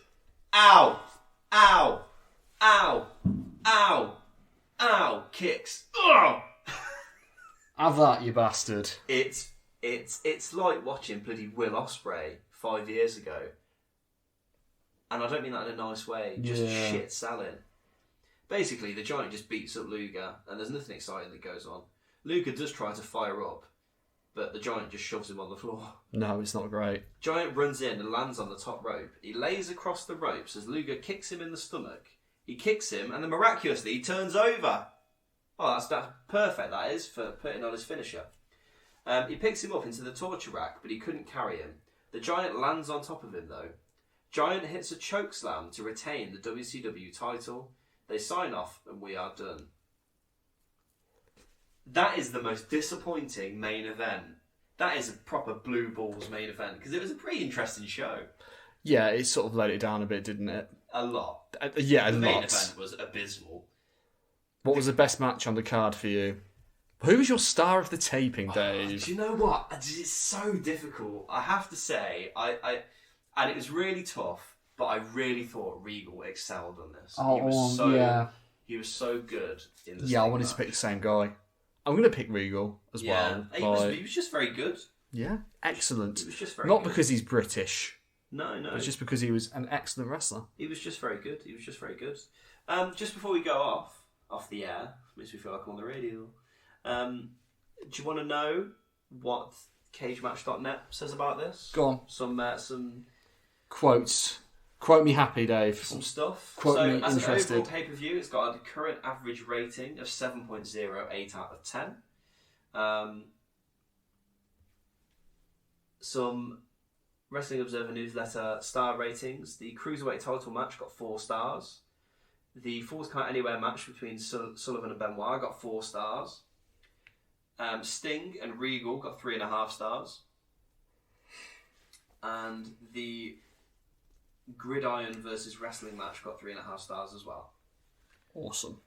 Ow! Ow! Ow! Ow! Ow! Kicks. Ugh! Have that, you bastard. It's like watching bloody Will Ospreay 5 years ago. And I don't mean that in a nice way, just shit selling. Basically, the Giant just beats up Luger, and there's nothing exciting that goes on. Luger does try to fire up, but the Giant just shoves him on the floor. No, it's not great. Giant runs in and lands on the top rope. He lays across the ropes as Luger kicks him in the stomach. He kicks him, and then miraculously he turns over. Oh, that's perfect, that is, for putting on his finisher. He picks him up into the torture rack, but he couldn't carry him. The Giant lands on top of him, though. Giant hits a choke slam to retain the WCW title. They sign off, and we are done. That is the most disappointing main event. That is a proper blue balls main event, because it was a pretty interesting show. Yeah, it sort of let it down a bit, didn't it? A lot. Yeah, the main event was abysmal. What was the best match on the card for you? Who was your star of the taping, Dave? Do you know what? It's so difficult. I have to say, and it was really tough, but I really thought Regal excelled on this. He was so good in this. Yeah, I wanted to pick the same guy. I'm going to pick Regal as well. He was just very good. Yeah, excellent. He was just very Not good. because he's British. No. It's just because he was an excellent wrestler. He was just very good. Just before we go off the air, makes me feel like I'm on the radio. Do you want to know what CageMatch.net says about this? Go on. Some quotes. Quote me happy, Dave. Some stuff. Quote me as interested. An overall pay-per-view, it's got a current average rating of 7.08 out of 10. Some Wrestling Observer newsletter star ratings. The Cruiserweight title match got 4 stars. The Falls Count Anywhere match between Sullivan and Benoit got 4 stars. Sting and Regal got 3.5 stars. And the Gridiron versus Wrestling match got 3.5 stars as well. Awesome.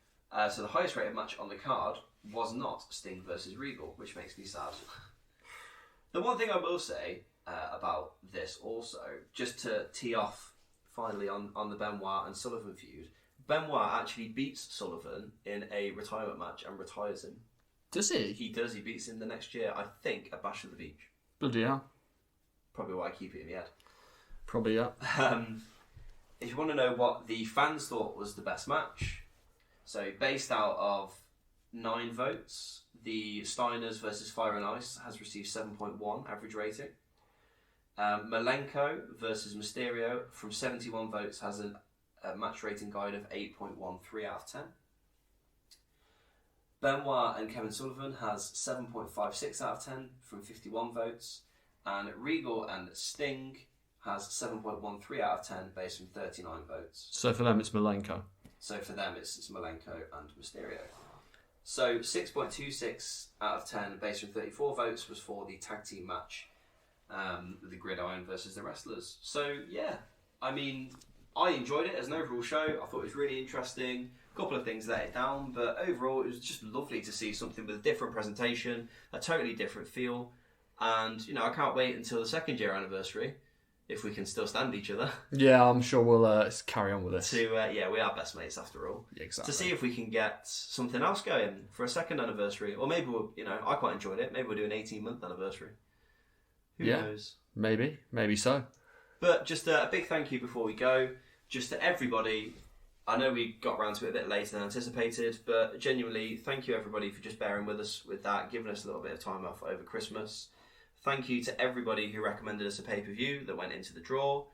So the highest rated match on the card was not Sting versus Regal, which makes me sad. The one thing I will say about this also, just to tee off finally on the Benoit and Sullivan feud, Benoit actually beats Sullivan in a retirement match and retires him. Does he? He does. He beats him the next year, I think, at Bash of the Beach. Bloody hell. Probably why I keep it in my head. Probably, yeah. If you want to know what the fans thought was the best match, so based out of 9 votes, the Steiners versus Fire and Ice has received 7.1 average rating. Malenko versus Mysterio from 71 votes has a match rating guide of 8.13 out of 10. Benoit and Kevin Sullivan has 7.56 out of 10 from 51 votes. And Regal and Sting has 7.13 out of 10 based on 39 votes. So for them, it's Malenko. So for them, it's Malenko and Mysterio. So 6.26 out of 10 based on 34 votes was for the tag team match, the Gridiron versus the Wrestlers. So yeah, I mean, I enjoyed it as an overall show. I thought it was really interesting. A couple of things let it down, but overall it was just lovely to see something with a different presentation, a totally different feel. And, you know, I can't wait until the 2nd year anniversary, if we can still stand each other. Yeah, I'm sure we'll carry on with this. Yeah, we are best mates after all. Yeah, exactly. To see if we can get something else going for a 2nd anniversary. Or maybe we'll, you know, I quite enjoyed it. Maybe we'll do an 18-month anniversary. Who knows? Maybe so. But just a big thank you before we go, just to everybody. I know we got around to it a bit later than anticipated, but genuinely, thank you everybody for just bearing with us with that, giving us a little bit of time off over Christmas. Thank you to everybody who recommended us a pay-per-view that went into the draw.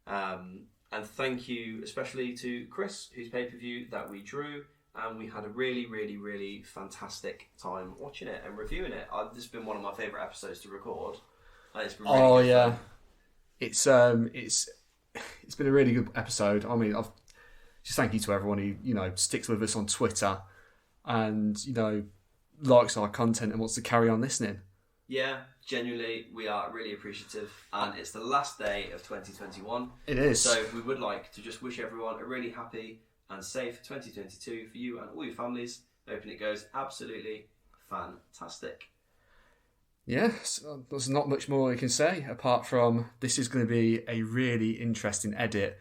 And thank you especially to Chris, whose pay-per-view that we drew. And we had a really, really, really fantastic time watching it and reviewing it. This has been one of my favourite episodes to record. It's been really good fun. It's been a really good episode. I mean, just thank you to everyone who, you know, sticks with us on Twitter and, you know, likes our content and wants to carry on listening. Yeah, genuinely, we are really appreciative. And it's the last day of 2021. It is. So we would like to just wish everyone a really happy and safe 2022 for you and all your families. Hoping it goes absolutely fantastic. Yeah, so there's not much more we can say apart from this is going to be a really interesting edit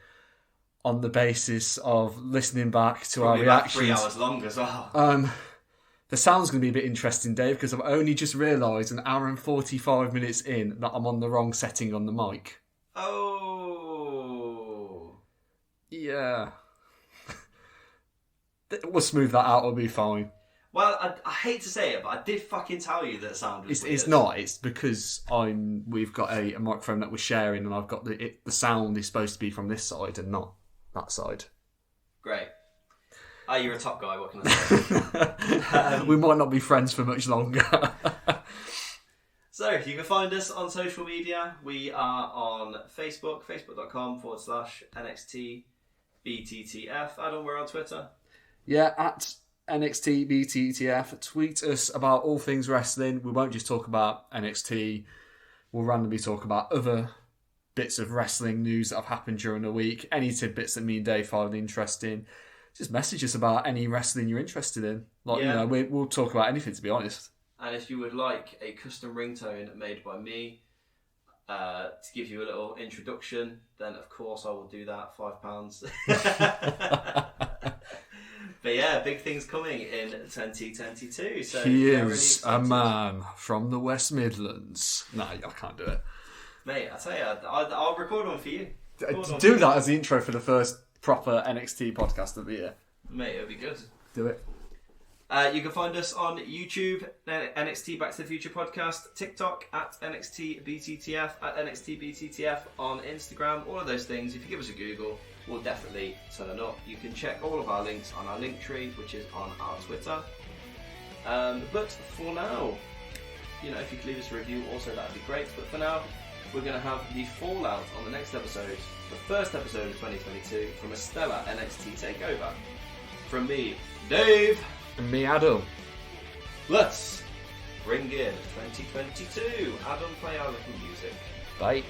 on the basis of listening back to probably our reactions. 3 hours long as well. The sound's going to be a bit interesting, Dave, because I've only just realised an hour and 45 minutes in that I'm on the wrong setting on the mic. Oh. Yeah. We'll smooth that out, it'll be fine. Well, I hate to say it, but I did fucking tell you that sound was weird. It's not. It's because we've got a microphone that we're sharing, and I've got the sound is supposed to be from this side and not that side. Great. Oh, you're a top guy. What can I say? We might not be friends for much longer. So you can find us on social media. We are on Facebook, facebook.com/NXTBTTF. Adam, we're on Twitter. Yeah, at NXTBTTF. Tweet us about all things wrestling. We won't just talk about NXT. We'll randomly talk about other bits of wrestling news that have happened during the week. Any tidbits that me and Dave find interesting. Just message us about any wrestling you're interested in. Like, yeah. You know, we'll talk about anything, to be honest. And if you would like a custom ringtone made by me to give you a little introduction, then of course I will do that. £5. But yeah, big things coming in 2022. So he is really a man from the West Midlands. No, I can't do it. Mate, I tell you, I'll record one for you. Do that as the intro for the first proper NXT podcast of the year. Mate, it'll be good. Do it. You can find us on YouTube, NXT Back to the Future podcast, TikTok at NXTBTTF, at NXTBTTF on Instagram, all of those things. If you give us a Google, we'll definitely turn up. You can check all of our links on our link tree, which is on our Twitter. But for now, you know, if you could leave us a review, also that would be great. But for now, we're going to have the fallout on the next episode, the first episode of 2022, from a stellar NXT takeover. From me, Dave. And me, Adam. Let's bring in 2022. Adam, play our little music. Bye.